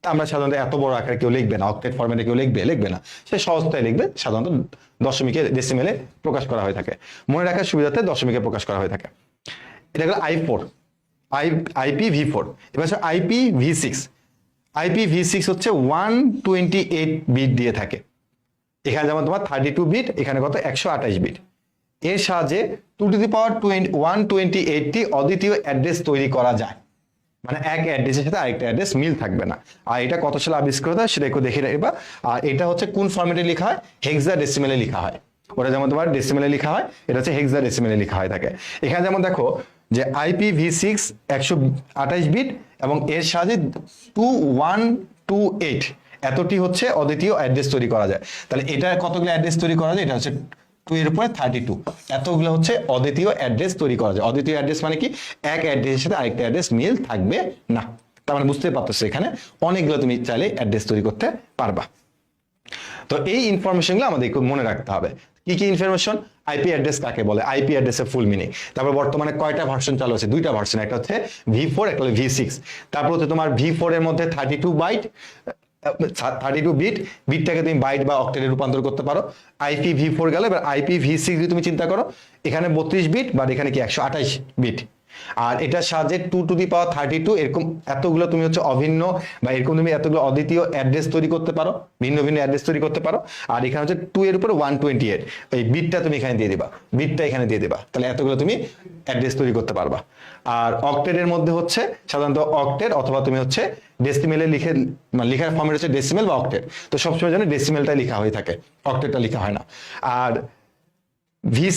তা আমরা সাধারণত এত বড় আকারে কেউ লিখবে না, অক্টেট ফরম্যাটে কেউ লিখবে না, সে সহজতায় লিখবে। সাধারণত দশমিকে ডেসিমেলে প্রকাশ করা হয়ে থাকে, মনে রাখার সুবিধাতে দশমিকে প্রকাশ করা হয়ে থাকে। এটা হলো IPv4। এবার IPv6 হচ্ছে 128 বিট দিয়ে থাকে। এখানে যেমন তোমার 32 বিট, এখানে কত 128 বিট। এর সাহায্যে 2^128টি অদ্বিতীয় অ্যাড্রেস তৈরি করা যায়। মানে এক অ্যাড্রেসের সাথে আরেকটা অ্যাড্রেস মিল থাকবে না। আর এটা কত সালে আবিষ্কৃত হয় সেটা একটু দেখে রাখবা। আর এটা হচ্ছে কোন ফরম্যাটে লেখা হয়, হেক্সাডেসিমেলে লেখা হয়। ওটা যেমন তোমার ডেসিমেলে লেখা হয়, এটা হচ্ছে হেক্সাডেসিমেলে লেখা হয় থাকে। এখানে যেমন দেখো যে IPv6 128 বিট এবং এর সাহায্যে 2128 এতটি হচ্ছে অদ্বিতীয় অ্যাড্রেস তৈরি করা যায়। তাহলে এটা কতগুলো অ্যাড্রেস তৈরি করা যায়, এটা হচ্ছে 2 এর উপরে 32, এতগুলো হচ্ছে অদ্বিতীয় অ্যাড্রেস তৈরি করা যায়। অদ্বিতীয় অ্যাড্রেস মানে কি, এক অ্যাড্রেসের সাথে আরেকটা অ্যাড্রেস মিল থাকবে না। তার মানে বুঝতে পারতেছো এখানে অনেকগুলো তুমি চাইলে অ্যাড্রেস তৈরি করতে পারবা। তো এই ইনফরমেশনগুলো আমাদের মনে রাখতে হবে। কি কি ইনফরমেশন, আইপি অ্যাড্রেস কাকে বলে, আইপি অ্যাড্রেসের ফুল মিনিং, তারপর বর্তমানে কয়টা ভার্সন চালু আছে, দুইটা ভার্সন, একটা হচ্ছে V4, একটা হলো V6। তারপর হচ্ছে তোমার V4 এর মধ্যে 32 বিট, বিটটাকে তুমি বাইট বা অক্টেটে রূপান্তর করতে পারো। IPv4 গেল। এবার IPv6 যদি তুমি চিন্তা করো, এখানে 32 বিট, বাট এখানে কি 128 বিট। আর এটার সাহায্যে 2^32 এরকম এতগুলো তুমি হচ্ছে অভিন্ন বা এরকম তুমি এতগুলো অদ্বিতীয় অ্যাড্রেস তৈরি করতে পারো, ভিন্ন ভিন্ন অ্যাড্রেস তৈরি করতে পারো। আর এখানে হচ্ছে 2 এর উপরে 128, এই বিটটা তুমি এখানে দিয়ে দিবা, তাহলে এতগুলো তুমি অ্যাড্রেস তৈরি করতে পারবা। আর অক্টেটের মধ্যে হচ্ছে সাধারণত অক্টেট অথবা তুমি হচ্ছে ডেসিমেলে লেখার ফর্মেট হচ্ছে ডেসিমেল বা অক্টেট। তো সবসময় যেন ডেসিমেলটা লেখা হয়ে থাকে, অক্টেটটা লেখা হয় না। আর ভি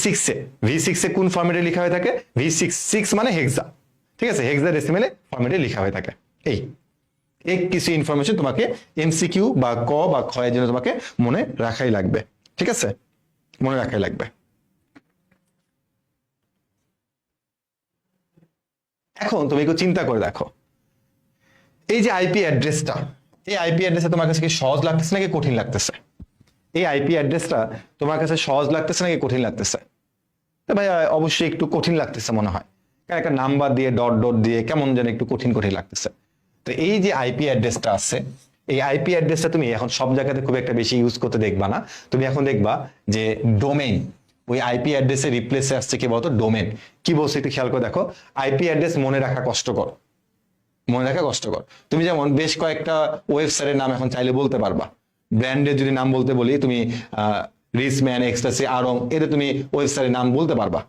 সিক্সে কোন ফরম্যাটে লেখা হয়ে থাকে? V6 মানে হেক্সা, ঠিক আছে, হেক্সা ডেসিমেলে ফরম্যাটে লেখা হয়ে থাকে। এই কিছু ইনফরমেশন তোমাকে এমসিকিউ বা ক বা খ এর জন্য তোমাকে মনে রাখাই লাগবে, ঠিক আছে, মনে রাখাই লাগবে। এখন তুমি একটু চিন্তা করে দেখো, এই যে আইপি অ্যাড্রেসটা, এই আইপি অ্যাড্রেসটা তোমার কাছে কি সহজ লাগতেছে নাকি কঠিন লাগতেছে? এই আইপি অ্যাড্রেসটা তোমার কাছে সহজ লাগতেছে নাকি কঠিন লাগতেছে? তো ভাই অবশ্যই একটু কঠিন লাগতেছে মনে হয়, কারণ একটা নাম্বার দিয়ে ডট ডট দিয়ে কেমন যেন একটু কঠিন কঠিন লাগতেছে। তো এই যে আইপি অ্যাড্রেসটা আছে, এই আইপি অ্যাড্রেসটা তুমি এখন সব জায়গাতে খুব একটা বেশি ইউজ করতে দেখবা না। তুমি এখন দেখবা যে ডোমেইন, ওই আইপি অ্যাড্রেসের রিপ্লেসে আসছে কি বলতো? ডোমেন। কি বলছো একটু খেয়াল করে দেখো, আইপি অ্যাড্রেস মনে রাখা কষ্টকর, মনে রাখা কষ্টকর। তুমি যেমন বেশ কয়েকটা ওয়েবসাইটের নাম এখন চাইলে বলতে পারবা, ব্র্যান্ডের যদি নাম বলতে বলি তুমি রিচম্যান, এক্সটাসি, আরং, এদের তুমি ওয়েবসাইটের নাম বলতে পারবা।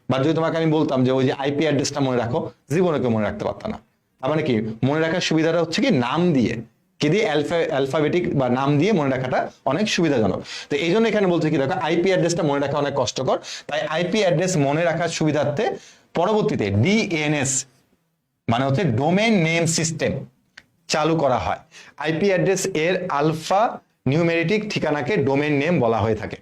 বা যদি তোমাকে আমি বলতাম যে ওই যে আইপি অ্যাড্রেসটা মনে রাখো, জীবনে কেউ মনে রাখতে পারতা না। তার মানে কি, মনে রাখার সুবিধাটা হচ্ছে কি নাম দিয়ে, কি দিয়ে? অ্যালফাবেটিক বা নাম দিয়ে মনে রাখাটা অনেক সুবিধাজনক। তো এই জন্য এখানে বলছে কি দেখো, আইপি অ্যাড্রেসটা মনে রাখা অনেক কষ্টকর, তাই আইপি অ্যাড্রেস মনে রাখার সুবিধার্থে পরবর্তীতে ডিএনএস মানে হচ্ছে ডোমেইন নেম সিস্টেম চালু করা হয়। আইপি অ্যাড্রেস এর আলফা নিউমেরিটিক ঠিকানাকে ডোমেইন নেম বলা হয়ে থাকে।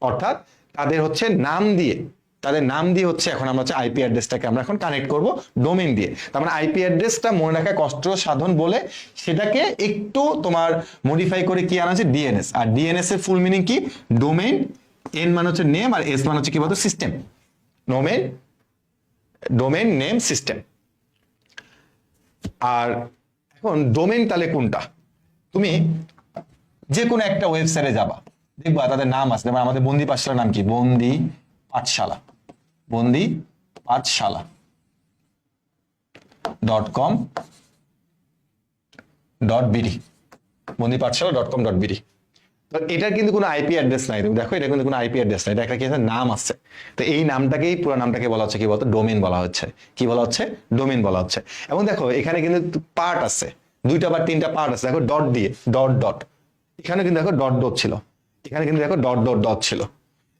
অর্থাৎ তাদের হচ্ছে নাম দিয়ে, তাদের নাম দিয়ে হচ্ছে এখন আমরা হচ্ছে আইপি অ্যাড্রেসটাকে আমরা এখন কানেক্ট করব ডোমেইন দিয়ে। তার মানে আইপি অ্যাড্রেসটা মনে রাখা কষ্ট সাধন বলে সেটাকে একটু তোমার মডিফাই করে কি আনা হচ্ছে? ডিএনএস। আর ডিএনএস এর ফুল মিনিং কি? ডোমেইন, এন মানে হচ্ছে নেম, আর এস মানে হচ্ছে কি বলতো? সিস্টেম। Domain name system. আর এখন ডোমেইন তাহলে কোনটা? তুমি যে কোনো একটা ওয়েবসাইটে যাবা, দেখবা তাদের নাম আছে, যেমন আমাদের বন্দি পাঠশালার নাম কি? বন্দি পাঠশালা, বন্দি পাঠশালা .com.bd, বন্দি পাঠশালা .com.bd। তো এটার কিন্তু কোনো আইপি অ্যাড্রেস নাই, তুমি দেখো এটা কিন্তু কোনো আইপি অ্যাড্রেস নাই, এটা একটা কি আছে? নাম আছে। তো এই নামটাকেই, পুরো নামটাকে বলা হচ্ছে কি বলতো? ডোমেইন বলা হচ্ছে। কি বলা হচ্ছে? ডোমেইন বলা হচ্ছে। এবং দেখো এখানে কিন্তু পার্ট আছে, 2টা বা 3টা পার্ট আছে, দেখো ডট দিয়ে, ডট ডট, এখানে কিন্তু দেখো ডট ডট ছিল, এখানে কিন্তু দেখো ডট ডট ডট ছিল,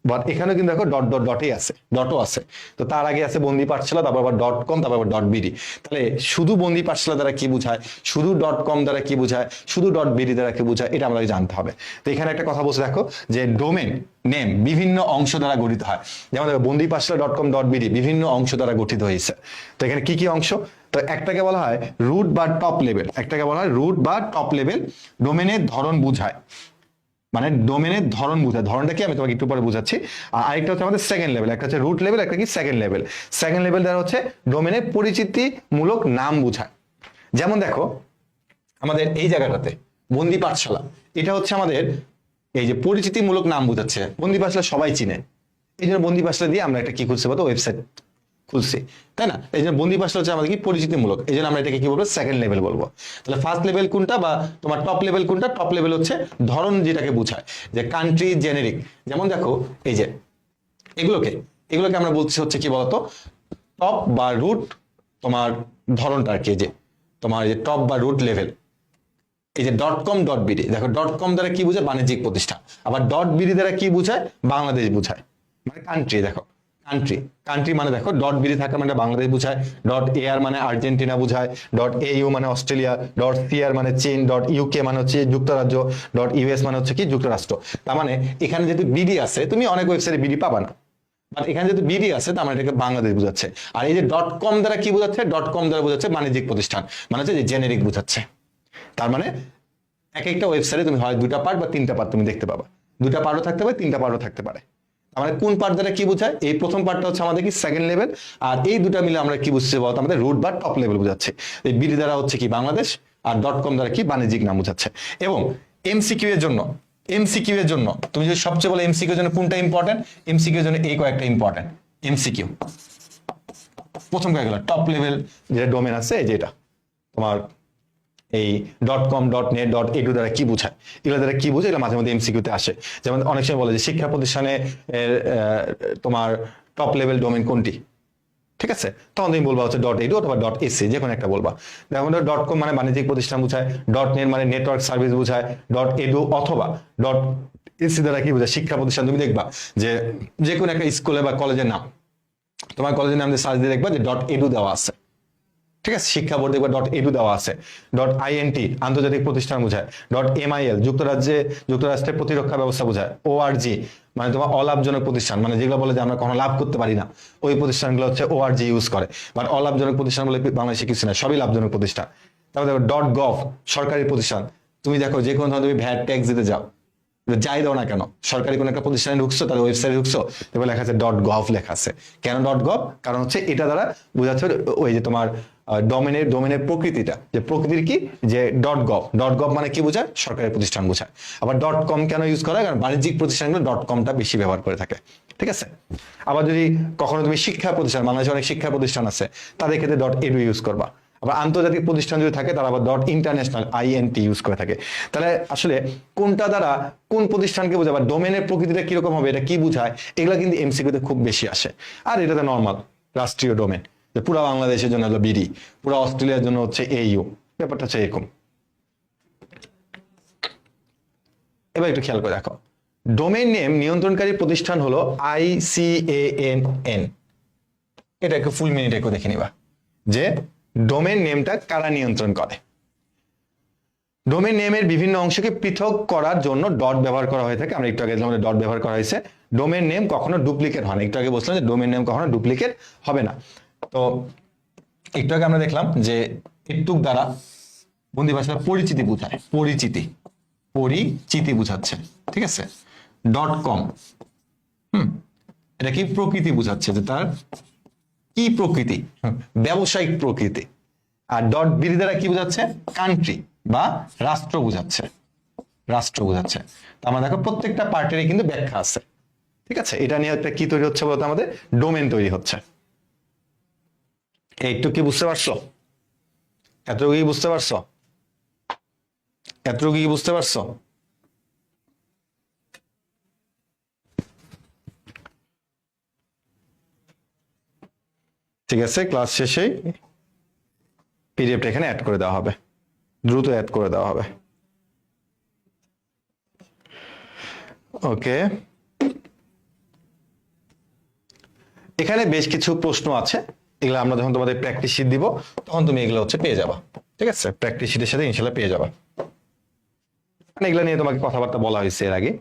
বাট এখানে কিন্তু দেখো ডট ডট ডটই আছে, ডটও আছে। তো তার আগে আছে বন্দি পাঠশালা, তারপর আবার .com, তারপর আবার .bd। তাহলে শুধু বন্দি পাঠশালা দ্বারা কি বোঝায়, শুধু .com দ্বারা কি বোঝায়, শুধু .bd দ্বারা কি বোঝায়, এটা আমাদের জানতে হবে। তো এখানে একটা কথা বলছে দেখো, যে ডোমেন নেম বিভিন্ন অংশ দ্বারা গঠিত হয়। যেমন দেখো বন্দি পাঠশালা .com.bd বিভিন্ন অংশ দ্বারা গঠিত হয়েছে। তো এখানে কি কি অংশ? তো একটাকে বলা হয় রুট বা টপ লেভেল, একটাকে বলা হয় রুট বা টপ লেভেল। ডোমেনের ধরন বুঝায়, মানে ডোমেনের ধরন বোঝায়, ধরনটা কি আমি তোমাকে একটু পরে বুঝাচ্ছি। আর আরেকটা হচ্ছে আমাদের সেকেন্ড লেভেল, একটা হচ্ছে রুট লেভেল, একটা কি সেকেন্ড লেভেল। সেকেন্ড লেভেল দ্বারা হচ্ছে ডোমেনের পরিচিতিমূলক নাম বোঝায়। যেমন দেখো আমাদের এই জায়গাটাতে বন্দি পাঠশালা, এটা হচ্ছে আমাদের এই যে পরিচিতিমূলক নাম বোঝাচ্ছে। বন্দি পাঠশালা সবাই চিনে, এই জন্য বন্দি পাঠশালা দিয়ে আমরা একটা কি খুলছি বলতো? ওয়েবসাইট খুলছি, তাই না? এই জন্য বন্দি পাঠশালা হচ্ছে আমাদের কি পরিচিতিমূলক, এই জন্য আমরা এটাকে কি বলবো? সেকেন্ড লেভেল বলবো। তাহলে ফার্স্ট লেভেল কোনটা বা তোমার টপ লেভেল কোনটা? টপ লেভেল হচ্ছে ধরন, যেটাকে বোঝায় যে কান্ট্রি জেনেরিক। যেমন দেখো এই যে এগুলোকে আমরা বলছি হচ্ছে কি বলতো? টপ বা রুট, তোমার ধরনটা আর কি, যে তোমার যে টপ বা রুট লেভেল। এই যে .com.bd, দেখো .com দ্বারা কি বোঝায়? বাণিজ্যিক প্রতিষ্ঠান। আবার .bd দ্বারা কি বোঝায়? বাংলাদেশ বোঝায়, মানে কান্ট্রি। দেখো কান্ট্রি মানে দেখো .bd থাকা মানে বাংলাদেশ বোঝায়, .ar মানে আর্জেন্টিনা বোঝায়, .au মানে অস্ট্রেলিয়া, .cr মানে চীন, .uk মানে হচ্ছে যুক্তরাজ্য, .us মানে হচ্ছে কি যুক্তরাষ্ট্র। তার মানে এখানে যেহেতু বিডি আছে, তুমি অনেক ওয়েবসাইটে বিডি পাবা না, বাট এখানে যেহেতু বিডি আছে তার মানে এটাকে বাংলাদেশ বোঝাচ্ছে। আর এই যে .com দ্বারা কি বোঝাচ্ছে? .com দ্বারা বোঝাচ্ছে বাণিজ্যিক প্রতিষ্ঠান, মানে হচ্ছে যে জেনেরিক বোঝাচ্ছে। তার মানে এক একটা ওয়েবসাইটে তুমি হয় 2টা পার্ট বা 3টা পার্ট তুমি দেখতে পাবা, 2টা পার্টও থাকতে পারে, 3টা পার্টও থাকতে পারে। আমাদের কোন পার্ট দ্বারা কি বোঝায়? এই প্রথম পার্টটা হচ্ছে আমাদের কি সেকেন্ড লেভেল, আর এই দুটা মিলে আমরা কি বুঝছি বলতো? আমাদের রুট বা টপ লেভেল বোঝাচ্ছে। এই বিডি দ্বারা হচ্ছে কি বাংলাদেশ, আর .com দ্বারা কি বাণিজ্যিক নাম বোঝাচ্ছে। এবং এমসিকিউ এর জন্য তুমি যদি সবচেয়ে বলো এমসিকিউ এর জন্য কোনটা ইম্পর্টেন্ট? এমসিকিউ এর জন্য এই কয়েকটা ইম্পর্টেন্ট এমসিকিউ। প্রথম কয়েকগুলো টপ লেভেল যেটা ডোমেন আছে, যেটা তোমার এই .com, .net, .edu দ্বারা কি বোঝায়, এগুলো দ্বারা কি বোঝায়, এটা মাঝে মধ্যে এমসিকিউতে আসে। যেমন অনেক সময় বলে যে শিক্ষা প্রতিষ্ঠানে তোমার টপ লেভেল ডোমেন কোনটি, ঠিক আছে? তখন তুমি বলবা হচ্ছে .edu অথবা .ac, যে কোনো একটা বলবা। যেমন .com মানে বাণিজ্যিক প্রতিষ্ঠান বোঝায়, .net মানে নেটওয়ার্ক সার্ভিস বোঝায়, .edu অথবা এসি দ্বারা কি বোঝায়? শিক্ষা প্রতিষ্ঠান। তুমি দেখবা যে যে কোনো একটা স্কুলে বা কলেজের নাম, তোমার কলেজের নাম দিয়ে সার্চ দিয়ে দেখবা যে .edu দেওয়া আছে, ঠিক আছে? শিক্ষা বোর্ড দেখবা .edu দেওয়া আছে। .int আন্তর্জাতিক প্রতিষ্ঠান বোঝায়। .mil যুক্তরাষ্ট্রের প্রতিরক্ষা ব্যবস্থা বোঝায়। org মানে তোমার অলাভজনক প্রতিষ্ঠান, মানে যেগুলো বলে যে আমরা কখনো লাভ করতে পারি না, ওই প্রতিষ্ঠানগুলো হচ্ছে org ইউজ করে। বাট অলাভজনক প্রতিষ্ঠান বলে বাংলাদেশে কিছু না, সবই লাভজনক প্রতিষ্ঠান। তারপর দেখো .gov সরকারি প্রতিষ্ঠান। তুমি দেখো যে কোনো ধরনের তুমি ভ্যাট ট্যাক্স দিতে যাও, যাই দাও না কেন, সরকারি কোনো একটা প্রতিষ্ঠানে ঢুকছো, তাদের ওয়েবসাইটে ঢুকছো, এবার লেখা আছে .gov লেখা আছে। কেন .gov? কারণ হচ্ছে এটা দ্বারা বোঝাচ্ছে ওই যে তোমার ডোমেনের প্রকৃতিটা, যে প্রকৃতির কি, যে .gov মানে কি বোঝায়? সরকারি প্রতিষ্ঠান বোঝায়। আবার .com কেন ইউজ করা হয়? কারণ বাণিজ্যিক প্রতিষ্ঠানগুলো .comটা বেশি ব্যবহার করে থাকে, ঠিক আছে? আবার যদি কখনো তুমি শিক্ষা প্রতিষ্ঠান, বাংলাদেশে অনেক শিক্ষা প্রতিষ্ঠান আছে, তাদের ক্ষেত্রে .edu ইউজ করবা। আবার আন্তর্জাতিক প্রতিষ্ঠান যদি থাকে তারা আবার .international INT ইউজ করে থাকে। তাহলে আসলে কোনটা দ্বারা কোন প্রতিষ্ঠানকে বোঝায় বা ডোমেনের প্রকৃতিটা কিরকম হবে, এটা কি বোঝায়, এগুলো কিন্তু এমসিকিউতে খুব বেশি আসে। আর এটাতে নর্মাল রাষ্ট্রীয় ডোমেন, যে পুরো বাংলাদেশের জন্য হলো BD, পুরো অস্ট্রেলিয়ার জন্য হচ্ছে AU, ব্যাপারটা হচ্ছে এরকম। এবার একটু খেয়াল করে দেখো, ডোমেইন নেম নিয়ন্ত্রণকারী প্রতিষ্ঠান হলো ICANN। এটা একটু ফুল মিনিট একটু দেখে নিবা যে ডোমেইন নেমটা কারা নিয়ন্ত্রণ করে। ডোমেইন নেমের বিভিন্ন অংশকে পৃথক করার জন্য ডট ব্যবহার করা হয়ে থাকে। আমরা একটু আগে দেখলাম ডট ব্যবহার করা হয়েছে। ডোমেইন নেম কখনো ডুপ্লিকেট হয় না, একটু আগে বলছিলাম যে ডোমেইন নেম কখনো ডুপ্লিকেট হবে না। তো একটু আগে আমরা দেখলাম যে এটুক দ্বারা বন্দি ভাষায় পরিচিতি বোঝায়, পরিচিতি বোঝাচ্ছে, ঠিক আছে? .com এটা কি? প্রকৃতি বোঝাচ্ছে, যে তার কি প্রকৃতি, ব্যবসায়িক প্রকৃতি। আর .bd দ্বারা কি বোঝাচ্ছে? কান্ট্রি বা রাষ্ট্র বোঝাচ্ছে, আমরা দেখো প্রত্যেকটা পার্টেরই কিন্তু ব্যাখ্যা আছে, ঠিক আছে? এটা নিয়ে একটা কি তৈরি হচ্ছে বলতে, আমাদের ডোমেন তৈরি হচ্ছে। একটু কি বুঝতে পারছো? এতটুকু কি বুঝতে পারছো? ঠিক আছে, ক্লাস শেষেই পিডিএফটা এখানে অ্যাড করে দেওয়া হবে, দ্রুত অ্যাড করে দেওয়া হবে। ওকে, এখানে বেশ কিছু প্রশ্ন আছে, এগুলো আমরা যখন তোমাদের প্র্যাকটিস শিট দিব তখন তুমি এগুলো হচ্ছে পেয়ে যাবা, ঠিক আছে? প্র্যাকটিস শিটের সাথে ইনশাল্লাহ পেয়ে যাবা। মানে এগুলো নিয়ে তোমাকে কথাবার্তা বলা হয়েছে এর আগে,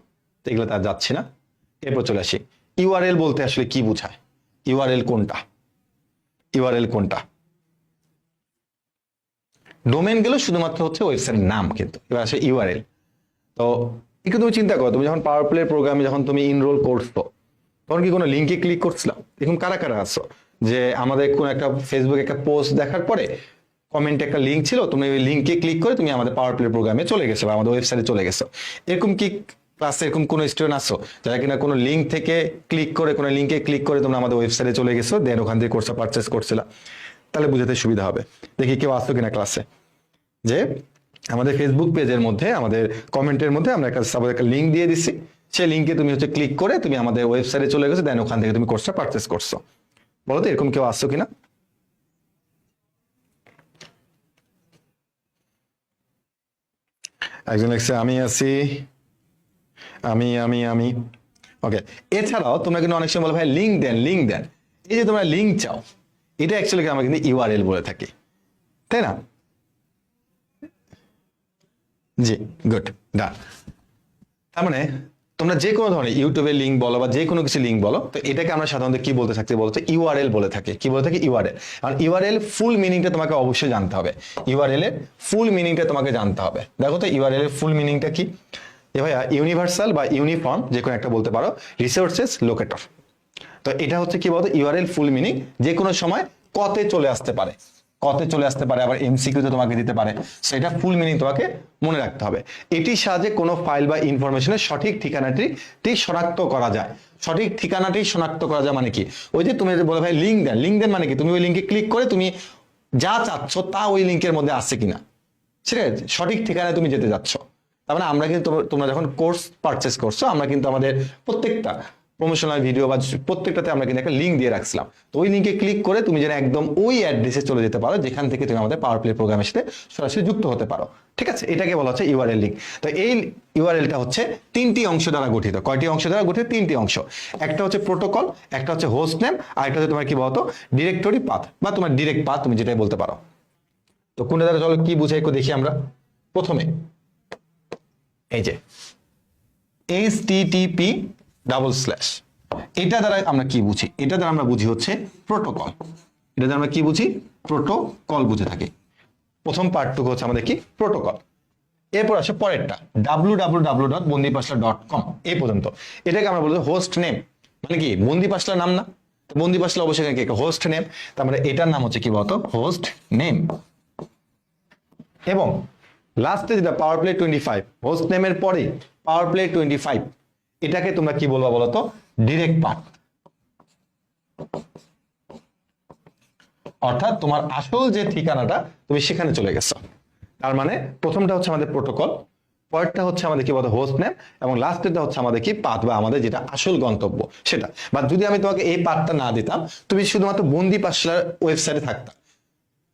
তো এগুলো তার যাচ্ছি না। এরপর চলে আসি, ইউআরএল বলতে আসলে কি বোঝায়? ইউআরএল কোনটা? ডোমেন গেল শুধুমাত্র হচ্ছে ওয়েবসাইটের নাম, কিন্তু এবার আসে ইউআরএল। তো একটু তুমি চিন্তা করো, তুমি যখন পাওয়ার প্লে প্রোগ্রামে যখন তুমি ইনরোল করছো, তখন কি কোনো লিঙ্কে ক্লিক করছিলাম? দেখুন কারা কারা আছো, যে আমাদের কোন একটা ফেসবুকে একটা পোস্ট দেখার পরে কমেন্টে একটা লিঙ্ক ছিল, তুমি ওই লিঙ্কে ক্লিক করে তুমি আমাদের পাওয়ার প্লে প্রোগ্রামে চলে গেছো বা আমাদের ওয়েবসাইটে চলে গেছো। এরকম কি ক্লাসে এরকম কোনো স্টুডেন্ট আসো যারা কিনা কোনো লিঙ্ক থেকে ক্লিক করে, কোনো লিঙ্কে ক্লিক করে তোমরা আমাদের ওয়েবসাইটে চলে গেছো, দেন ওখান থেকে কোর্সটা পারচেস করছিলা? তাহলে বুঝাতে সুবিধা হবে। দেখি কেউ আসতো কিনা ক্লাসে, যে আমাদের ফেসবুক পেজের মধ্যে আমাদের কমেন্টের মধ্যে আমরা একটা লিঙ্ক দিয়ে দিচ্ছি, সেই লিঙ্কে তুমি হচ্ছে ক্লিক করে তুমি আমাদের ওয়েবসাইটে চলে গেছো, দেন ওখান থেকে তুমি কোর্সটা পারচেস করছো। বলো তো এরকম কেউ আসছো কিনা? একজন লিখছে আমি আছি, আমি। ওকে, এছাড়াও তোমরা কিন্তু অনেক সময় বলো ভাই লিঙ্ক দেন। এই যে তোমরা লিঙ্ক চাও, এটা অ্যাকচুয়ালি আমরা কিন্তু ইউআরএল বলে থাকি, তাই না? জি, গুড, ডান। তার মানে তোমরা যে কোনো ধরনের ইউটিউবের লিঙ্ক বলো বা যে কোনো কিছু লিঙ্ক বলো, তো এটাকে আমরা সাধারণত কি বলতে থাকি? বলতে ইউআরএল বলে থাকি। কি বলে থাকি? ইউআরএল। আর ইউআরএল ফুল মিনিংটা তোমাকে অবশ্যই জানতে হবে। ইউআরএল এর ফুল মিনিংটা তোমাকে জানতে হবে। দেখো তো ইউআরএল এর ফুল মিনিংটা কি? যে ভাইয়া ইউনিভার্সাল বা ইউনিফর্ম যে কোনো একটা বলতে পারো রিসোর্সেস লোকেটর। তো এটা হচ্ছে কি বলতো ইউআরএল ফুল মিনিং, যে কোনো সময় কতে চলে আসতে পারে, আবার এমসিকিউতে তোমাকে দিতে পারে, সেটা ফুল মিনিং তোমাকে মনে রাখতে হবে। এটির সাহায্যে কোনো ফাইল বা ইনফরমেশনের সঠিক ঠিকানাটি শনাক্ত করা যায়। সঠিক ঠিকানাটি শনাক্ত করা যায় মানে কি? ওই যে তুমি বলে ভাই লিঙ্ক দেন মানে কি? তুমি ওই লিঙ্কে ক্লিক করে তুমি যা চাচ্ছ তা ওই লিঙ্কের মধ্যে আসছে কিনা, ঠিক আছে? সঠিক ঠিকানায় তুমি যেতে যাচ্ছ। তার মানে আমরা কিন্তু তোমরা যখন কোর্স পারচেস করছো, আমরা কিন্তু আমাদের প্রত্যেকটা প্রমোশনাল ভিডিও বা প্রত্যেকটাতে আমরা কিন্তু একটা লিঙ্ক দিয়ে রাখছিলাম। তো ওই লিঙ্কে ক্লিক করে তুমি যেন একদম ওই অ্যাড্রেসে চলে যেতে পারো যেখান থেকে তুমি আমাদের পাওয়ার প্লে প্রোগ্রামের সাথে সরাসরি যুক্ত হতে পারো। ঠিক আছে, এটাকে বলা হচ্ছে ইউআরএল লিঙ্ক। তো এই ইউআরএলটা হচ্ছে তিনটি অংশ দ্বারা গঠিত। কয়টি অংশ দ্বারা গঠিত? তিনটি অংশ। একটা হচ্ছে প্রোটোকল, একটা হচ্ছে হোস্ট নেম, আর একটা হচ্ছে তোমার কি বলতো ডিরেক্টরি পাথ বা তোমার ডিরেক্ট পাথ, তুমি যেটাই বলতে পারো। তো কোনটা দ্বারা চলো কি বুঝাই একটু দেখি আমরা। প্রথমে এই যে HTTP ডাবল স্ল্যাশ, এটা দ্বারা আমরা কি বুঝি? এটা দ্বারা আমরা বুঝি হচ্ছে প্রোটোকল। এটা দ্বারা আমরা কি বুঝি? প্রোটোকল বুঝে থাকি। প্রথম পার্টটুকু হচ্ছে আমাদের কি প্রোটোকল। এরপর আসে পরেরটা www.bondipassla.com, এই পর্যন্ত। এটাকে আমরা বলবো হোস্ট নেম, মানে কি বন্দিপাসলা নাম না? বন্দিপাসলা অবশ্যই কি হোস্ট নেম, তার মানে এটার নাম হচ্ছে কি বলতো হোস্ট নেম। এবং লাস্টে যেটা পাওয়ার প্লে 25, হোস্ট নেমের পরে পাওয়ার প্লে 25, এটাকে তোমরা কি বলবা বলতো? Direct path. অর্থাৎ তোমার আসল যে ঠিকানাটা তুমি সেখানে চলে গেছো। তার মানে প্রথমটা হচ্ছে আমাদের প্রোটোকল, পরেরটা হচ্ছে আমাদের কি বলতো হোস্ট নেম, এবং লাস্টেরটা হচ্ছে আমাদের কি পাথ বা আমাদের যেটা আসল গন্তব্য সেটা। বা যদি আমি তোমাকে এই পাথটা না দিতাম, তুমি শুধুমাত্র বন্দিপাসলার ওয়েবসাইটে থাকতা,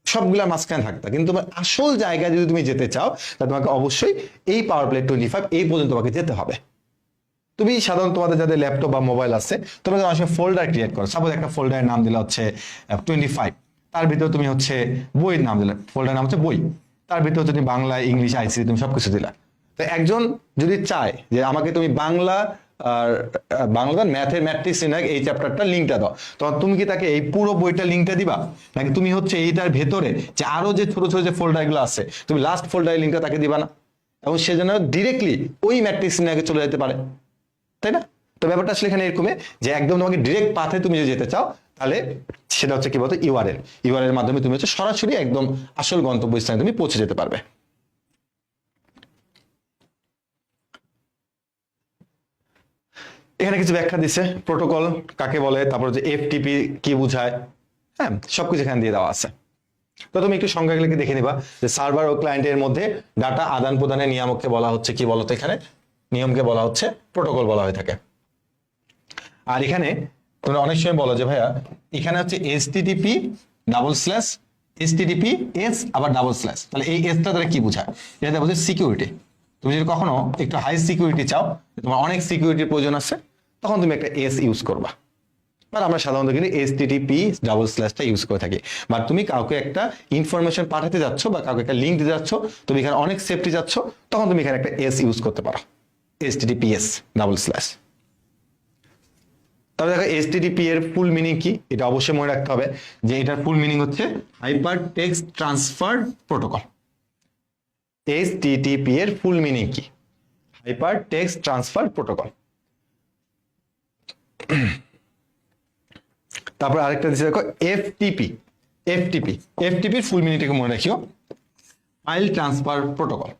সবগুলা মাঝখানে থাকতা, কিন্তু তোমার আসল জায়গায় যদি তুমি যেতে চাও তাহলে তোমাকে অবশ্যই এই পাওয়ার প্লে 25 এই পর্যন্ত তোমাকে যেতে হবে। তুমি সাধারণত তোমাদের যাদের ল্যাপটপ বা মোবাইল আছে, তোমরা অনেক সময় ফোল্ডার ক্রিয়েট করো। সাপোজ একটা ফোল্ডারের নাম দিলে হচ্ছে 25, তার ভিতরে তুমি হচ্ছে বইয়ের নাম দিলে, ফোল্ডার নাম হচ্ছে বই, তার ভিতরে হচ্ছে তুমি বাংলা, ইংলিশ, আইসিটি তুমি সবকিছু দিলা। তো একজন যদি চায় যে আমাকে তুমি বাংলা আর বাংলা ম্যাথের ম্যাট্রিক্স এই চ্যাপ্টারটা লিঙ্কটা দাও, তখন তুমি কি তাকে এই পুরো বইটা লিঙ্কটা দিবা, নাকি তুমি হচ্ছে এইটার ভেতরে যে আরো যে ছোট ছোট যে ফোল্ডারগুলো আছে তুমি লাস্ট ফোল্ডারের লিঙ্কটা তাকে দিবা না? এবং সে যেন ডিরেক্টলি ওই ম্যাট্রিক্স নিয়ে চলে যেতে পারে, তাই না? তো ব্যাপারটা আসলে এখানে এরকমই যে একদম তোমাকে ডিরেক্ট পাথে তুমি যদি যেতে চাও তাহলে সেটা হচ্ছে কি বলতো ইউআরএল। ইউআরএল এর মাধ্যমে তুমি হচ্ছে সরাসরি একদম আসল গন্তব্যস্থানে তুমি পৌঁছে যেতে পারবে। এখানে কিছু ব্যাখ্যা দিছে, প্রোটোকল কাকে বলে, তারপর যে এফটিপি কি বোঝায়, হ্যাঁ সবকিছু এখানে দিয়ে দেওয়া আছে। তো তুমি একটু সংজ্ঞাগুলোকে দেখে নিবা যে সার্ভার ও ক্লায়েন্টের মধ্যে ডাটা আদান প্রদানের নিয়ামককে বলা হচ্ছে কি বলতো, এখানে নিয়মকে বলা হচ্ছে প্রোটোকল বলা হয়ে থাকে। আর এখানে তোমরা অনেক সময় বলো যে ভাইয়া এখানে হচ্ছে HTTP double slash HTTP S আবার ডাবল স্ল্যাশ, তাহলে এই এসটা দ্বারা কি বোঝায়? এটা বলছে সিকিউরিটি। তুমি যদি কখনো একটু হাই সিকিউরিটি চাও, তোমার অনেক সিকিউরিটির প্রয়োজন আছে, তখন তুমি একটা এস ইউজ করবা। আর আমরা সাধারণত কিন্তু HTTP ডাবল স্ল্যাশটা ইউজ করে থাকি। বা তুমি কাউকে একটা ইনফরমেশন পাঠাতে যাচ্ছ বা কাউকে একটা লিঙ্ক দিতে যাচ্ছ, তুমি এখানে অনেক সেফটি যাচ্ছ, তখন তুমি এখানে একটা এস ইউজ করতে পারো, HTTPS ডাবল স্ল্যাশ। তবে দেখো HTTP এর ফুল মিনিং কি, এটা অবশ্যই মনে রাখতে হবে যে এটার ফুল মিনিং হচ্ছে hyper text transfer protocol. HTTP এর ফুল মিনিং কি? Hyper text transfer protocol. তারপর আরেকটা দিচ্ছে দেখো এফটিপি। এফটিপির ফুল মিনিংটাকে মনে রাখিও, ফাইল ট্রান্সফার প্রোটোকল।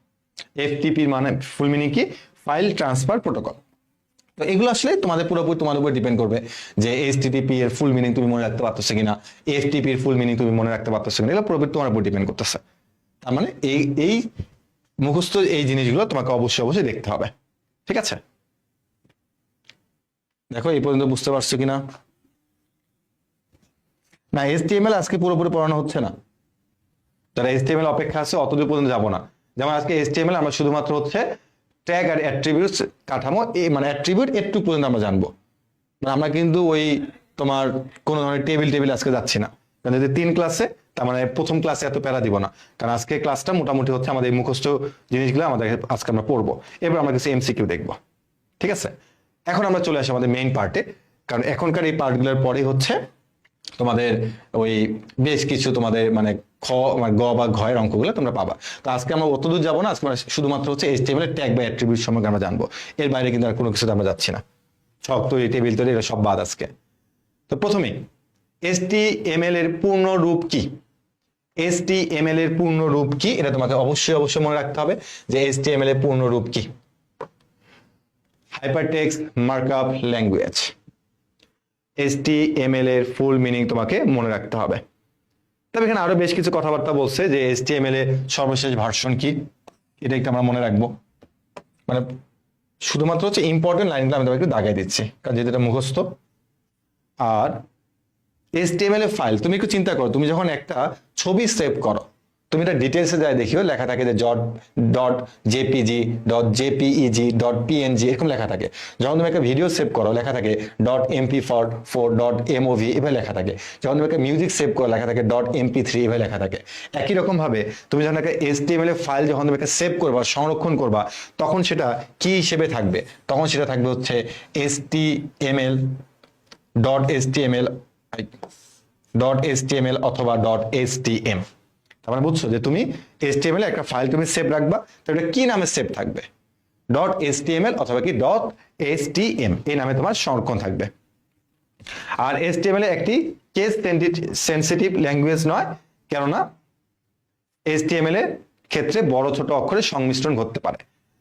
এফটিপির মানে ফুল মিনিং কি? File transfer protocol. তো এগুলো আসলে তোমাদের পুরোপুরি তোমার উপর ডিপেন্ড করবে যে HTTP এর ফুল মিনিং তুমি মনে রাখতে পারতেছো কিনা, এফটিপি এর ফুল মিনিং তুমি মনে রাখতে পারতেছো কিনা, এগুলো পুরোপুরি তোমার উপর ডিপেন্ড করতেছে। তার মানে এই মুখস্থ এই জিনিসগুলো তোমাকে অবশ্যই দেখতে হবে। ঠিক আছে, দেখো এই পর্যন্ত বুঝতে পারছো কিনা? না HTML আজকে পুরোপুরি পড়ানো হচ্ছে না, যারা HTML অপেক্ষা আছে অতদূর পর্যন্ত যাবো না। যেমন আজকে HTML আমরা শুধুমাত্র হচ্ছে ট্যাগ আর অ্যাট্রিবিউটস কাঠামো, মানে অ্যাট্রিবিউট একটু পর্যন্ত আমরা জানবো। মানে আমরা কিন্তু ওই তোমার কোনো ধরনের টেবিল আজকে যাচ্ছি না, কারণ যদি 3 ক্লাসে, তার মানে প্রথম ক্লাসে এত প্যারা দিব না, কারণ আজকে ক্লাসটা মোটামুটি হচ্ছে আমাদের এই মুখস্থ জিনিসগুলো আমাদের আজকে আমরা পড়বো, এবার আমরা কিছু MCQ দেখবো। ঠিক আছে, এখন আমরা চলে আসি আমাদের মেইন পার্টে, কারণ এখনকার এই পার্টগুলোর পরে হচ্ছে তোমাদের ওই বেশ কিছু তোমাদের মানে গ বা ঘয়ের অঙ্কগুলো তোমরা পাবা। তো আজকে আমরা অতদূর যাবো না, আজকে আমরা শুধুমাত্র হচ্ছে HTML এর ট্যাগ বা অ্যাট্রিবিউট সম্পর্কে আমরা জানবো। এর বাইরে কিন্তু আর কোনো কিছুতে আমরা যাচ্ছি না, ছক তৈরি, টেবিল তৈরি, এটা সব বাদ আজকে। তো প্রথমে HTML এর পূর্ণ রূপ কি? HTML এর পূর্ণ রূপ কি এটা তোমাকে অবশ্যই মনে রাখতে হবে যে HTML এর পূর্ণ রূপ কি? Hypertext markup language. HTML এর ফুল মিনিং তোমাকে মনে রাখতে হবে। তবে এখানে আরো বেশ কিছু কথাবার্তা বলছে যে HTML এর সর্বশেষ ভার্সন কি, এটা একটু আমরা মনে রাখবো। মানে শুধুমাত্র হচ্ছে ইম্পর্টেন্ট লাইনগুলো আমি তোমাকে একটু দাগাই দিচ্ছি, কারণ যেহেতু এটা মুখস্থ। আর HTML এর ফাইল তুমি একটু চিন্তা করো, তুমি যখন একটা ছবি সেভ করো, তুমি এটা ডিটেলসে যাই দেখিও, লেখা থাকে যে dot JPG, dot JPEG, dot PNG, এরকম লেখা থাকে। যখন তুমি একটা ভিডিও সেভ করো, লেখা থাকে ডট MP4, ডট এমওভি, এভাবে লেখা থাকে। যখন তুমি একটা মিউজিক সেভ করো, লেখা থাকে ডট MP3, এভাবে লেখা থাকে। একই রকম ভাবে তুমি যখন একটা HTML এর ফাইল যখন তুমি একটা সেভ করবা, সংরক্ষণ করবা, তখন সেটা কি হিসেবে থাকবে? তখন সেটা থাকবে হচ্ছে HTML, dot HTML, dot HTML অথবা ডট HTM। তার মানে বুঝছো যে তুমি HTML এ একটা ফাইল তুমি সেভ রাখবা, তো এটা কি নামে সেভ থাকবে? ডট HTML অথবা কি ডট HTM, এই নামে তোমার সংরক্ষণ থাকবে। আর HTML এ একটি কেস সেনসিটিভ ল্যাঙ্গুয়েজ নয়, কেননা HTML এর ক্ষেত্রে বড় ছোট অক্ষরের সংমিশ্রণ ঘটতে পারে।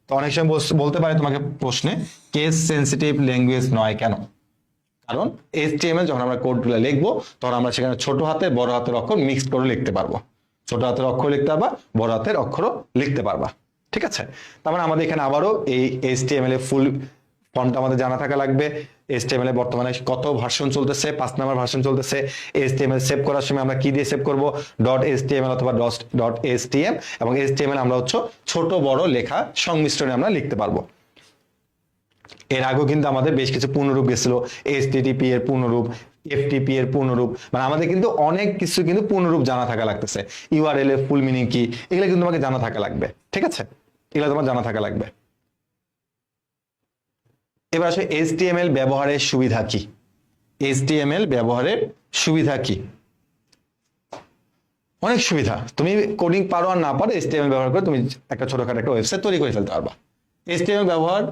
তো অনেক সময় বলতে পারে তোমাকে প্রশ্নে, কেস সেনসিটিভ ল্যাঙ্গুয়েজ নয় কেন? কারণ HTML যখন আমরা কোডগুলো লিখবো, তখন আমরা সেখানে ছোট হাতের বড় হাতের অক্ষর মিক্স করে লিখতে পারবো। ছোট হাতের অক্ষর লিখতে পারবা, বড় হাতের অক্ষরও লিখতে পারবা। ঠিক আছে? তার মানে আমাদের এখানে আবারও এই HTML এর ফুল ফর্মটা আমাদের জানা থাকা লাগবে। HTML এ বর্তমানে কত ভার্সন চলতেছে? 5 নাম্বার ভার্সন চলতেছে। HTML সেভ করার সময় আমরা কি দিয়ে সেভ করব? ডট HTML অথবা ডট HTM, এবং HTML আমরা হচ্ছে ছোট বড় লেখা সংমিশ্রণে আমরা লিখতে পারবো। এর আগেও কিন্তু আমাদের বেশ কিছু পূর্ণরূপ গেছিল, HTTP এর পূর্ণরূপ, FTP এর পূর্ণরূপ, মানে আমাদের কিন্তু অনেক কিছু কিন্তু পূর্ণরূপ জানা থাকা লাগতেছে। URL এর ফুল মিনিং কি, এগুলো কিন্তু তোমাকে জানা থাকা লাগবে। ঠিক আছে? এগুলো তোমার জানা থাকা লাগবে। এবার আসলে HTML ব্যবহারের সুবিধা কি? HTML ব্যবহারের সুবিধা কি? অনেক সুবিধা। তুমি কোডিং পারো আর না পারো, HTML ব্যবহার করে তুমি একটা ছোটখাটো একটা ওয়েবসাইট তৈরি করে ফেলতে পারবা। HTML ব্যবহার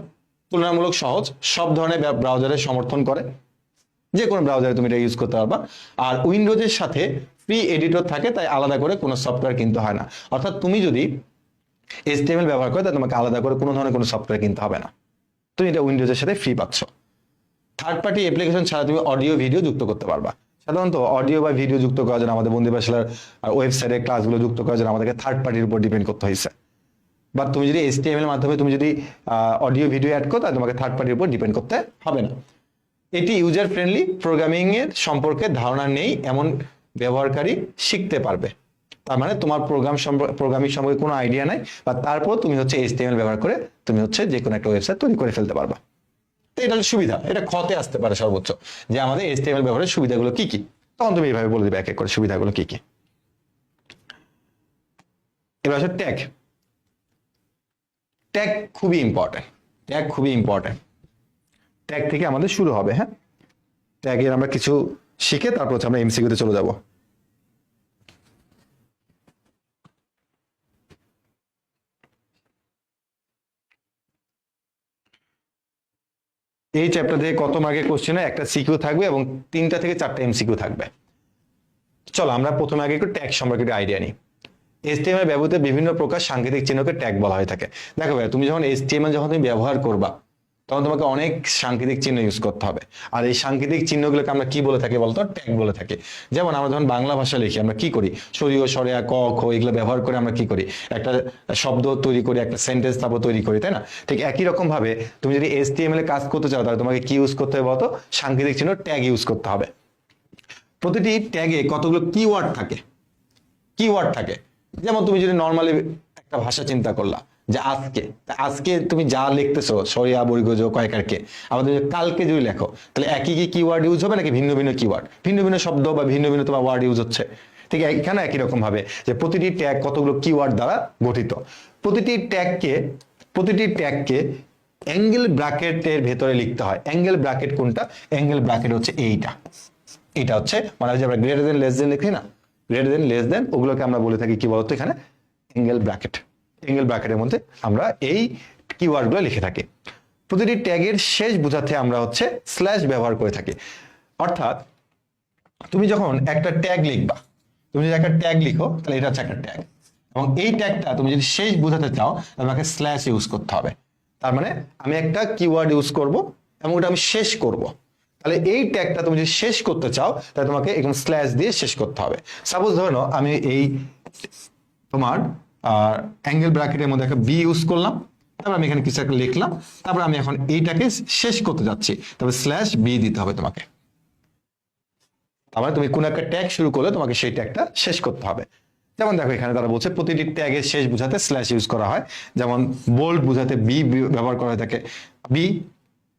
তুলনামূলক সহজ, সব ধরনের ব্রাউজারের সমর্থন করে, যে কোনো ব্রাউজারে তুমি এটা ইউজ করতে পারবা। আর উইন্ডোজের সাথে ফ্রি এডিটর থাকে, তাই আলাদা করে কোনো সফটওয়্যার কিনতে হয় না। অর্থাৎ তুমি যদি HTML ব্যবহার করো, তাই তোমাকে আলাদা করে কোনো ধরনের কোনো সফটওয়্যার কিনতে হবে না, তুমি এটা উইন্ডোজের সাথে ফ্রি পাচ্ছ। থার্ড পার্টি অ্যাপ্লিকেশন ছাড়া তুমি অডিও ভিডিও যুক্ত করতে পারবা। সাধারণত অডিও বা ভিডিও যুক্ত করার জন্য আমাদের বন্ধু পাশালার ওয়েবসাইটে ক্লাসগুলো যুক্ত করার জন্য আমাদেরকে থার্ড পার্টির উপর ডিপেন্ড করতে হয়েছে। বা তুমি যদি HTML এর মাধ্যমে তুমি যদি অডিও ভিডিও অ্যাড করো, তাহলে তোমাকে থার্ড পার্টির উপর ডিপেন্ড করতে হবে না। এটি ইউজার ফ্রেন্ডলি, প্রোগ্রামিং এর সম্পর্কে ধারণা নেই এমন ব্যবহারকারী শিখতে পারবে। তার মানে তোমার প্রোগ্রামিং সম্পর্কে কোনো আইডিয়া নাই, বা তারপর তুমি হচ্ছে HTML ব্যবহার করে তুমি হচ্ছে যে কোনো একটা ওয়েবসাইট তৈরি করে ফেলতে পারবা। তো এটা হলো সুবিধা। এটা ক্ষতে আসতে পারে সর্বোচ্চ, যে আমাদের HTML ব্যবহারের সুবিধাগুলো কি কি, তখন তুমি এইভাবে বলে দিবে এক এক করে সুবিধাগুলো কি কি। এবার আসলে ট্যাগ। ট্যাগ খুবই ইম্পর্টেন্ট। ট্যাগ খুবই ইম্পর্টেন্ট। ট্যাগ থেকে আমাদের শুরু হবে। হ্যাঁ, ট্যাগের আমরা কিছু শিখে তারপর হচ্ছে আমরা MCQ তে চলে যাব। এই চ্যাপ্টার থেকে কত মার্কের কোশ্চেন হয়? একটা সিকিউ থাকবে এবং 3টা থেকে 4টা MCQ থাকবে। চলো আমরা প্রথমে আগে একটু ট্যাগ সম্পর্কে একটু আইডিয়া নিই। HTML ব্যবহৃত বিভিন্ন প্রকার সাংকেতিক চিহ্নকে ট্যাগ বলা হয়ে থাকে। দেখো ভাই, তুমি যখন HTML যখন তুমি ব্যবহার করবা, তখন তোমাকে অনেক সাংকেতিক চিহ্ন ইউজ করতে হবে। আর এই সাংকেতিক চিহ্নগুলোকে আমরা কি বলে থাকি বলতো? ট্যাগ বলে থাকি। যেমন আমরা যখন বাংলা ভাষা লিখি, আমরা কি করি? সরিয়, সরেয়া, ক, খ এগুলো ব্যবহার করে আমরা কি করি? একটা শব্দ তৈরি করি, একটা সেন্টেন্স তারপর তৈরি করি, তাই না? ঠিক একই রকম ভাবে তুমি যদি HTML এ কাজ করতে চাও, তাহলে তোমাকে কি ইউজ করতে হবে বলতো? সাংকেতিক চিহ্ন ট্যাগ ইউজ করতে হবে। প্রতিটি ট্যাগে কতগুলো কিওয়ার্ড থাকে। কিওয়ার্ড থাকে, যেমন তুমি যদি নর্মালি একটা ভাষা চিন্তা করলা যে আজকে, আজকে তুমি যা লিখতেছো সরিয়া বর্গজ কয়কারকে, আমাদের কালকে যদি লেখো, তাহলে একই কি কিওয়ার্ড ইউজ হবে নাকি ভিন্ন ভিন্ন কিওয়ার্ড, ভিন্ন ভিন্ন শব্দ বা ভিন্ন ভিন্ন তোমার ওয়ার্ড ইউজ হচ্ছে? ঠিক এখানে একই রকম ভাবে যে প্রতিটি ট্যাগ কতগুলো কিওয়ার্ড দ্বারা গঠিত। প্রতিটি ট্যাগকে অ্যাঙ্গেল ব্র্যাকেটের ভেতরে লিখতে হয়। অ্যাঙ্গেল ব্র্যাকেট কোনটা? অ্যাঙ্গেল ব্র্যাকেট হচ্ছে এইটা হচ্ছে মানে যে আমরা গ্রেটার দেন লেস দেন লিখি না, গ্রেটার দেন লেস দেন, ওগুলোকে আমরা বলে থাকি কি বলতো এখানে? Angle bracket. অ্যাঙ্গেল ব্র্যাকেটের মধ্যে আমরা এই কিওয়ার্ডগুলো লিখে থাকি। প্রতিটি ট্যাগের শেষ বোঝাতে আমরা হচ্ছে স্ল্যাশ ব্যবহার করে থাকি। অর্থাৎ তুমি যখন একটা ট্যাগ লিখবা, তুমি যদি একটা ট্যাগ লিখো, তাহলে এটা হচ্ছে একটা ট্যাগ, এবং এই ট্যাগটা তুমি যদি শেষ বোঝাতে চাও, তাহলে আমাকে স্ল্যাশ ইউজ করতে হবে। তার মানে আমি একটা কিওয়ার্ড ইউজ করব এবং ওটা আমি শেষ করব। তাহলে এই ট্যাগটা তুমি যদি শেষ করতে চাও, তাহলে তোমাকে এরকম স্ল্যাশ দিয়ে শেষ করতে হবে। সাপোজ ধরে নাও আমি এই তোমার অ্যাঙ্গেল ব্র্যাকেটের মধ্যে একটা বি ইউজ করলাম, তারপর আমি এখানে কিছু একটা লিখলাম, তারপর আমি এখন এইটাকে শেষ করতে যাচ্ছি, তবে স্ল্যাশ বি দিতে হবে তোমাকে। তার মানে তুমি কোন একটা ট্যাগ শুরু করলে তোমাকে সেই ট্যাগটা শেষ করতে হবে। যেমন দেখো এখানে তারা বলছে প্রতিটি ট্যাগের শেষ বোঝাতে স্ল্যাশ ইউজ করা হয়, যেমন বোল্ড বোঝাতে বি ব্যবহার করা হয়ে থাকে, বি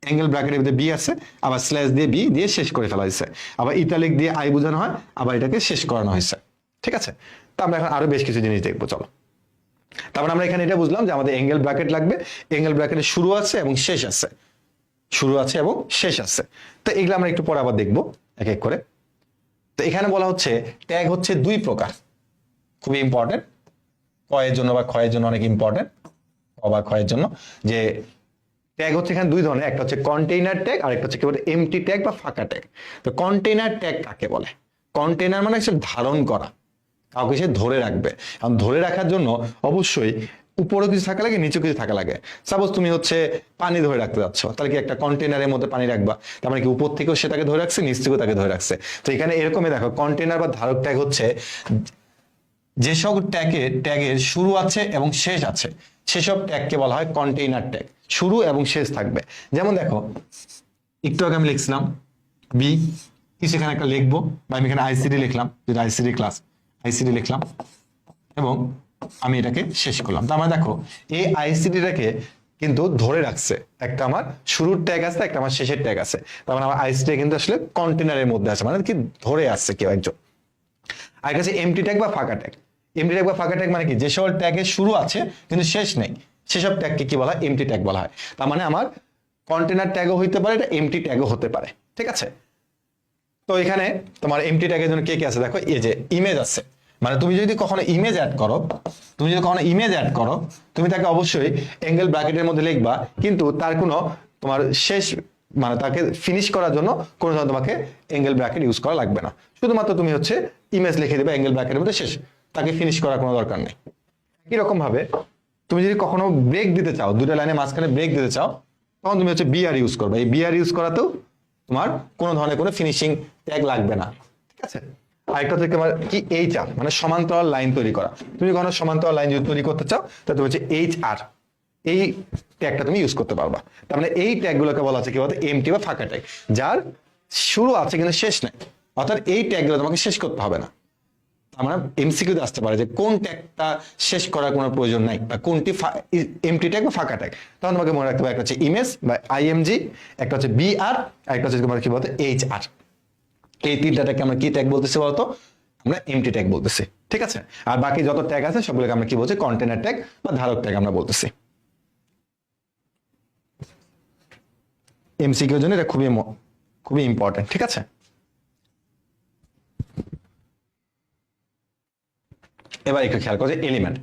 অ্যাঙ্গেল ব্র্যাকেটের মধ্যে বি আছে, আবার স্ল্যাশ দিয়ে বি দিয়ে শেষ করে ফেলা হয়েছে, আবার ইটালিক দিয়ে আই বোঝানো হয়, আবার এটাকে শেষ করানো হয়েছে। ঠিক আছে, তো আমরা এখন আরো বেশ কিছু জিনিস দেখবো, চলো। তারপর আমরা এখানে এটা বুঝলাম যে আমাদের অ্যাঙ্গেল ব্র্যাকেট লাগবে, অ্যাঙ্গেল ব্র্যাকেটের শুরু আছে এবং শেষ আছে, শুরু আছে এবং শেষ আছে। তো এগুলো আমরা একটু পরে আবার দেখবো এক এক করে। তো এখানে বলা হচ্ছে ট্যাগ হচ্ছে দুই প্রকার, খুবই ইম্পর্টেন্ট, কয়ের জন্য বা ক্ষয়ের জন্য অনেক ইম্পর্টেন্ট, বা ক্ষয়ের জন্য, যে ট্যাগ হচ্ছে এখানে দুই ধরনের, একটা হচ্ছে কন্টেইনার ট্যাগ আর একটা হচ্ছে কি বলে এমটি ট্যাগ বা ফাঁকা ট্যাগ। তো কন্টেইনার ট্যাগ কাকে বলে? কন্টেইনার মানে হচ্ছে ধারণ করা, কাউকে সে ধরে রাখবে। কারণ ধরে রাখার জন্য অবশ্যই উপরে কিছু থাকা লাগে, নিচে কিছু থাকা লাগে। সাপোজ তুমি হচ্ছে পানি ধরে রাখতে যাচ্ছ, তাহলে কি একটা কন্টেনারের মধ্যে পানি রাখবা, তার মানে কি উপর থেকেও সেটাকে ধরে রাখছে, নিচ থেকেও তাকে ধরে রাখছে। তো এখানে এরকমই দেখো, কন্টেনার বা ধারক ট্যাগ হচ্ছে যেসব ট্যাগের শুরু আছে এবং শেষ আছে, সেসব ট্যাগকে বলা হয় কন্টেইনার ট্যাগ, শুরু এবং শেষ থাকবে। যেমন দেখো একটু আগে আমি লিখছিলাম বি, কিছু এখানে একটা লিখবো, বা আমি এখানে আইসিডি লিখলাম, যেটা আইসিডি ক্লাস, আইসিডি লিখলাম এবং আমি এটাকে শেষ করলাম। তার মানে দেখো এই আইসিডিটাকে কিন্তু ধরে রাখছে, একটা আমার শুরুর ট্যাগ আছে, একটা আমার শেষের ট্যাগ আছে। তার মানে আমার আইসিডি কিন্তু আসলে কন্টেনারের মধ্যে আছে, মানে কি ধরে আসছে কেউ একজন। আর কাছে এমটি ট্যাগ বা ফাঁকা ট্যাগ, এমটি ট্যাগ বা ফাঁকা ট্যাগ মানে কি, যেসব ট্যাগের শুরু আছে কিন্তু শেষ নেই, সেসব ট্যাগকে কি বলা হয়? এমটি ট্যাগ বলা হয়। তার মানে আমার কন্টেনার ট্যাগও হইতে পারে, এটা এমটি ট্যাগও হতে পারে। ঠিক আছে, তো এখানে তোমার এমটি ট্যাগের জন্য কে কে আছে দেখো, এই যে ইমেজ আছে, মানে তুমি যদি কখনো ইমেজ অ্যাড করো, তুমি তাকে অবশ্যই অ্যাঙ্গেল ব্র্যাকেটের মধ্যে লিখবা, কিন্তু তার কোনো তোমার শেষ মানে তাকে ফিনিশ করার জন্য কোনো সময় তোমাকে অ্যাঙ্গেল ব্র্যাকেট ইউজ করা লাগবে না, শুধুমাত্র তুমি হচ্ছে ইমেজ লিখে দেবে অ্যাঙ্গেল ব্র্যাকেটের মধ্যে, শেষ, তাকে ফিনিশ করার কোনো দরকার নেই। এরকম ভাবে তুমি যদি কখনো ব্রেক দিতে চাও, দুটো লাইনের মাঝখানে ব্রেক দিতে চাও, তখন তুমি হচ্ছে বিআর ইউজ করবে। এই বিআর ইউজ করাতেও তোমার কোনো ধরনের কোনো ফিনিশিং ট্যাগ লাগবে না। ঠিক আছে, আরেকটা হচ্ছে তোমার কি এইচআর, মানে সমান্তরাল লাইন তৈরি করা। তুমি কোনো সমান্তরাল লাইন যদি তৈরি করতে চাও, তাহলে তুমি হচ্ছে এইচআর, এই ট্যাগটা তুমি ইউজ করতে পারবা। তার মানে এই ট্যাগগুলোকে বলা হচ্ছে কি বলতে এমটি বা ফাঁকা ট্যাগ, যার শুরু আছে কিন্তু শেষ নেই, অর্থাৎ এই ট্যাগগুলো তোমাকে শেষ করতে হবে না। আমরা এমসিকিউতে আসতে পারে যে কোন ট্যাগটা শেষ করার কোনো প্রয়োজন নাই, বা কোনটি এমটি ট্যাগ বা ফাঁকা ট্যাগ, তখন তোমাকে মনে রাখতে হবে একটা হচ্ছে ইমেজ বা আইএমজি, একটা হচ্ছে বিআর, আর একটা হচ্ছে তোমার কি বলতে এইচআর। এই তিনটা ট্যাগকে আমরা কি ট্যাগ বলতেছি বলতো? আমরা এমটি ট্যাগ বলতেছি। ঠিক আছে, আর বাকি যত ট্যাগ আছে সবগুলোকে আমরা কি বলছি? কন্টেনার ট্যাগ বা ধারক ট্যাগ আমরা বলতেছি। এমসিকিউর জন্য এটা খুবই খুবই ইম্পর্টেন্ট। ঠিক আছে, এবার একটু খেয়াল করো, এলিমেন্ট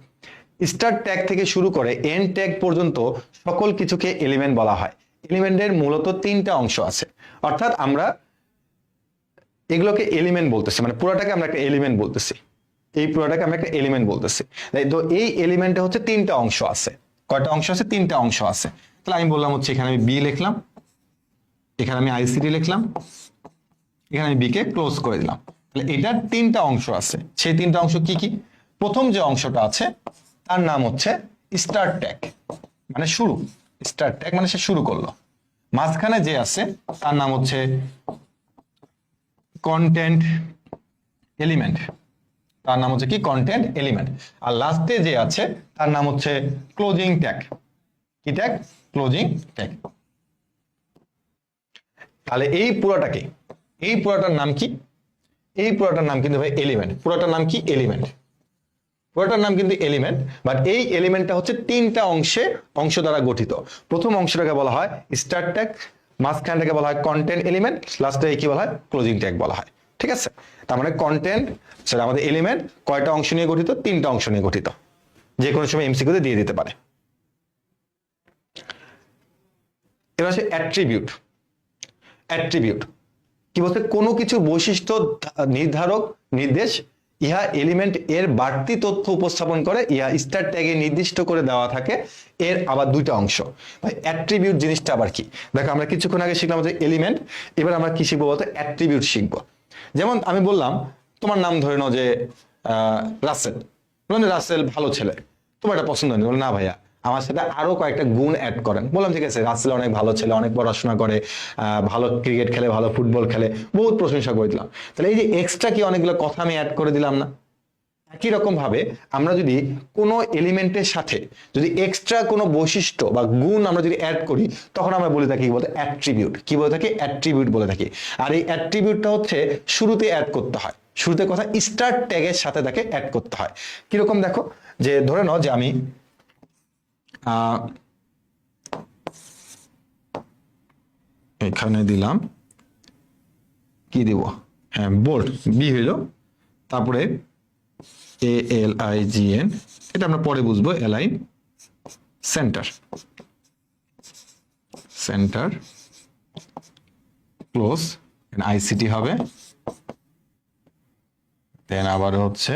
স্টার্ট ট্যাগ থেকে শুরু করে এন্ড ট্যাগ পর্যন্ত সকল কিছুকে এলিমেন্ট বলা হয়। এলিমেন্টের মূলত তিনটা অংশ আছে, অর্থাৎ আমরা এগুলোকে এলিমেন্ট বলতেছি, মানে পুরোটাকে আমরা একটা এলিমেন্ট বলতেছি, এই পুরোটাকে আমরা একটা এলিমেন্ট বলতেছি। তো এই এলিমেন্টে হচ্ছে তিনটা অংশ আছে। কয়টা অংশ আছে? তিনটা অংশ আছে। তাহলে আমি বললাম হচ্ছে এখানে আমি বি লিখলাম, এখানে আমি আইসিডি লিখলাম, এখানে আমি বি কে ক্লোজ করে দিলাম। তাহলে এটার তিনটা অংশ আছে। সেই তিনটা অংশ কি কি? প্রথম যে অংশটা আছে তার নাম হচ্ছে স্টার্ট ট্যাগ, মানে শুরু, স্টার্ট ট্যাগ মানে সে শুরু করলো। মাঝখানে যে আছে তার নাম হচ্ছে কন্টেন্ট এলিমেন্ট, তার নাম হচ্ছে কি? Content element. আর লাস্টে যে আছে তার নাম হচ্ছে ক্লোজিং ট্যাগ। কি ট্যাগ? Closing tag. তাহলে এই পুরোটাকে, এই পুরোটার নাম কি? এই পুরোটার নাম কিন্তু ভাই এলিমেন্ট। পুরোটার নাম কি? এলিমেন্ট। পুরোটার নাম কিন্তু এলিমেন্ট, বাট এই এলিমেন্টটা হচ্ছে তিনটা অংশ দ্বারা গঠিত। প্রথম অংশটাকে বলা হয় স্টার্ট ট্যাগ, মাঝখানটাকে বলা হয় কন্টেন্ট এলিমেন্ট, লাস্টে কি বলা হয়? ক্লোজিং ট্যাগ বলা হয়। ঠিক আছে, তার মানে কন্টেন্ট সেটা আমাদের এলিমেন্ট কয়টা অংশ নিয়ে গঠিত? তিনটা অংশ নিয়ে গঠিত। যে কোনো সময় এমসিকিউতে দিয়ে দিতে পারে। এবার হচ্ছে অ্যাট্রিবিউট। অ্যাট্রিবিউট কি বলতে? কোনো কিছু বৈশিষ্ট্য নির্ধারক, নির্দেশ, ইহা এলিমেন্ট এর বাড়তি তথ্য উপস্থাপন করে, ইহা স্টার ট্যাগে নির্দিষ্ট করে দেওয়া থাকে। এর আবার দুইটা অংশ। ভাই অ্যাট্রিবিউট জিনিসটা আবার কি? দেখো আমরা কিছুক্ষণ আগে শিখলাম যে এলিমেন্ট, এবার আমরা কি শিখবো বলতে? অ্যাট্রিবিউট শিখবো। যেমন আমি বললাম তোমার নাম ধরে নাও যে রাসেল, রাসেল ভালো ছেলে, তোমার এটা পছন্দ হয়নি, না ভাইয়া আমার সাথে আরো কয়েকটা গুণ অ্যাড করেন। বললাম ঠিক আছে, রাসেল অনেক ভালো ছেলে, অনেক পড়াশোনা করে, ভালো ক্রিকেট খেলে, ভালো ফুটবল খেলে, বহুত প্রশংসা করে দিলাম। তাহলে এই যে এক্সট্রা কি অনেকগুলো কথা আমি অ্যাড করে দিলাম না? একই রকম ভাবে আমরা যদি কোনো এলিমেন্টের সাথে যদি এক্সট্রা কোনো বৈশিষ্ট্য বা গুণ আমরা যদি অ্যাড করি, তখন আমরা বলে থাকি কি বলতে অ্যাট্রিবিউট। কি বলে থাকি? অ্যাট্রিবিউট বলে থাকি। আর এই অ্যাট্রিবিউটটা হচ্ছে শুরুতে অ্যাড করতে হয়, শুরুতে কথা স্টার্ট ট্যাগের সাথে তাকে অ্যাড করতে হয়। কিরকম দেখো, যে ধরে নাও যে আমি এখানে দিলাম কি দিব, হ্যাঁ বোল্ড, বি হইল, তারপরে ALIGN, এটা আমরা পরে বুঝবো, align centre, centre close, ICT হবে, দেন আবার হচ্ছে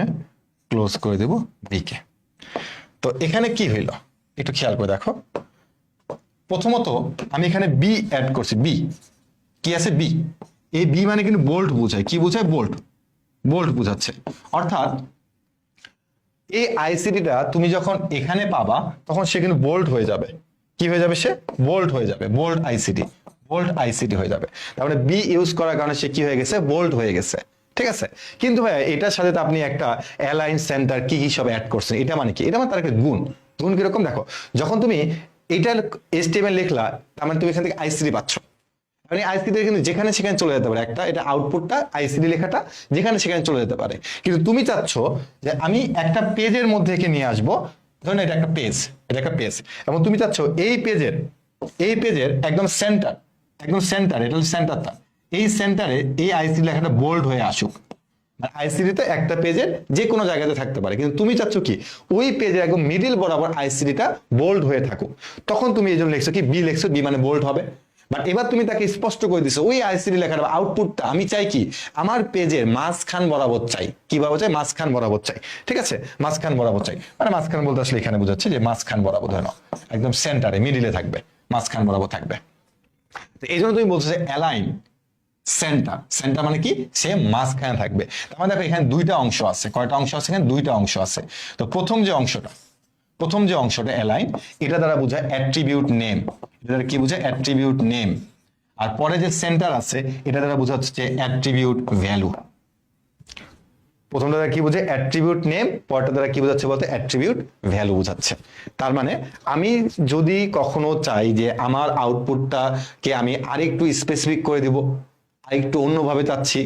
ক্লোজ করে দেব বিকে। তো এখানে কি হইল একটু খেয়াল করে দেখো। প্রথমত আমি এখানে বি অ্যাড করছি, বি কি আছে, বি, এই বি মানে কিন্তু বোল্ড বোঝায়। কি বোঝায়? বোল্ড, বোল্ড বোঝাচ্ছে। অর্থাৎ এই আইসিটিটা তুমি যখন এখানে পাবা তখন সে কিন্তু বোল্ড হয়ে যাবে। কি হয়ে যাবে? সে বোল্ড হয়ে যাবে, বোল্ড আইসিটি, বোল্ড আইসিটি হয়ে যাবে। তারপরে বি ইউজ করার কারণে সে কি হয়ে গেছে? বোল্ড হয়ে গেছে। ঠিক আছে, কিন্তু ভাই এটার সাথে তো আপনি একটা অ্যালাইন সেন্টার কি কি সব অ্যাড করছেন, এটা মানে কি? এটা মানে তার একটা গুণ। গুণ কিরকম দেখো, যখন তুমি এটা HTML লিখলা, তার মানে তুমি এখান থেকে আইসিটি পাচ্ছ। মানে আইসিডি কিন্তু যেখানে সেখানে চলে যেতে পারে, একটা এটা আউটপুটটা আইসিডি লেখাটা যেখানে সেখানে চলে যেতে পারে। কিন্তু তুমি চাচ্ছ যে আমি একটা পেজের মধ্যে একে নিয়ে আসবো, ধরুন এটা একটা পেজ, এটা একটা পেজ, এবং তুমি চাচ্ছ এই পেজের একদম সেন্টার, একদম সেন্টার, এটা হচ্ছে সেন্টারটা, এই সেন্টারে এই আইসিডি লেখাটা বোল্ড হয়ে আসুক। আইসিডিতে একটা পেজের যে কোনো জায়গাতে থাকতে পারে, কিন্তু তুমি চাচ্ছ কি ওই পেজের একদম মিডিল বরাবর আইসিডিটা বোল্ড হয়ে থাকুক। তখন তুমি এই জন্য লিখছো কি বি লিখছো, বি মানে বোল্ড হবে। বাট এবার তুমি তাকে স্পষ্ট করে দিছো ওই আইসিডি লেখাটা আউটপুটটা আমি চাই কি আমার পেজের মাঝখান বরাবর চাই। কি বরাবর চাই? মাঝখান বরাবর চাই। ঠিক আছে, মাঝখান বরাবর চাই, মানে মাঝখান বলতে আসলে এখানে বোঝাচ্ছে যে মাঝখান বরাবর, ধরে নাও একদম সেন্টারে মিডিলে থাকবে, মাঝখান বরাবর থাকবে। তো এই জন্য তুমি বলছো যে অ্যালাইন সেন্টার, সেন্টার মানে কি? সে মাঝখানে থাকবে। তার মানে দেখো এখানে দুইটা অংশ আছে। কয়টা অংশ আছে? এখানে দুইটা অংশ আছে। তো প্রথম যে অংশটা অ্যালাইন, এটা দ্বারা বোঝায় অ্যাট্রিবিউট নেম, এটা দ্বারা কি বোঝায়? Attribute name. আর পরে যে সেন্টার আছে এটা দ্বারা বোঝাচ্ছে যে অ্যাট্রিবিউট ভ্যালু। প্রথমটা দ্বারা কি বোঝায়? অ্যাট্রিবিউট নেম, পরেরটা দ্বারা কি বোঝাচ্ছে বলতে? অ্যাট্রিবিউট ভ্যালু বোঝাচ্ছে। তার মানে আমি যদি কখনো চাই যে আমার আউটপুটটাকে আমি আরেকটু স্পেসিফিক করে দিব, আরেকটু অন্যভাবে চাচ্ছি,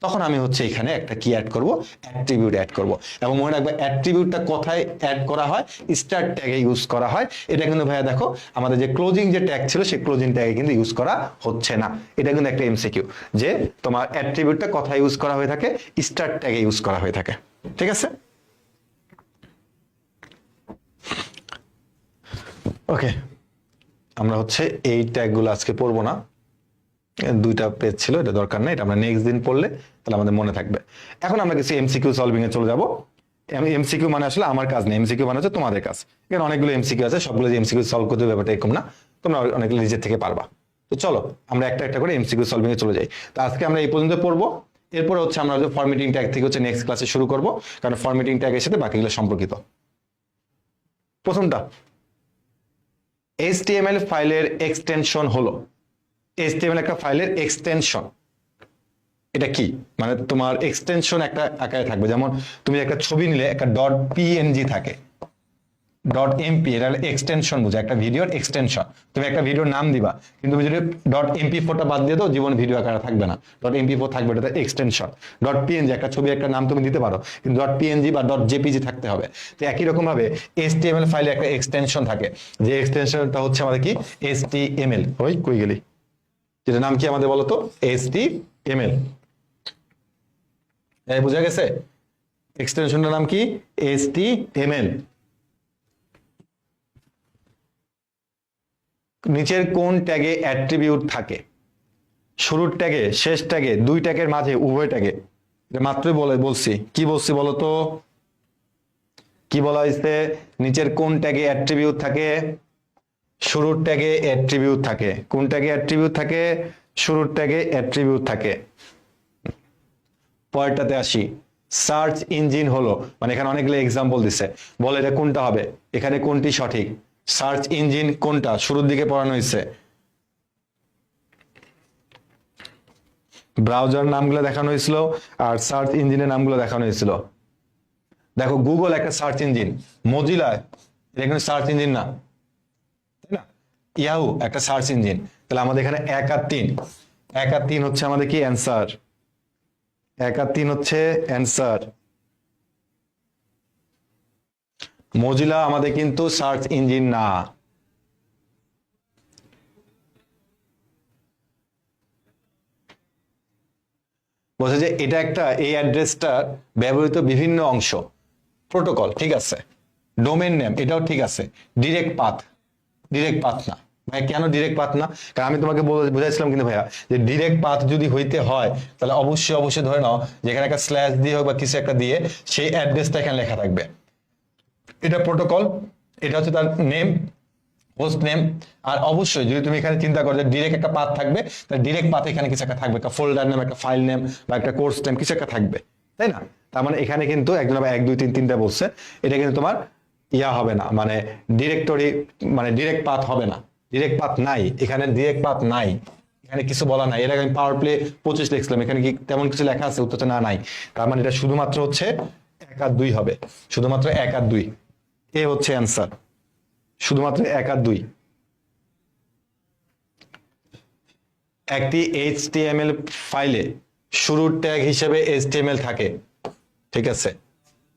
তখন আমি হচ্ছে এখানে একটা কি অ্যাড করব? অ্যাট্রিবিউট অ্যাড করব। এবং মনে রাখবে অ্যাট্রিবিউটটা কোথায় অ্যাড করা হয়? স্টার্ট ট্যাগে ইউজ করা হয়। এটা কিন্তু ভাইয়া দেখো আমাদের যে ক্লোজিং যে ট্যাগ ছিল সেই ক্লোজিং ট্যাগে কিন্তু ইউজ করা হচ্ছে না। এটা কিন্তু একটা এমসিকিউ যে তোমার অ্যাট্রিবিউটটা কোথায় ইউজ করা হয়ে থাকে? স্টার্ট ট্যাগে ইউজ করা হয়ে থাকে। ঠিক আছে, ওকে, আমরা হচ্ছে এই ট্যাগগুলো আজকে পড়বো না, দুইটা পেজ ছিল, এটা দরকার নেই, এটা আমরা নেক্সট দিন পড়লে তাহলে আমাদের মনে থাকবে। এখন আমরা কিছু এমসিকিউ সলভিং এ চলে যাব। এমসিকিউ মানে আসলে আমার কাজ নেই, এমসিকিউ মানে হচ্ছে তোমাদের কাজ। এখানে অনেকগুলো এমসিকিউ আছে, সবগুলো যে এমসিকিউ সলভ করতে ব্যাপারটা এরকম না, তোমরা অনেকগুলো নিজের থেকে পারবা। তো চলো আমরা একটা একটা করে এমসিকিউ সলভিং এ চলে যাই। তো আজকে আমরা এই পর্যন্ত পড়বো, এরপরে হচ্ছে আমরা ফরম্যাটিং ট্যাগ থেকে হচ্ছে নেক্সট ক্লাসে শুরু করব, কারণ ফরম্যাটিং ট্যাগের সাথে বাকিগুলো সম্পর্কিত। প্রথমটা HTML ফাইলের এক্সটেনশন হলো, HTML একটা ফাইলের এক্সটেনশন, এটা কি? মানে তোমার এক্সটেনশন একটা আকারে থাকবে, যেমন তুমি একটা ছবি নিলে একটা .png থাকে, .mp, এটা এক্সটেনশন বোঝায়, একটা ভিডিওর এক্সটেনশন। তুমি একটা ভিডিওর নাম দিবা, কিন্তু তুমি যদি .mp4টা বাদ দিয়ে দাও জীবন ভিডিও আকারে থাকবে না, .mp4 থাকবে, এটা এক্সটেনশন। .png একটা ছবি একটা নাম তুমি দিতে পারো, কিন্তু .png বা .jpg থাকতে হবে। তো একই রকম ভাবে HTML ফাইলে একটা এক্সটেনশন থাকে, যে এক্সটেনশনটা হচ্ছে আমাদের কি? HTML। ওই কই গেলি, যেটা নাম কি আমাদের বলতো? HTML। বোঝা গেছে? এক্সটেনশনটার নাম কি? HTML। নিচের কোন ট্যাগে অ্যাট্রিবিউট থাকে? শুরুর ট্যাগে, শেষ ট্যাগে, দুই ট্যাগের মাঝে, উভয় ট্যাগে? মাত্রই বলছি, কি বলছি বলতো? কি বলা হয়েছে? নিচের কোন ট্যাগে অ্যাট্রিবিউট থাকে? শুরুর ট্যাগে অ্যাট্রিবিউট থাকে। কোন ট্যাগে অ্যাট্রিবিউট থাকে? শুরুর ট্যাগে অ্যাট্রিবিউট থাকে। পরেরটাতে আসি, সার্চ ইঞ্জিন হলো, মানে এখানে অনেকগুলো এক্সাম্পল দিছে, বলে এটা কোনটা হবে, এখানে কোনটি সঠিক? সার্চ ইঞ্জিন কোনটা শুরুর দিকে পড়ানো হয়েছে? ব্রাউজার নামগুলো দেখানো হয়েছিল আর সার্চ ইঞ্জিনের নামগুলো দেখানো হয়েছিল। দেখো গুগল একটা সার্চ ইঞ্জিন, মজিলা এটা কিন্তু সার্চ ইঞ্জিন না, তাই না? ইয়াহু একটা সার্চ ইঞ্জিন। তাহলে আমাদের এখানে 1 আর 3, 1 আর 3 হচ্ছে আমাদের কি অ্যান্সার, 1 আর 3 হচ্ছে অ্যান্সার। মজিলা আমাদের কিন্তু সার্চ ইঞ্জিন না। বলছে যে এটা একটা, এই অ্যাড্রেসটার ব্যবহৃত বিভিন্ন অংশ, প্রোটোকল, ঠিক আছে। ডোমেন নেম এটাও ঠিক আছে। ডিরেক্ট পাথ, ডিরেক্ট পাথ না ভাই। কেন ডিরেক্ট পাথ না? কারণ আমি তোমাকে বুঝাইছিলাম কিন্তু ভাইয়া যে ডিরেক্ট পাথ যদি হইতে হয় তাহলে অবশ্যই অবশ্যই ধরে নাও যেখানে একটা স্ল্যাশ দিয়ে হোক বা কিছু একটা দিয়ে সেই অ্যাড্রেসটা এখানে লেখা থাকবে। এটা প্রোটোকল, এটা হচ্ছে তার নেম, হোস্ট নেম। আর অবশ্যই যদি তুমি এখানে চিন্তা করো যে ডিরেক্ট একটা পাথ থাকবে, তাহলে ডিরেক্ট পাথে এখানে কিছু একটা থাকবে, একটা ফোল্ডার নেম, একটা ফাইল নেম বা একটা কোর্স নেম, কিছু একটা থাকবে, তাই না? তার মানে এখানে কিন্তু একজন আবার 1 2 3 3টা বলছে, এটা কিন্তু তোমার ইয়া হবে না, মানে ডিরেক্টরি, মানে ডিরেক্ট পাথ হবে না। ডিরেক্ট পাথ নাই এখানে, ডিরেক্ট পাথ নাই এখানে, কিছু বলা নাই। এর আগে আমি পাওয়ার প্লে 25 লিখছিলাম, এখানে কি তেমন কিছু লেখা আছে? উত্তর না, নাই। তার মানে এটা শুধুমাত্র হচ্ছে 1 আর 2 হবে, শুধুমাত্র 1 আর 2, এ হচ্ছে অ্যান্সার, শুধুমাত্র 1 আর 2। একটি HTML ফাইলে শুরুর ট্যাগ হিসেবে HTML থাকে, ঠিক আছে?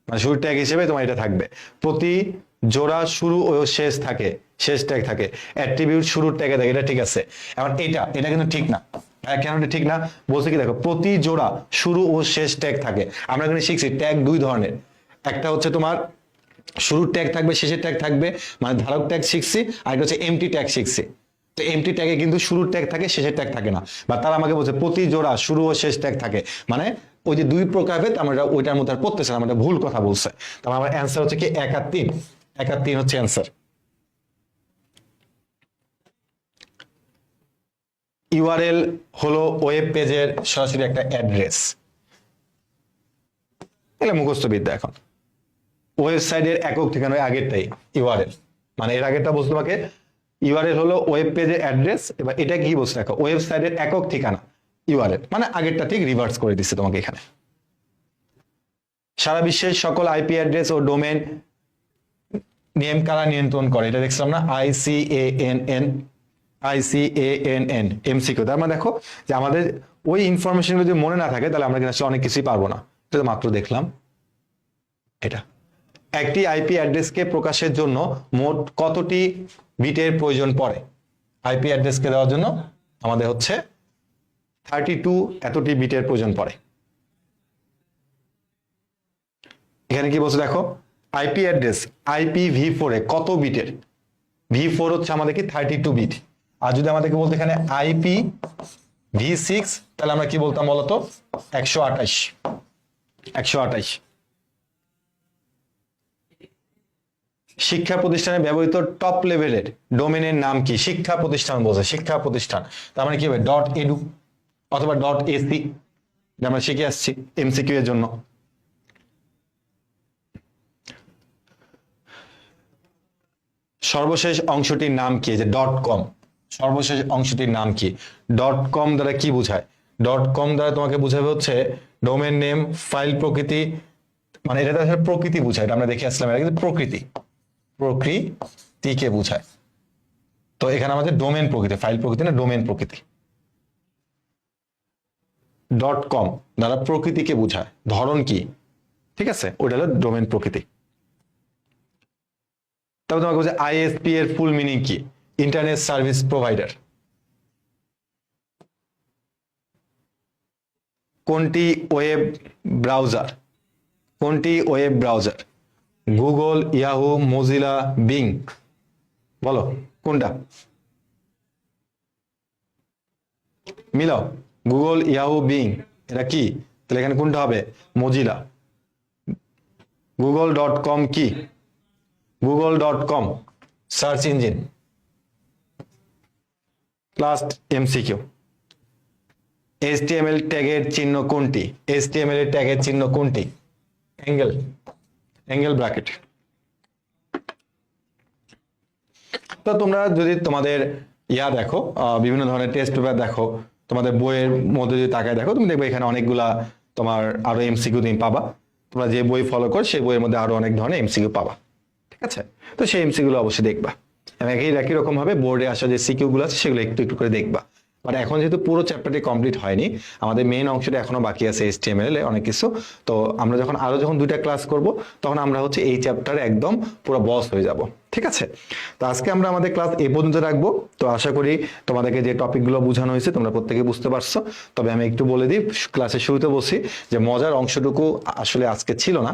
মানে শুরুর ট্যাগ হিসেবে তোমার এটা থাকবে। প্রতি জোড়া শুরু ও শেষ থাকে, শেষ ট্যাগ থাকে। অ্যাট্রিবিউট শুরুর ট্যাগে থাকে, এটা ঠিক আছে। এখন এটা কিন্তু ঠিক না। কেন এটা ঠিক না? বলছে কি দেখো, প্রতি জোড়া শুরু ও শেষ ট্যাগ থাকে। আমরা এখানে শিখছি ট্যাগ 2 ধরনের, একটা হচ্ছে তোমার শুরুর ট্যাগ থাকবে, শেষের ট্যাগ থাকবে, মানে ধারক ট্যাগ শিখছি, আর একটা হচ্ছে এমটি ট্যাগ শিখছি। তো এমটি ট্যাগে কিন্তু শুরুর ট্যাগ থাকে, শেষের ট্যাগ থাকে না। বা তারা আমাকে বলছে প্রতি জোড়া শুরু ও শেষ ট্যাগ থাকে, মানে ওই যে 2 প্রকার ভেদ, আমরা ওইটার মধ্যে আর পড়তেছে না, আমরা ভুল কথা বলছে। তাহলে আমার অ্যান্সার হচ্ছে কি 1 আর 3, 1 আর 3 হচ্ছে অ্যান্সার। ইউআরএল হলো ওয়েব পেজের সরাসরি একটা অ্যাড্রেস। এটা মুখস্থ বিদ্যা। এখন ওয়েবসাইটের একক ঠিকানা আগেরটাই ইউআরএল, মানে এর আগেরটা বলছো তোমাকে ইউআরএল হলো ওয়েব পেজের অ্যাড্রেস। এবার এটা কি বলছে দেখো, ওয়েবসাইটের একক ঠিকানা ইউআরএল, মানে আগেরটা ঠিক রিভার্স করে দিচ্ছে তোমাকে এখানে। সারা বিশ্বের সকল আইপি অ্যাড্রেস ও ডোমেন নেম কারা নিয়ন্ত্রণ করে? এটা দেখছিলাম না, ICANN, এমসিকিউ। তার মানে দেখো যে আমাদের ওই ইনফরমেশন যদি মনে না থাকে তাহলে আমরা কিন্তু অনেক কিছুই পারবো না। এটা মাত্র দেখলাম। এটা একটি আইপি অ্যাড্রেসকে প্রকাশের জন্য মোট কতটি বিটের প্রয়োজন পড়ে? আইপি অ্যাড্রেসকে দেওয়ার জন্য আমাদের হচ্ছে 32 এতটি বিটের প্রয়োজন পড়ে। এখানে কি বলছে দেখো, আইপি অ্যাড্রেস IPv4 এ কত বিটের? V4 হচ্ছে আমাদের কি 32 বিট। আর যদি আমাদেরকে বলতে এখানে IPv6, তাহলে আমরা কি বলতাম বলতো? 128। শিক্ষা প্রতিষ্ঠানে ব্যবহৃত টপ লেভেলের ডোমেনের নাম কি? শিক্ষা প্রতিষ্ঠান বলছে, শিক্ষা প্রতিষ্ঠান, তার মানে কি হবে .edu অথবা .ac, আমরা শিখে আসছি এমসিকিউ এর জন্য। সর্বশেষ অংশটির নাম কি? যে .com, সর্বশেষ অংশটির নাম কি? .com দ্বারা কি বোঝায়? .com দ্বারা তোমাকে বোঝাবে হচ্ছে ডোমেন নেম, ফাইল প্রকৃতি, মানে এটা আসলে প্রকৃতি বোঝায়, এটা আমরা দেখে আসলাম, এটা কিন্তু প্রকৃতিকে বোঝায়। তো এখানে আমাদের ডোমেন প্রকৃতি, ফাইল প্রকৃতি না, ডোমেন প্রকৃতি। .com দ্বারা প্রকৃতিকে বোঝায়, ধরন কি, ঠিক আছে, ওটা হলো ডোমেন প্রকৃতি। তবে তোমাকে বলছে ISP এর ফুল মিনিং কি? Internet service provider. কোনটি ওয়েব ব্রাউজার? কোনটি web browser? Google, Yahoo, Mozilla, being, বলো কোনটা? মিলাও, গুগল, ইয়াহু, বিং, এটা কি? তাহলে এখানে কোনটা হবে? মোজিলা। google.com কি? google.com search engine. Last MCQ, HTML ট্যাগের চিহ্ন কোনটি? HTML এর ট্যাগের চিহ্ন কোনটি? Angle bracket. তো তোমরা যদি তোমাদের দেখো, বিভিন্ন ধরনের টেস্ট পেপার দেখো, তোমাদের বইয়ের মধ্যে যদি তাকায় দেখো, তুমি দেখবে এখানে অনেকগুলা তোমার আরো এমসিকিউ তুমি পাবা। তোমরা যে বই ফলো করো সেই বইয়ের মধ্যে আরো অনেক ধরনের এমসিকিউ পাবা, ঠিক আছে? তো সেই এমসিকিউ গুলো অবশ্যই দেখবা। এবং একই রকম ভাবে বোর্ডে আসা যে সিকিউ গুলো আছে সেগুলো একটু একটু করে দেখবা। বাট এখন যেহেতু পুরো চ্যাপ্টারটি কমপ্লিট হয়নি, আমাদের মেইন অংশটা এখনো বাকি আছে, HTML এ অনেক কিছু। তো আমরা যখন 2টা ক্লাস করব, তখন আমরা হচ্ছে এই চ্যাপ্টারে একদম পুরো বস হয়ে যাব, ঠিক আছে? তো আজকে আমরা আমাদের ক্লাস এই পর্যন্ত রাখবো। তো আশা করি তোমাদেরকে যে টপিকগুলো বোঝানো হয়েছে তোমরা প্রত্যেকে বুঝতে পারছো। তবে আমি একটু বলে দিই, ক্লাসের শুরুতে বলছি যে মজার অংশটুকু আসলে আজকে ছিল না।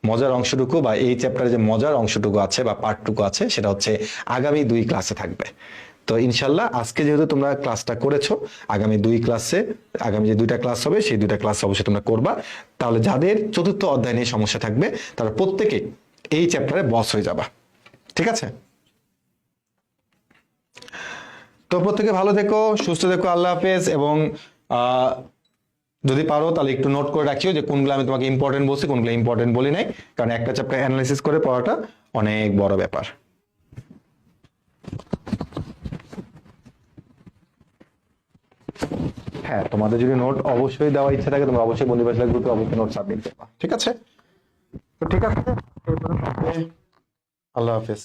মজার অংশটুকু বা এই চ্যাপ্টারে যে মজার অংশটুকু আছে বা পার্টটুকু আছে, সেটা হচ্ছে আগামী 2 ক্লাসে থাকবে। তো ইনশাল্লাহ আজকে যেহেতু তোমরা ক্লাসটা করেছো, আগামী যে 2টা ক্লাস হবে সেই 2টা ক্লাস অবশ্যই তোমরা করবা। তাহলে যাদের 4র্থ অধ্যায় নিয়ে সমস্যা থাকবে তারা প্রত্যেকে এই চ্যাপ্টারে বস হয়ে যাবা, ঠিক আছে? তো প্রত্যেকে ভালো থেকো, সুস্থ থেকো, আল্লাহ হাফেজ। এবং যদি পারো তাহলে একটু নোট করে রাখিও যে কোনগুলো আমি তোমাকে ইম্পর্টেন্ট বলছি, কোনগুলো ইম্পর্টেন্ট বলি নাই, কারণ একটা চ্যাপ্টার অ্যানালাইসিস করে পড়াটা অনেক বড় ব্যাপার। হ্যাঁ, তোমাদের যদি নোট অবশ্যই দেওয়ার ইচ্ছা থাকে তোমরা অবশ্যই বন্ধু বান্ধব গ্রুপে অবশ্যই নোট সাবমিট করবা, ঠিক আছে? তো ঠিক আছে, আল্লাহ হাফেজ।